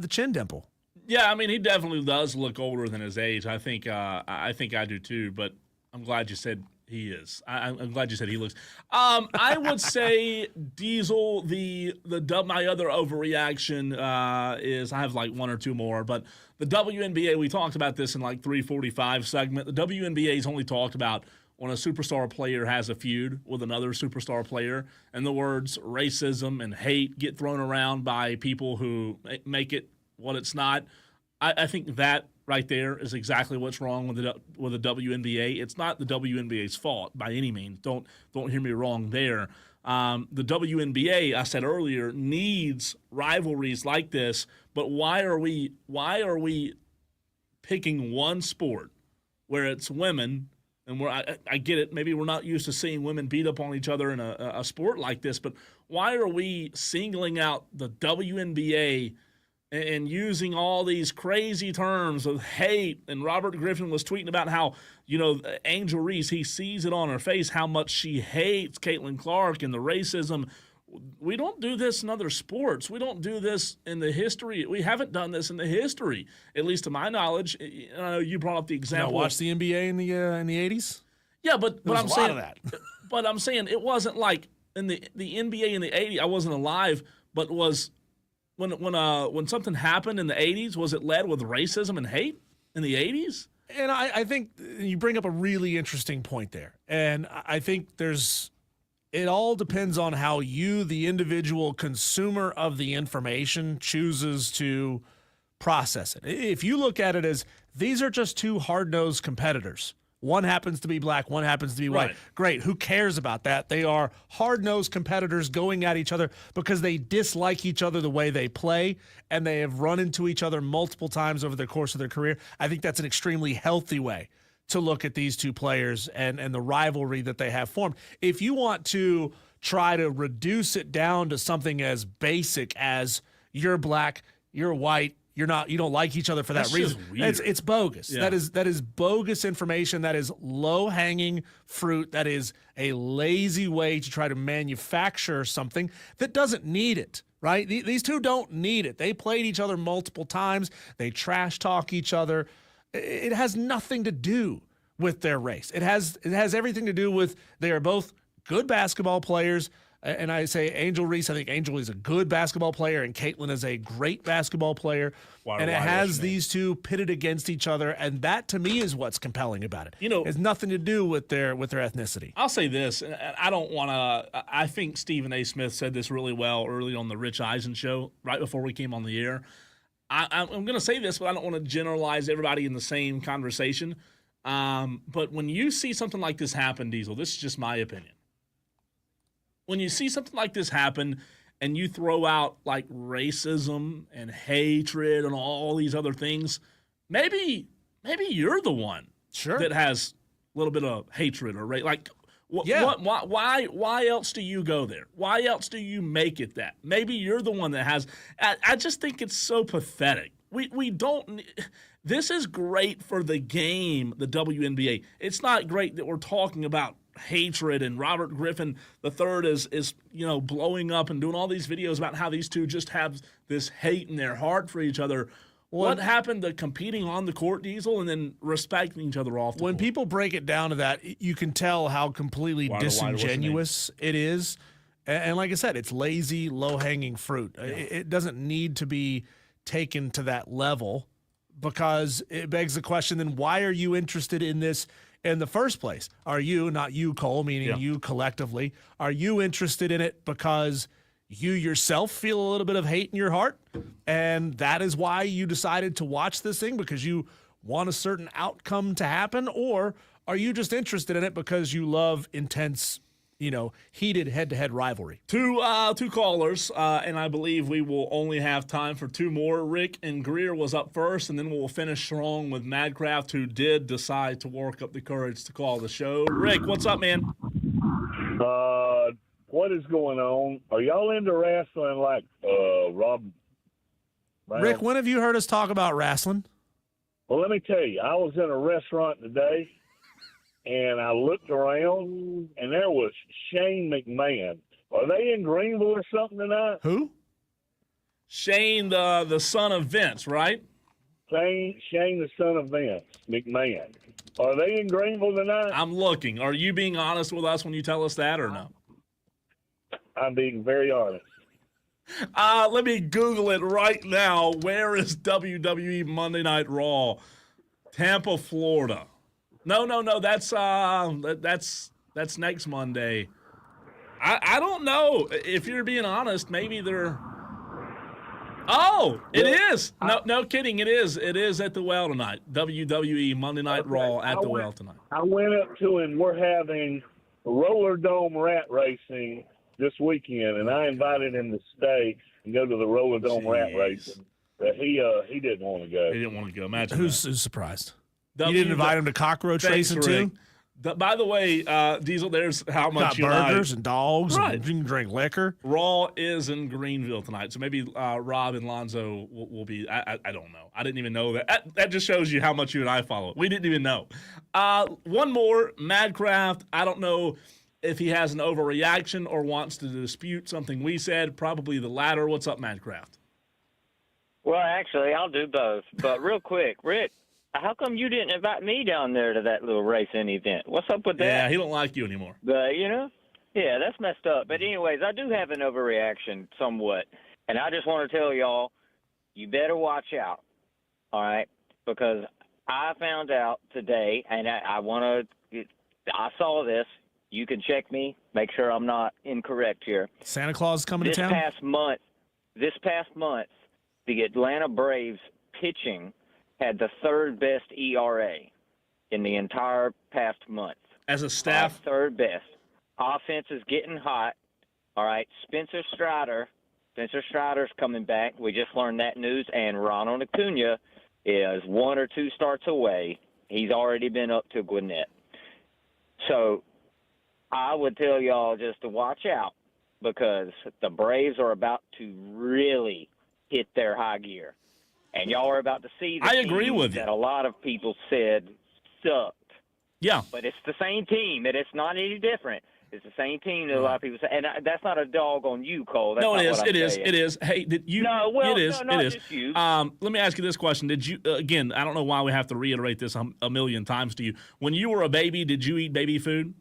chin dimple. Yeah, I mean, he definitely does look older than his age. I think I do too, but I'm glad you said he is. I'm glad you said he looks. I would say Diesel. My other overreaction is I have like 1 or 2 more, but the WNBA. We talked about this in like 345 segment. The WNBA is only talked about when a superstar player has a feud with another superstar player, and the words racism and hate get thrown around by people who make it what it's not. I think that right there is exactly what's wrong with the WNBA. It's not the WNBA's fault by any means. Don't hear me wrong there. The WNBA, I said earlier, needs rivalries like this. But why are we picking one sport where it's women? And I get it. Maybe we're not used to seeing women beat up on each other in a sport like this. But why are we singling out the WNBA and using all these crazy terms of hate? And Robert Griffin was tweeting about how, Angel Reese, he sees it on her face how much she hates Caitlin Clark and the racism. We don't do this in other sports. We don't do this in the history. We haven't done this in the history, at least to my knowledge. I know you brought up the example. Watch the NBA in the 80s. Yeah, but I'm saying that. But I'm saying it wasn't like in the NBA in the 80s. I wasn't alive, but was when something happened in the 80s, was it led with racism and hate in the 80s? And I think you bring up a really interesting point there. And I think it all depends on how you, the individual consumer of the information, chooses to process it. If you look at it as these are just 2 hard-nosed competitors, One happens to be black, one happens to be white. Right. Great. Who cares about that? They are hard-nosed competitors going at each other because they dislike each other the way they play, and they have run into each other multiple times over the course of their career. I think that's an extremely healthy way to look at these two players and the rivalry that they have formed. If you want to try to reduce it down to something as basic as you're black, you're white, you don't like each other for that reason. It's bogus. Yeah. That is bogus information. That is low-hanging fruit. That is a lazy way to try to manufacture something that doesn't need it, right? These two don't need it. They played each other multiple times. They trash talk each other. It has nothing to do with their race. It has everything to do with they are both good basketball players. And I say Angel Reese, I think Angel is a good basketball player, and Caitlin is a great basketball player. And it has these two pitted against each other, and that to me is what's compelling about it. You know, it has nothing to do with their ethnicity. I'll say this, and I don't want to. I think Stephen A. Smith said this really well early on the Rich Eisen show, right before we came on the air. I'm going to say this, but I don't want to generalize everybody in the same conversation. But when you see something like this happen, Diesel, this is just my opinion. When you see something like this happen and you throw out like racism and hatred and all these other things, maybe you're the one that has a little bit of hatred or like why else do you go there? Why else do you make it that? Maybe you're the one that has. I just think it's so pathetic. We don't. This is great for the game, the WNBA. It's not great that we're talking about hatred and Robert Griffin III is blowing up and doing all these videos about how these two just have this hate in their heart for each other. What happened to competing on the court, Diesel, and then respecting each other off the court? When people break it down to that, you can tell how completely disingenuous it is. And like I said, it's lazy, low-hanging fruit. Yeah. It doesn't need to be taken to that level because it begs the question, then why are you interested in this in the first place? Are you, not you, Cole, meaning you collectively, are you interested in it because you yourself feel a little bit of hate in your heart, and that is why you decided to watch this thing because you want a certain outcome to happen? Or are you just interested in it because you love intense, heated head-to-head rivalry? Two callers, and I believe we will only have time for two more. Rick and Greer was up first, and then we'll finish strong with Madcraft, who did decide to work up the courage to call the show. Rick, what's up, man? What is going on? Are y'all into wrestling like Rob? Rick, when have you heard us talk about wrestling? Well, let me tell you, I was in a restaurant today, and I looked around, and there was Shane McMahon. Are they in Greenville or something tonight? Who? Shane, the son of Vince, right? Shane, the son of Vince McMahon. Are they in Greenville tonight? I'm looking. Are you being honest with us when you tell us that or no? I'm being very honest. Let me Google it right now. Where is WWE Monday Night Raw? Tampa, Florida. No. That's next Monday. I don't know. If you're being honest, maybe they're. Oh, it is. No kidding. It is. It is at the Well tonight. WWE Monday Night Raw at the Well tonight. I went up to and we're having roller dome rat racing this weekend, and I invited him to stay and go to the roller dome rat racing. But he didn't want to go. He didn't want to go. Imagine who's surprised? You didn't invite him to cockroach racing too? By the way, Diesel, there's how much you burgers and dogs, right? And you can drink liquor. Raw is in Greenville tonight, so maybe Rob and Lonzo will be. I don't know. I didn't even know that. That just shows you how much you and I follow. We didn't even know. One more, Madcraft. I don't know if he has an overreaction or wants to dispute something we said. Probably the latter. What's up, Madcraft? Well, actually, I'll do both. But real quick, Rick, how come you didn't invite me down there to that little racing event? What's up with that? Yeah, he don't like you anymore. But, yeah, that's messed up. But anyways, I do have an overreaction somewhat. And I just want to tell y'all, you better watch out, all right? Because I found out today, and I saw this. You can check me, make sure I'm not incorrect here. Santa Claus coming to town? This past month, the Atlanta Braves pitching had the third best ERA. in the entire past month. As a staff? Third best. Offense is getting hot. All right, Spencer Strider's coming back. We just learned that news, and Ronald Acuna is 1 or 2 starts away. He's already been up to Gwinnett. So I would tell y'all just to watch out because the Braves are about to really hit their high gear. And y'all are about to see the I agree team with you. that a lot of people said sucked. Yeah. But it's the same team, and it's not any different. It's the same team that a lot of people say. And that's not a dog on you, Cole. That's No, not it is. what I'm It is. saying. It is. Hey, did you? No, well, it is. no, not it is. just you. Let me ask you this question: Did you? Again, I don't know why we have to reiterate this a million times to you. When you were a baby, did you eat baby food?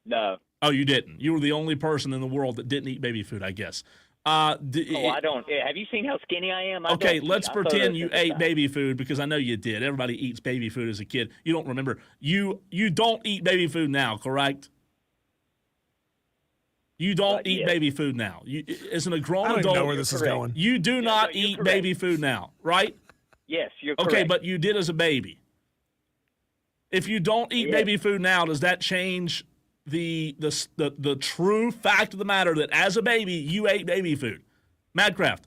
No. Oh, you didn't. You were the only person in the world that didn't eat baby food, I guess. I don't. Have you seen how skinny I am? Okay, let's pretend you ate baby food because I know you did. Everybody eats baby food as a kid. You don't remember. You don't eat baby food now, correct? You don't eat baby food now. You, as a grown adult, I don't know where this is going. You do not eat baby food now, right? Yes, you're correct. Okay, but you did as a baby. If you don't eat baby food now, does that change the true fact of the matter that as a baby you ate baby food? Madcraft,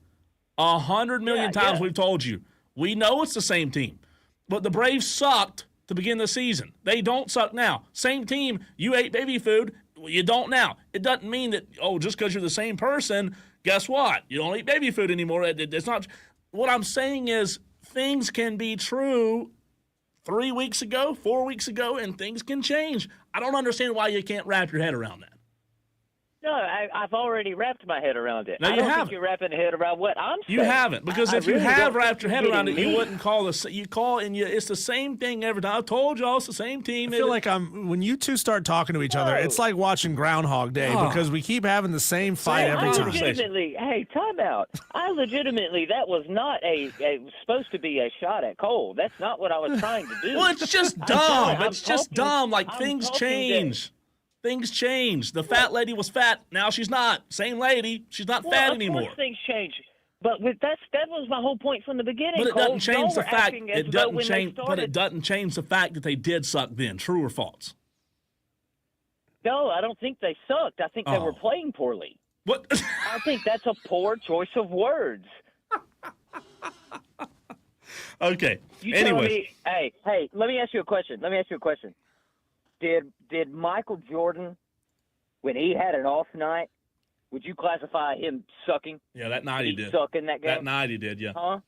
100 million times we've told you. We know it's the same team, but the Braves sucked to begin the season. They don't suck now. Same team, you ate baby food. Well, you don't now. It doesn't mean that, just because you're the same person, guess what? You don't eat baby food anymore. It's not. What I'm saying is things can be true 3 weeks ago, 4 weeks ago, and things can change. I don't understand why you can't wrap your head around that. No, I've already wrapped my head around it. No, I you don't haven't. think you're wrapping your head around what I'm saying. You haven't, because if you really have don't wrapped your think head you're around it, getting you me. wouldn't call this. You call and it's the same thing every time. I told y'all it's the same team. I feel like when you two start talking to each other, it's like watching Groundhog Day because we keep having the same fight every time. Hey, time out. That was not supposed to be a shot at Cole. That's not what I was trying to do. Well, it's just dumb. It's just dumb. Like things change. Things change. The fat lady was fat. Now she's not. Same lady. She's not fat anymore. Of course things change. But that was my whole point from the beginning. But it doesn't change the fact. It doesn't change. But it doesn't change the fact that they did suck then. True or false? No, I don't think they sucked. I think they were playing poorly. What? I think that's a poor choice of words. Okay. You tell me, hey, let me ask you a question. Did Michael Jordan, when he had an off night, would you classify him sucking? Yeah, that night he did. Suck in that game? That night he did, yeah. Huh?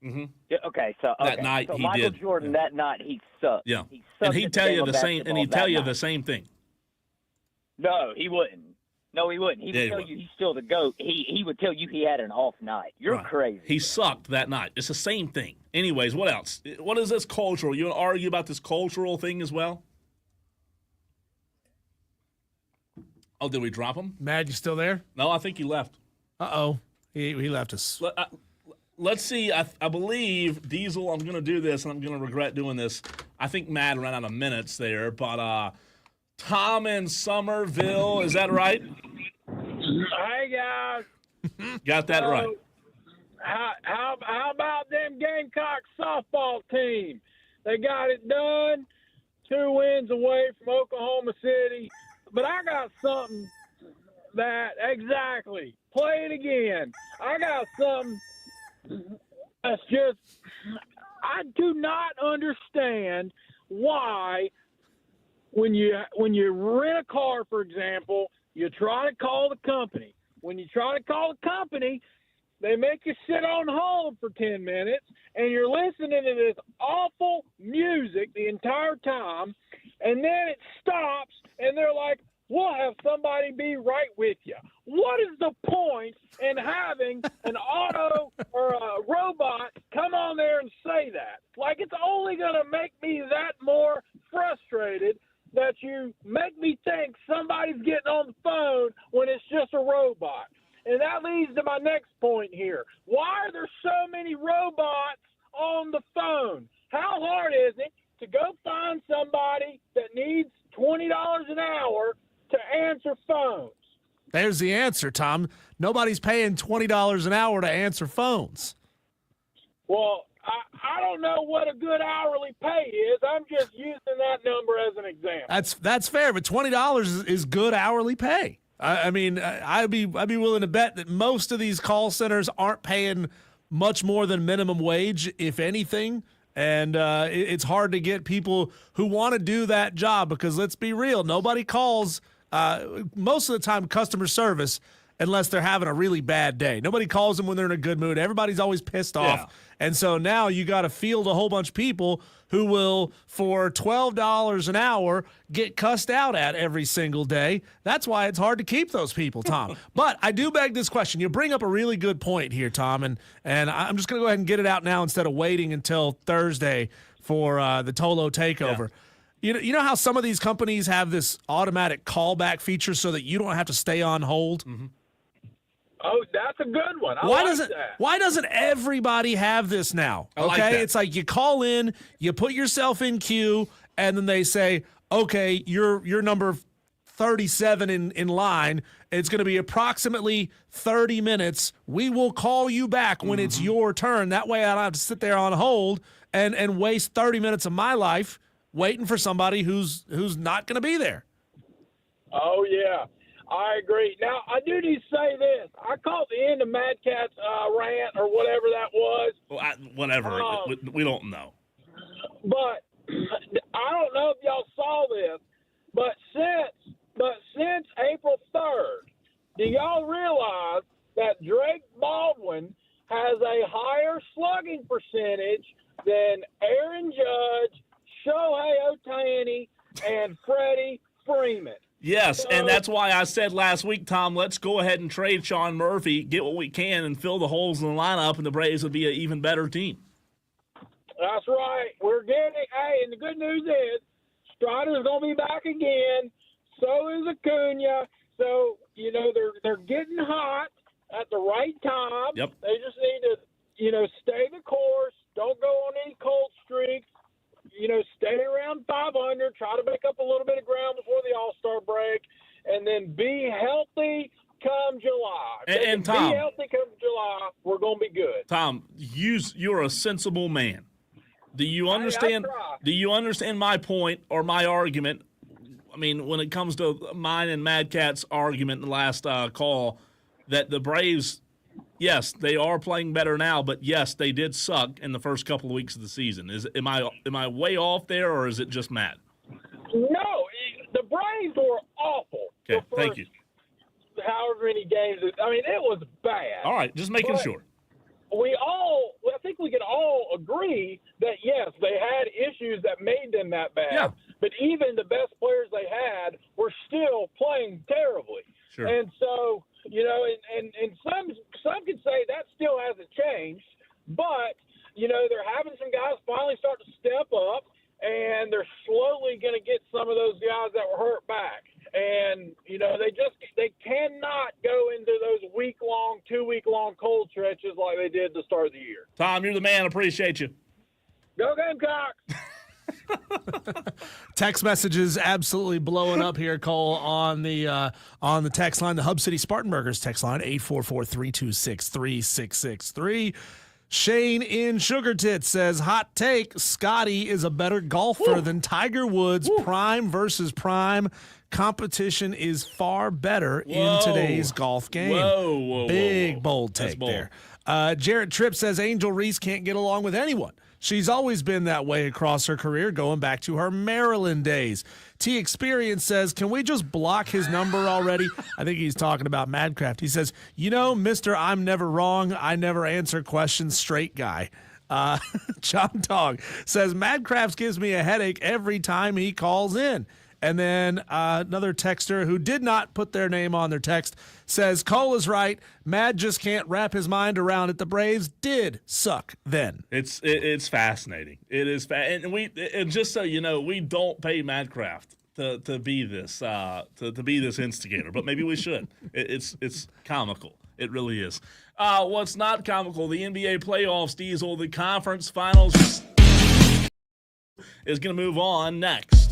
Mm-hmm. Yeah, okay, so that night so he Michael did. Jordan that night he sucked. Yeah. He sucked And he'd at tell game you of the same. And he'd basketball tell you that the night. same thing. No, he wouldn't. No, he wouldn't. He would tell you he's still the GOAT. He would tell you he had an off night. You're crazy. He sucked that night. It's the same thing. Anyways, what else? What is this cultural? You want to argue about this cultural thing as well? Oh, did we drop him? Mad, you still there? No, I think he left. Uh-oh. He left us. Let's see. I believe, Diesel, I'm going to do this, and I'm going to regret doing this. I think Mad ran out of minutes there, but Tom in Somerville, is that right? Hey, guys. Got that right. How about them Gamecock softball team? They got it done. 2 wins away from Oklahoma City. But I got something exactly. Play it again. I got something that's just, I do not understand why when you rent a car, for example, you try to call the company. When you try to call the company, they make you sit on hold for 10 minutes, and you're listening to this awful music the entire time, and then it stops, and they're like, we'll have somebody be right with you. What is the point in having an auto or a robot come on there and say that? Like, it's only going to make me that more frustrated that you make me think somebody's getting on the phone when it's just a robot. And that leads to my next point here. Why are there so many robots on the phone? How hard is it to go find somebody that needs $20 an hour to answer phones? There's the answer, Tom. Nobody's paying $20 an hour to answer phones. Well, I don't know what a good hourly pay is. I'm just using that number as an example. That's fair, but $20 is good hourly pay. I mean, I'd be willing to bet that most of these call centers aren't paying much more than minimum wage, if anything. And it's hard to get people who want to do that job because, let's be real, nobody calls most of the time customer service unless they're having a really bad day. Nobody calls them when they're in a good mood. Everybody's always pissed off. Yeah. And so now you got to field a whole bunch of people who will, for $12 an hour, get cussed out at every single day. That's why it's hard to keep those people, Tom. But I do beg this question. You bring up a really good point here, Tom, and I'm just going to go ahead and get it out now instead of waiting until Thursday for the Tolo takeover. Yeah. You know how some of these companies have this automatic callback feature so that you don't have to stay on hold? Mm-hmm. Oh, that's a good one. Why doesn't everybody have this now? I like Okay, that. it's like you call in, you put yourself in queue, and then they say, "Okay, you're number 37 in line. It's going to be approximately 30 minutes. We will call you back when it's your turn. That way, I don't have to sit there on hold and waste 30 minutes of my life waiting for somebody who's not going to be there." Oh, yeah. I agree. Now, I do need to say this. I caught the end of Mad Cat's rant or whatever that was. Well, whatever. We don't know. But I don't know if y'all saw this, but since April 3rd, do y'all realize that Drake Baldwin has a higher slugging percentage than Aaron Judge, Shohei Ohtani, and Freddie Freeman? Yes, and that's why I said last week, Tom, let's go ahead and trade Sean Murphy, get what we can, and fill the holes in the lineup, and the Braves would be an even better team. That's right. We're getting – hey, and the good news is Strider's going to be back again. So is Acuna. So, you know, they're getting hot at the right time. Yep. They just need to, you know, stay the course. Don't go on any cold streaks. You know, stay around 500, try to make up a little bit of ground before the All-Star break, and then be healthy come July. And Tom, be healthy come July, we're going to be good. Tom, you're a sensible man. Do you understand? Do you understand my point or my argument? I mean, when it comes to mine and Mad Cat's argument in the last call, that the Braves, yes, they are playing better now, but yes, they did suck in the first couple of weeks of the season. Am I way off there, or is it just Matt? No, the Braves were awful. Okay, thank you. However many games, I mean, it was bad. All right, just making sure. I think we can all agree that yes, they had issues that made them that bad. Yeah. But even the best players they had were still playing terribly. Sure. And so, you know, and some could say that still hasn't changed, but you know, they're having some guys finally start to step up, and they're slowly going to get some of those guys that were hurt back. And you know, they cannot go into those week-long, 2-week-long cold stretches like they did at the start of the year. Tom, you're the man. Appreciate you. Go Gamecocks! Text messages absolutely blowing up here, Cole, on the text line. The Hub City Spartanburgers text line, 844-326-3663. Shane in Sugar Tits says, hot take, Scottie is a better golfer than Tiger Woods. Prime versus prime. Competition is far better in today's golf game. Big, bold take there. Jarrett Tripp says, Angel Reese can't get along with anyone. She's always been that way across her career, going back to her Maryland days. T Experience says, can we just block his number already? I think he's talking about Madcraft. He says, you know, Mr. I'm never wrong. I never answer questions straight guy. John Dog says, Madcraft gives me a headache every time he calls in. And then another texter who did not put their name on their text says, Cole is right. Mad just can't wrap his mind around it. The Braves did suck then. It's fascinating. It is and just so you know, we don't pay Madcraft to be this to be this instigator, but maybe we should. It's comical. It really is. What's not comical? The NBA playoffs, Diesel. The conference finals is going to move on next.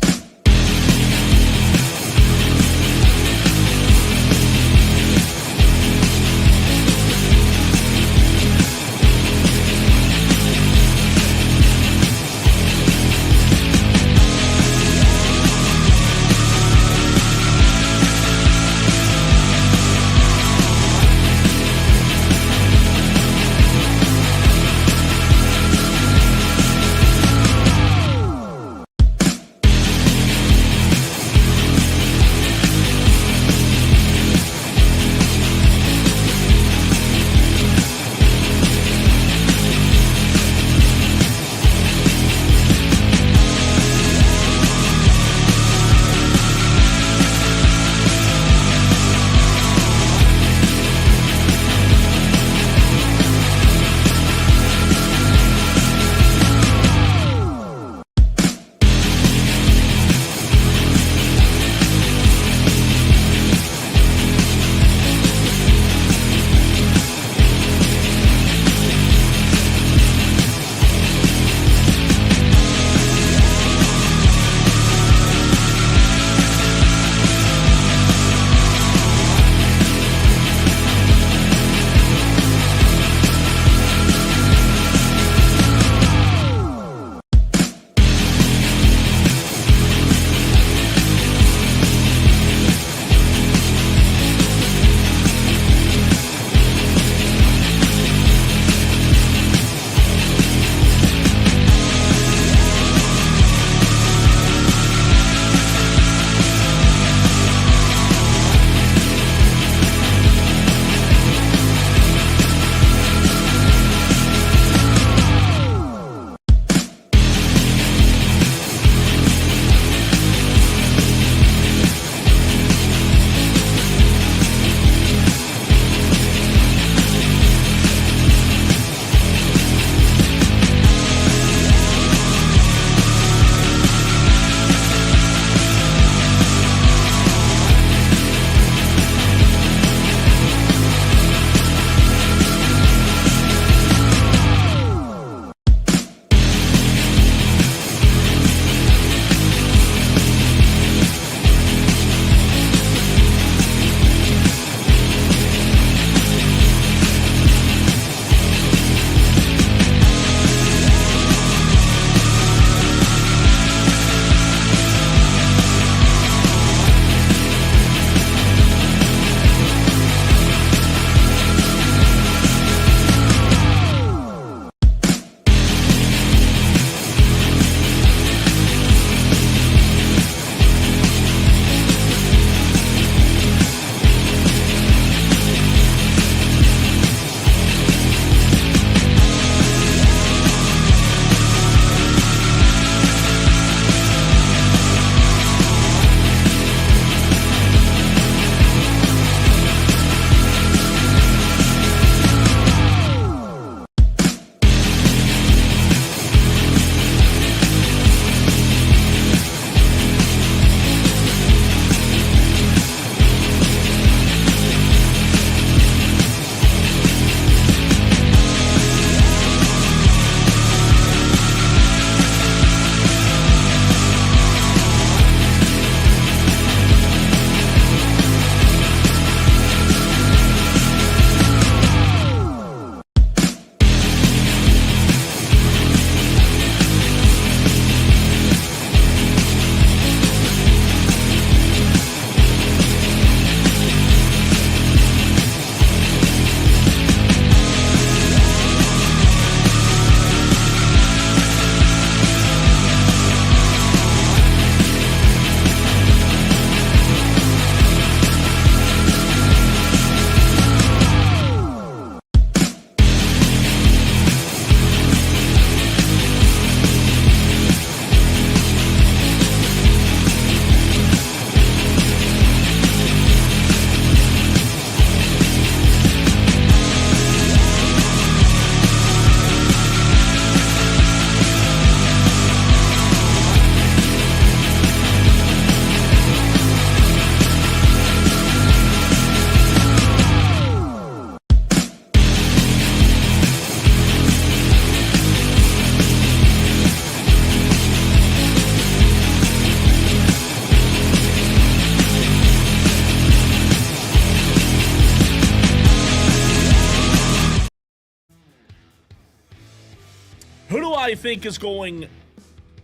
Who do I think is going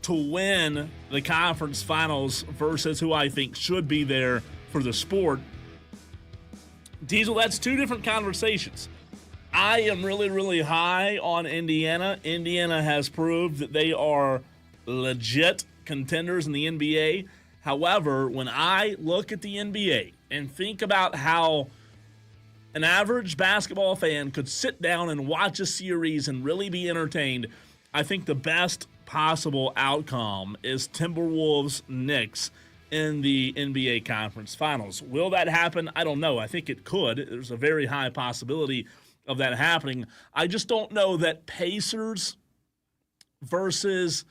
to win the conference finals versus who I think should be there for the sport? Diesel, that's two different conversations. I am really, really high on Indiana. Indiana has proved that they are legit contenders in the NBA. However, when I look at the NBA and think about how an average basketball fan could sit down and watch a series and really be entertained, I think the best possible outcome is Timberwolves-Knicks in the NBA Conference Finals. Will that happen? I don't know. I think it could. There's a very high possibility of that happening. I just don't know that Pacers versus,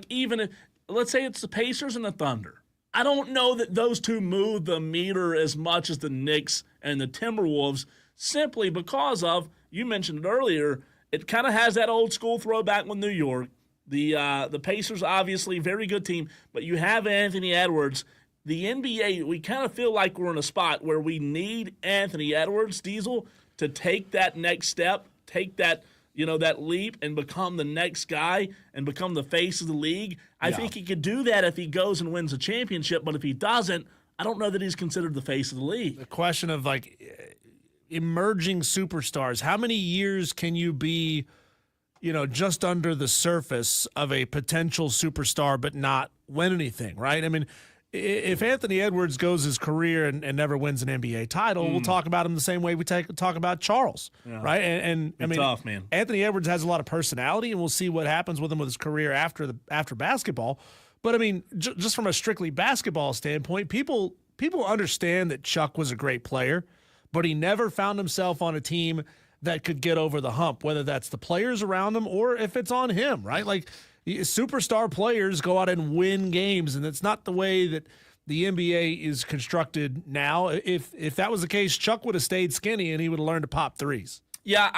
even let's say it's the Pacers and the Thunder. I don't know that those two move the meter as much as the Knicks and the Timberwolves, simply because of, you mentioned it earlier, it kind of has that old school throwback with New York. The Pacers, obviously, very good team, but you have Anthony Edwards. The NBA, we kind of feel like we're in a spot where we need Anthony Edwards, Diesel, to take that next step, take that that leap and become the next guy and become the face of the league. I think he could do that if he goes and wins a championship, but if he doesn't, I don't know that he's considered the face of the league. The question of emerging superstars, how many years can you be, just under the surface of a potential superstar but not win anything, right? I mean, if Anthony Edwards goes his career and never wins an NBA title, we'll talk about him the same way we talk about Charles, right? And I mean, tough, man. Anthony Edwards has a lot of personality, and we'll see what happens with him with his career after basketball. But I mean, just from a strictly basketball standpoint, people understand that Chuck was a great player, but he never found himself on a team that could get over the hump, whether that's the players around him or if it's on him, right? Like, superstar players go out and win games, and it's not the way that the NBA is constructed now. If that was the case, Chuck would have stayed skinny and he would have learned to pop threes. Yeah,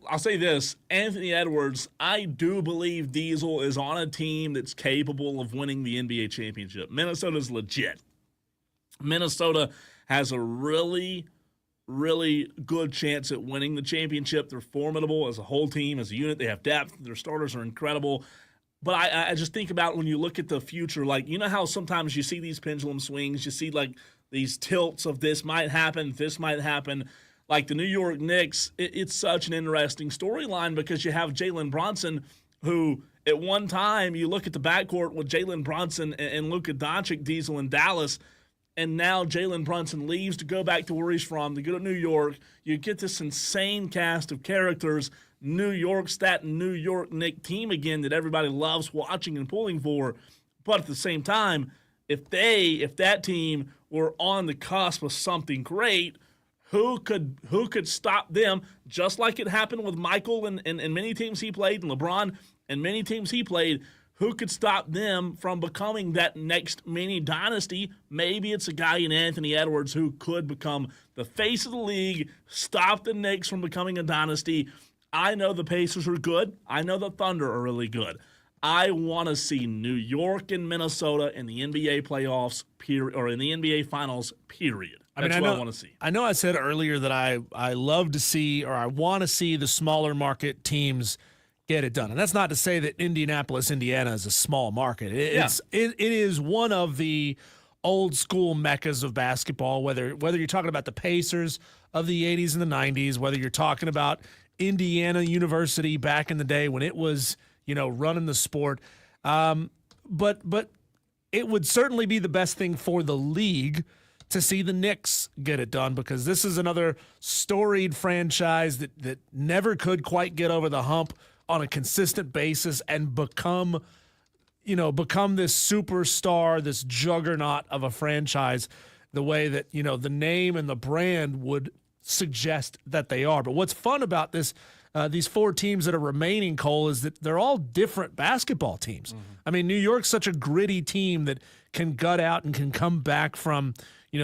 I'll say this. Anthony Edwards, I do believe Diesel is on a team that's capable of winning the NBA championship. Minnesota's legit. Minnesota has a really, really good chance at winning the championship. They're formidable as a whole team, as a unit. They have depth. Their starters are incredible. But I just think about when you look at the future, like, you know how sometimes you see these pendulum swings, you see like these tilts of this might happen. Like the New York Knicks, it's such an interesting storyline because you have Jalen Brunson, who at one time you look at the backcourt with Jalen Brunson and Luka Doncic, Diesel in Dallas, and now Jalen Brunson leaves to go back to where he's from, to go to New York. You get this insane cast of characters. New York's that New York Knicks team again that everybody loves watching and pulling for. But at the same time, if that team were on the cusp of something great, who could stop them? Just like it happened with Michael and many teams he played, and LeBron and many teams he played, who could stop them from becoming that next mini dynasty? Maybe it's a guy in Anthony Edwards who could become the face of the league, stop the Knicks from becoming a dynasty. I know the Pacers are good. I know the Thunder are really good. I want to see New York and Minnesota in the NBA playoffs, or in the NBA finals, period. That's what I want to see. I know I said earlier that I love to see, or I want to see the smaller market teams get it done. And that's not to say that Indianapolis, Indiana is a small market. It is one of the old school meccas of basketball, whether you're talking about the Pacers of the 80s and the 90s, whether you're talking about Indiana University back in the day when it was, running the sport. But it would certainly be the best thing for the league to see the Knicks get it done, because this is another storied franchise that never could quite get over the hump on a consistent basis and become this superstar, this juggernaut of a franchise, the way that, the name and the brand would suggest that they are. But what's fun about this, these four teams that are remaining, Cole, is that they're all different basketball teams. Mm-hmm. I mean, New York's such a gritty team that can gut out and can come back from,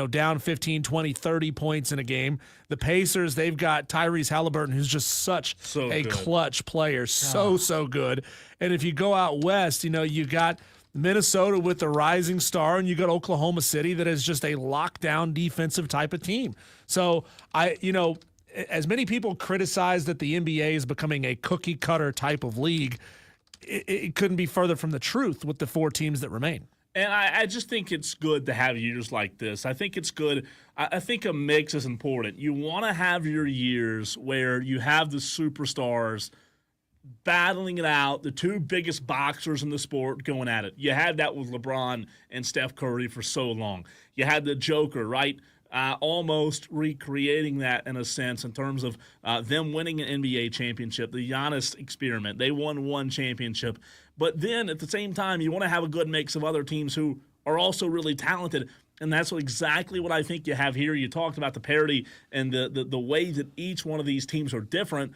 down 15, 20, 30 points in a game. The Pacers, they've got Tyrese Halliburton, who's just such a clutch player. So good. And if you go out west, you got Minnesota with the rising star, and you got Oklahoma City that is just a lockdown defensive type of team. So as many people criticize that the NBA is becoming a cookie cutter type of league, it couldn't be further from the truth with the 4 teams that remain. And I just think it's good to have years like this. I think it's good. I think a mix is important. You want to have your years where you have the superstars battling it out, the 2 biggest boxers in the sport going at it. You had that with LeBron and Steph Curry for so long. You had the Joker, right? Almost recreating that in a sense in terms of them winning an NBA championship, the Giannis experiment. They won 1 championship. But then at the same time, you want to have a good mix of other teams who are also really talented. And that's exactly what I think you have here. You talked about the parity and the way that each one of these teams are different.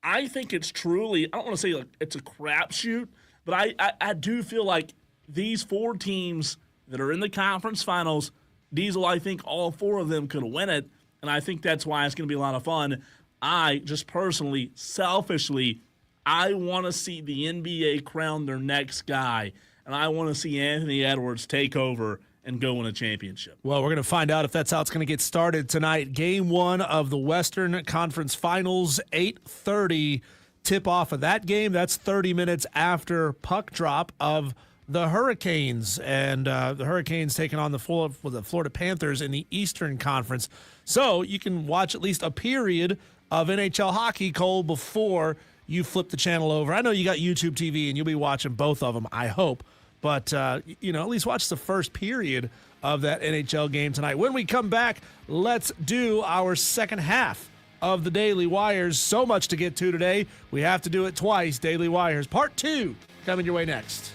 I think it's truly, I don't want to say like it's a crapshoot, but I do feel like these 4 teams that are in the conference finals, Diesel, I think all 4 of them could win it, and I think that's why it's going to be a lot of fun. I just personally, selfishly, I want to see the NBA crown their next guy, and I want to see Anthony Edwards take over and go win a championship. Well, we're going to find out if that's how it's going to get started tonight. Game 1 of the Western Conference Finals, 8:30 tip-off of that game. That's 30 minutes after puck drop of the Hurricanes, and the Hurricanes taking on the Florida Panthers in the Eastern Conference. So you can watch at least a period of NHL hockey, Cole, before you flip the channel over. I know you got YouTube TV, and you'll be watching both of them, I hope. But, at least watch the first period of that NHL game tonight. When we come back, let's do our second half of the Daily Wires. So much to get to today. We have to do it twice. Daily Wires Part 2 coming your way next.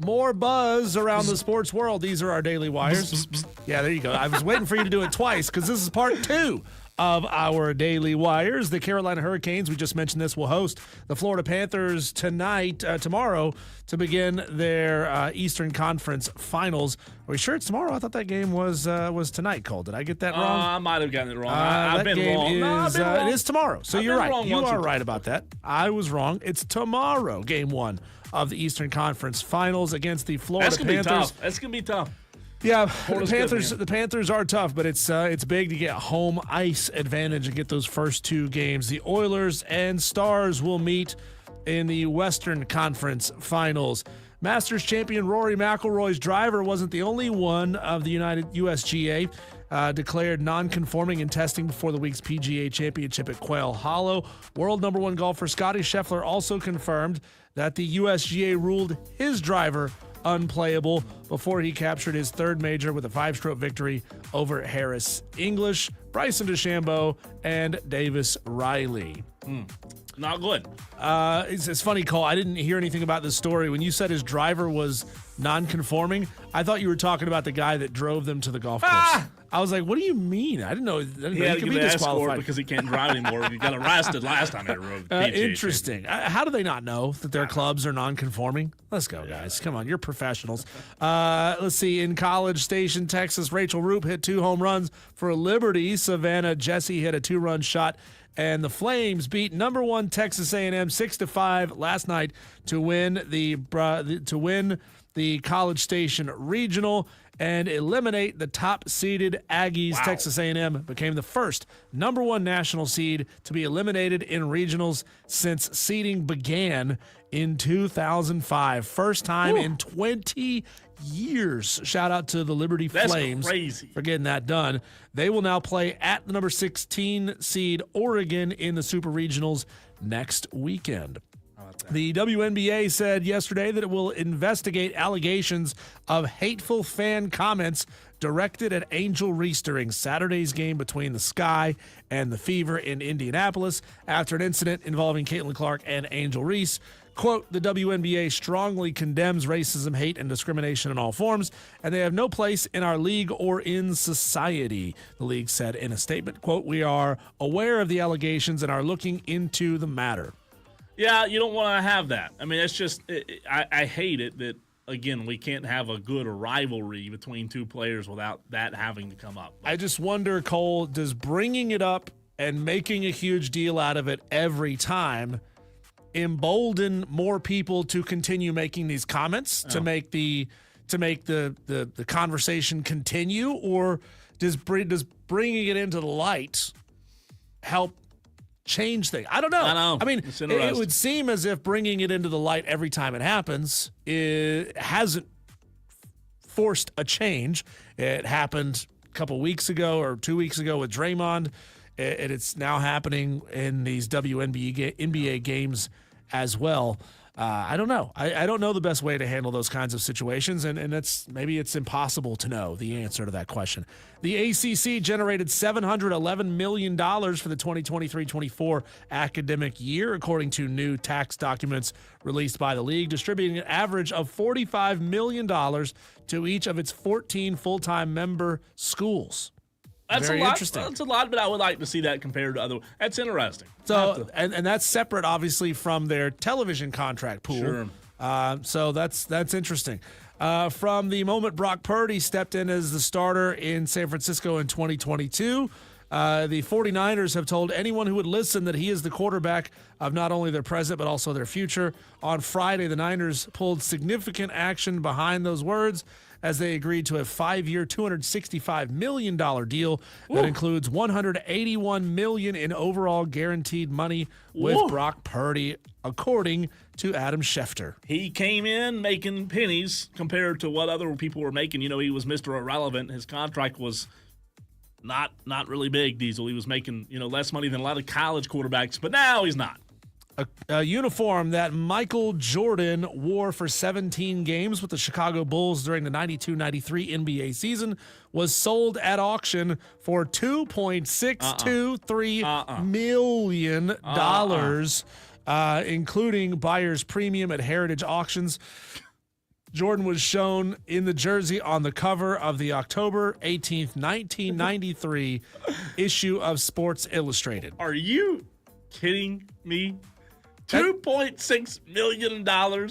More buzz around the sports world. These are our Daily Wires. Yeah, there you go. I was waiting for you to do it twice because this is part 2 of our Daily Wires. The Carolina Hurricanes, we just mentioned this, will host the Florida Panthers tomorrow, to begin their Eastern Conference Finals. Are we sure it's tomorrow? I thought that game was tonight, Cole. Did I get that wrong? I might have gotten it wrong. I've been wrong. It is tomorrow. So you're right. You are right about that. I was wrong. It's tomorrow, game 1 of the Eastern Conference Finals against the Florida Panthers. That's going to be tough. Yeah, the Panthers are tough, but it's big to get home ice advantage and get those first 2 games. The Oilers and Stars will meet in the Western Conference Finals. Masters champion Rory McIlroy's driver wasn't the only one of the USGA declared non-conforming in testing before the week's PGA Championship at Quail Hollow. World number 1 golfer Scottie Scheffler also confirmed that the USGA ruled his driver unplayable before he captured his 3rd major with a 5-stroke victory over Harris English, Bryson DeChambeau, and Davis Riley. Not good. It's funny, Cole. I didn't hear anything about this story. When you said his driver was non-conforming, I thought you were talking about the guy that drove them to the golf course. I was like, what do you mean? I didn't know he could be disqualified because he can't drive anymore. He got arrested last time he rode. Interesting. How do they not know that their clubs are non-conforming? Let's go, guys. Come on, you're professionals. Let's see. In College Station, Texas, Rachel Roop hit 2 home runs for Liberty. Savannah Jesse hit a 2-run shot. And the Flames beat number 1 Texas A&M 6-5 last night to win the College Station Regional and eliminate the top-seeded Aggies. Wow. Texas A&M became the first number 1 national seed to be eliminated in regionals since seeding began in 2005. First time in 20 years. Shout out to the Liberty Flames for getting that done. They will now play at the number 16 seed Oregon in the Super Regionals next weekend. The WNBA said yesterday that it will investigate allegations of hateful fan comments directed at Angel Reese during Saturday's game between the Sky and the Fever in Indianapolis after an incident involving Caitlin Clark and Angel Reese. Quote, the WNBA strongly condemns racism, hate, and discrimination in all forms, and they have no place in our league or in society, the league said in a statement. Quote, we are aware of the allegations and are looking into the matter. Yeah, you don't want to have that. I mean, it's just, I hate it that, again, we can't have a good rivalry between 2 players without that having to come up. I just wonder, Cole, does bringing it up and making a huge deal out of it every time embolden more people to continue making these comments, to make the conversation continue, or does bringing it into the light help change things? I don't know. I mean, it would seem as if bringing it into the light every time it happens, it hasn't forced a change. It happened a couple weeks ago or 2 weeks ago with Draymond. It's now happening in these WNBA games as well. I don't know. I don't know the best way to handle those kinds of situations, and maybe it's impossible to know the answer to that question. The ACC generated $711 million for the 2023-24 academic year, according to new tax documents released by the league, distributing an average of $45 million to each of its 14 full-time member schools. That's Very a lot. interesting. That's a lot, but I would like to see that compared to other. That's interesting. So, and that's separate, obviously, from their television contract pool. Sure. So that's interesting. From the moment Brock Purdy stepped in as the starter in San Francisco in 2022, the 49ers have told anyone who would listen that he is the quarterback of not only their present but also their future. On Friday, the Niners pulled significant action behind those words as they agreed to a 5-year, $265 million deal that includes $181 million in overall guaranteed money with Brock Purdy, according to Adam Schefter. He came in making pennies compared to what other people were making. You know, he was Mr. Irrelevant. His contract was not really big, Diesel. He was making, less money than a lot of college quarterbacks, but now he's not. A uniform that Michael Jordan wore for 17 games with the Chicago Bulls during the 92-93 NBA season was sold at auction for $2.623 million, including buyer's premium at Heritage Auctions. Jordan was shown in the jersey on the cover of the October 18th, 1993 issue of Sports Illustrated. Are you kidding me? $2.6 million.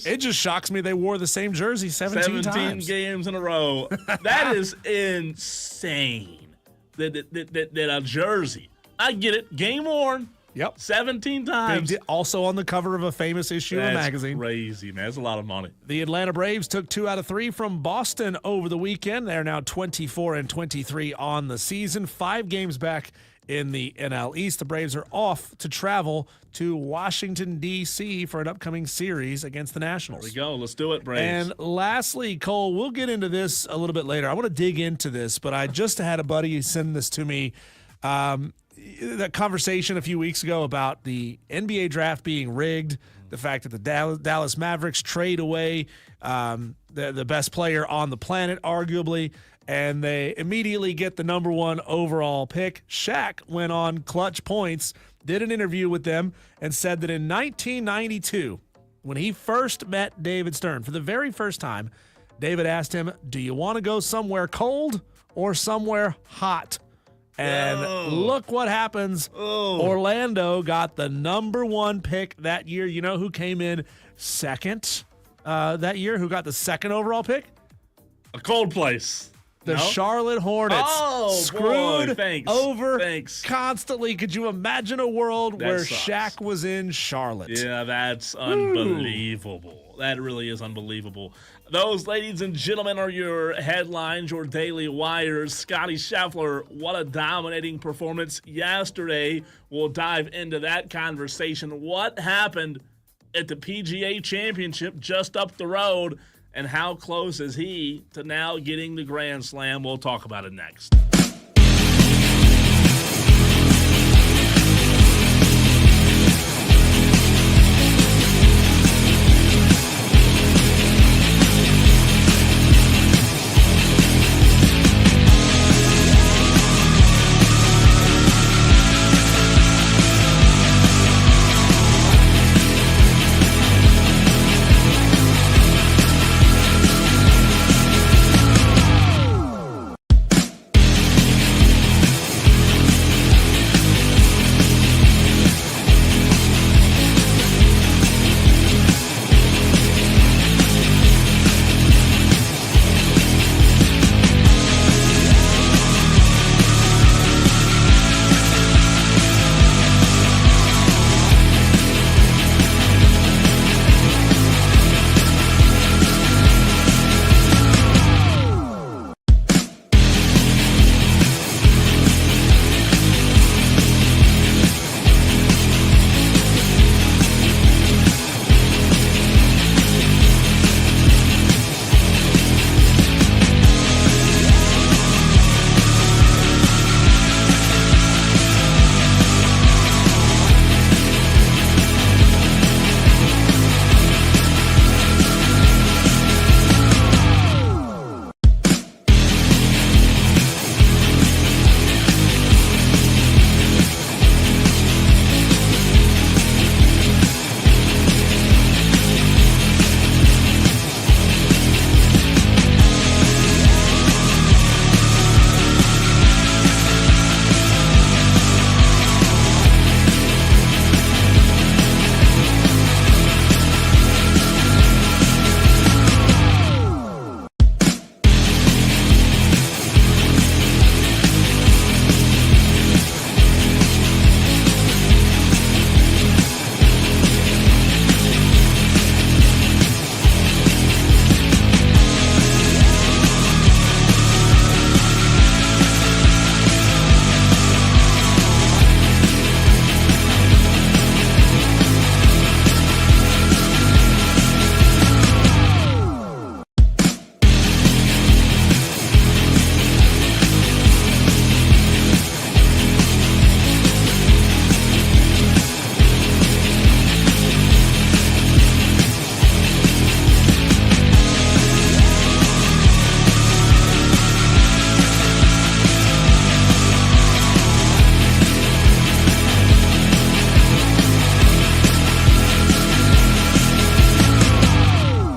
It just shocks me they wore the same jersey 17 times. Games in a row. That is insane. That a jersey. I get it. Game worn. Yep. 17 times. Also on the cover of a famous issue of a magazine. That's crazy, man. That's a lot of money. The Atlanta Braves took 2 out of 3 from Boston over the weekend. They're now 24-23 on the season. 5 games back in the NL East. The Braves are off to travel to Washington, D.C. for an upcoming series against the Nationals. There we go. Let's do it, Braves. And lastly, Cole, we'll get into this a little bit later. I want to dig into this, but I just had a buddy send this to me. That conversation a few weeks ago about the NBA draft being rigged, the fact that the Dallas Mavericks trade away the best player on the planet, arguably, and they immediately get the number 1 overall pick. Shaq went on Clutch Points, did an interview with them, and said that in 1992, when he first met David Stern, for the very first time, David asked him, do you want to go somewhere cold or somewhere hot? And look what happens. Orlando got the number 1 pick that year. You know who came in second that year? Who got the 2nd overall pick? A cold place. The Charlotte Hornets. Screwed over constantly. Could you imagine a world where Shaq was in Charlotte? Yeah, that's unbelievable. That really is unbelievable. Those, ladies and gentlemen, are your headlines, your daily wires. Scottie Scheffler, what a dominating performance yesterday. We'll dive into that conversation. What happened at the PGA Championship just up the road, and how close is he to now getting the Grand Slam? We'll talk about it next.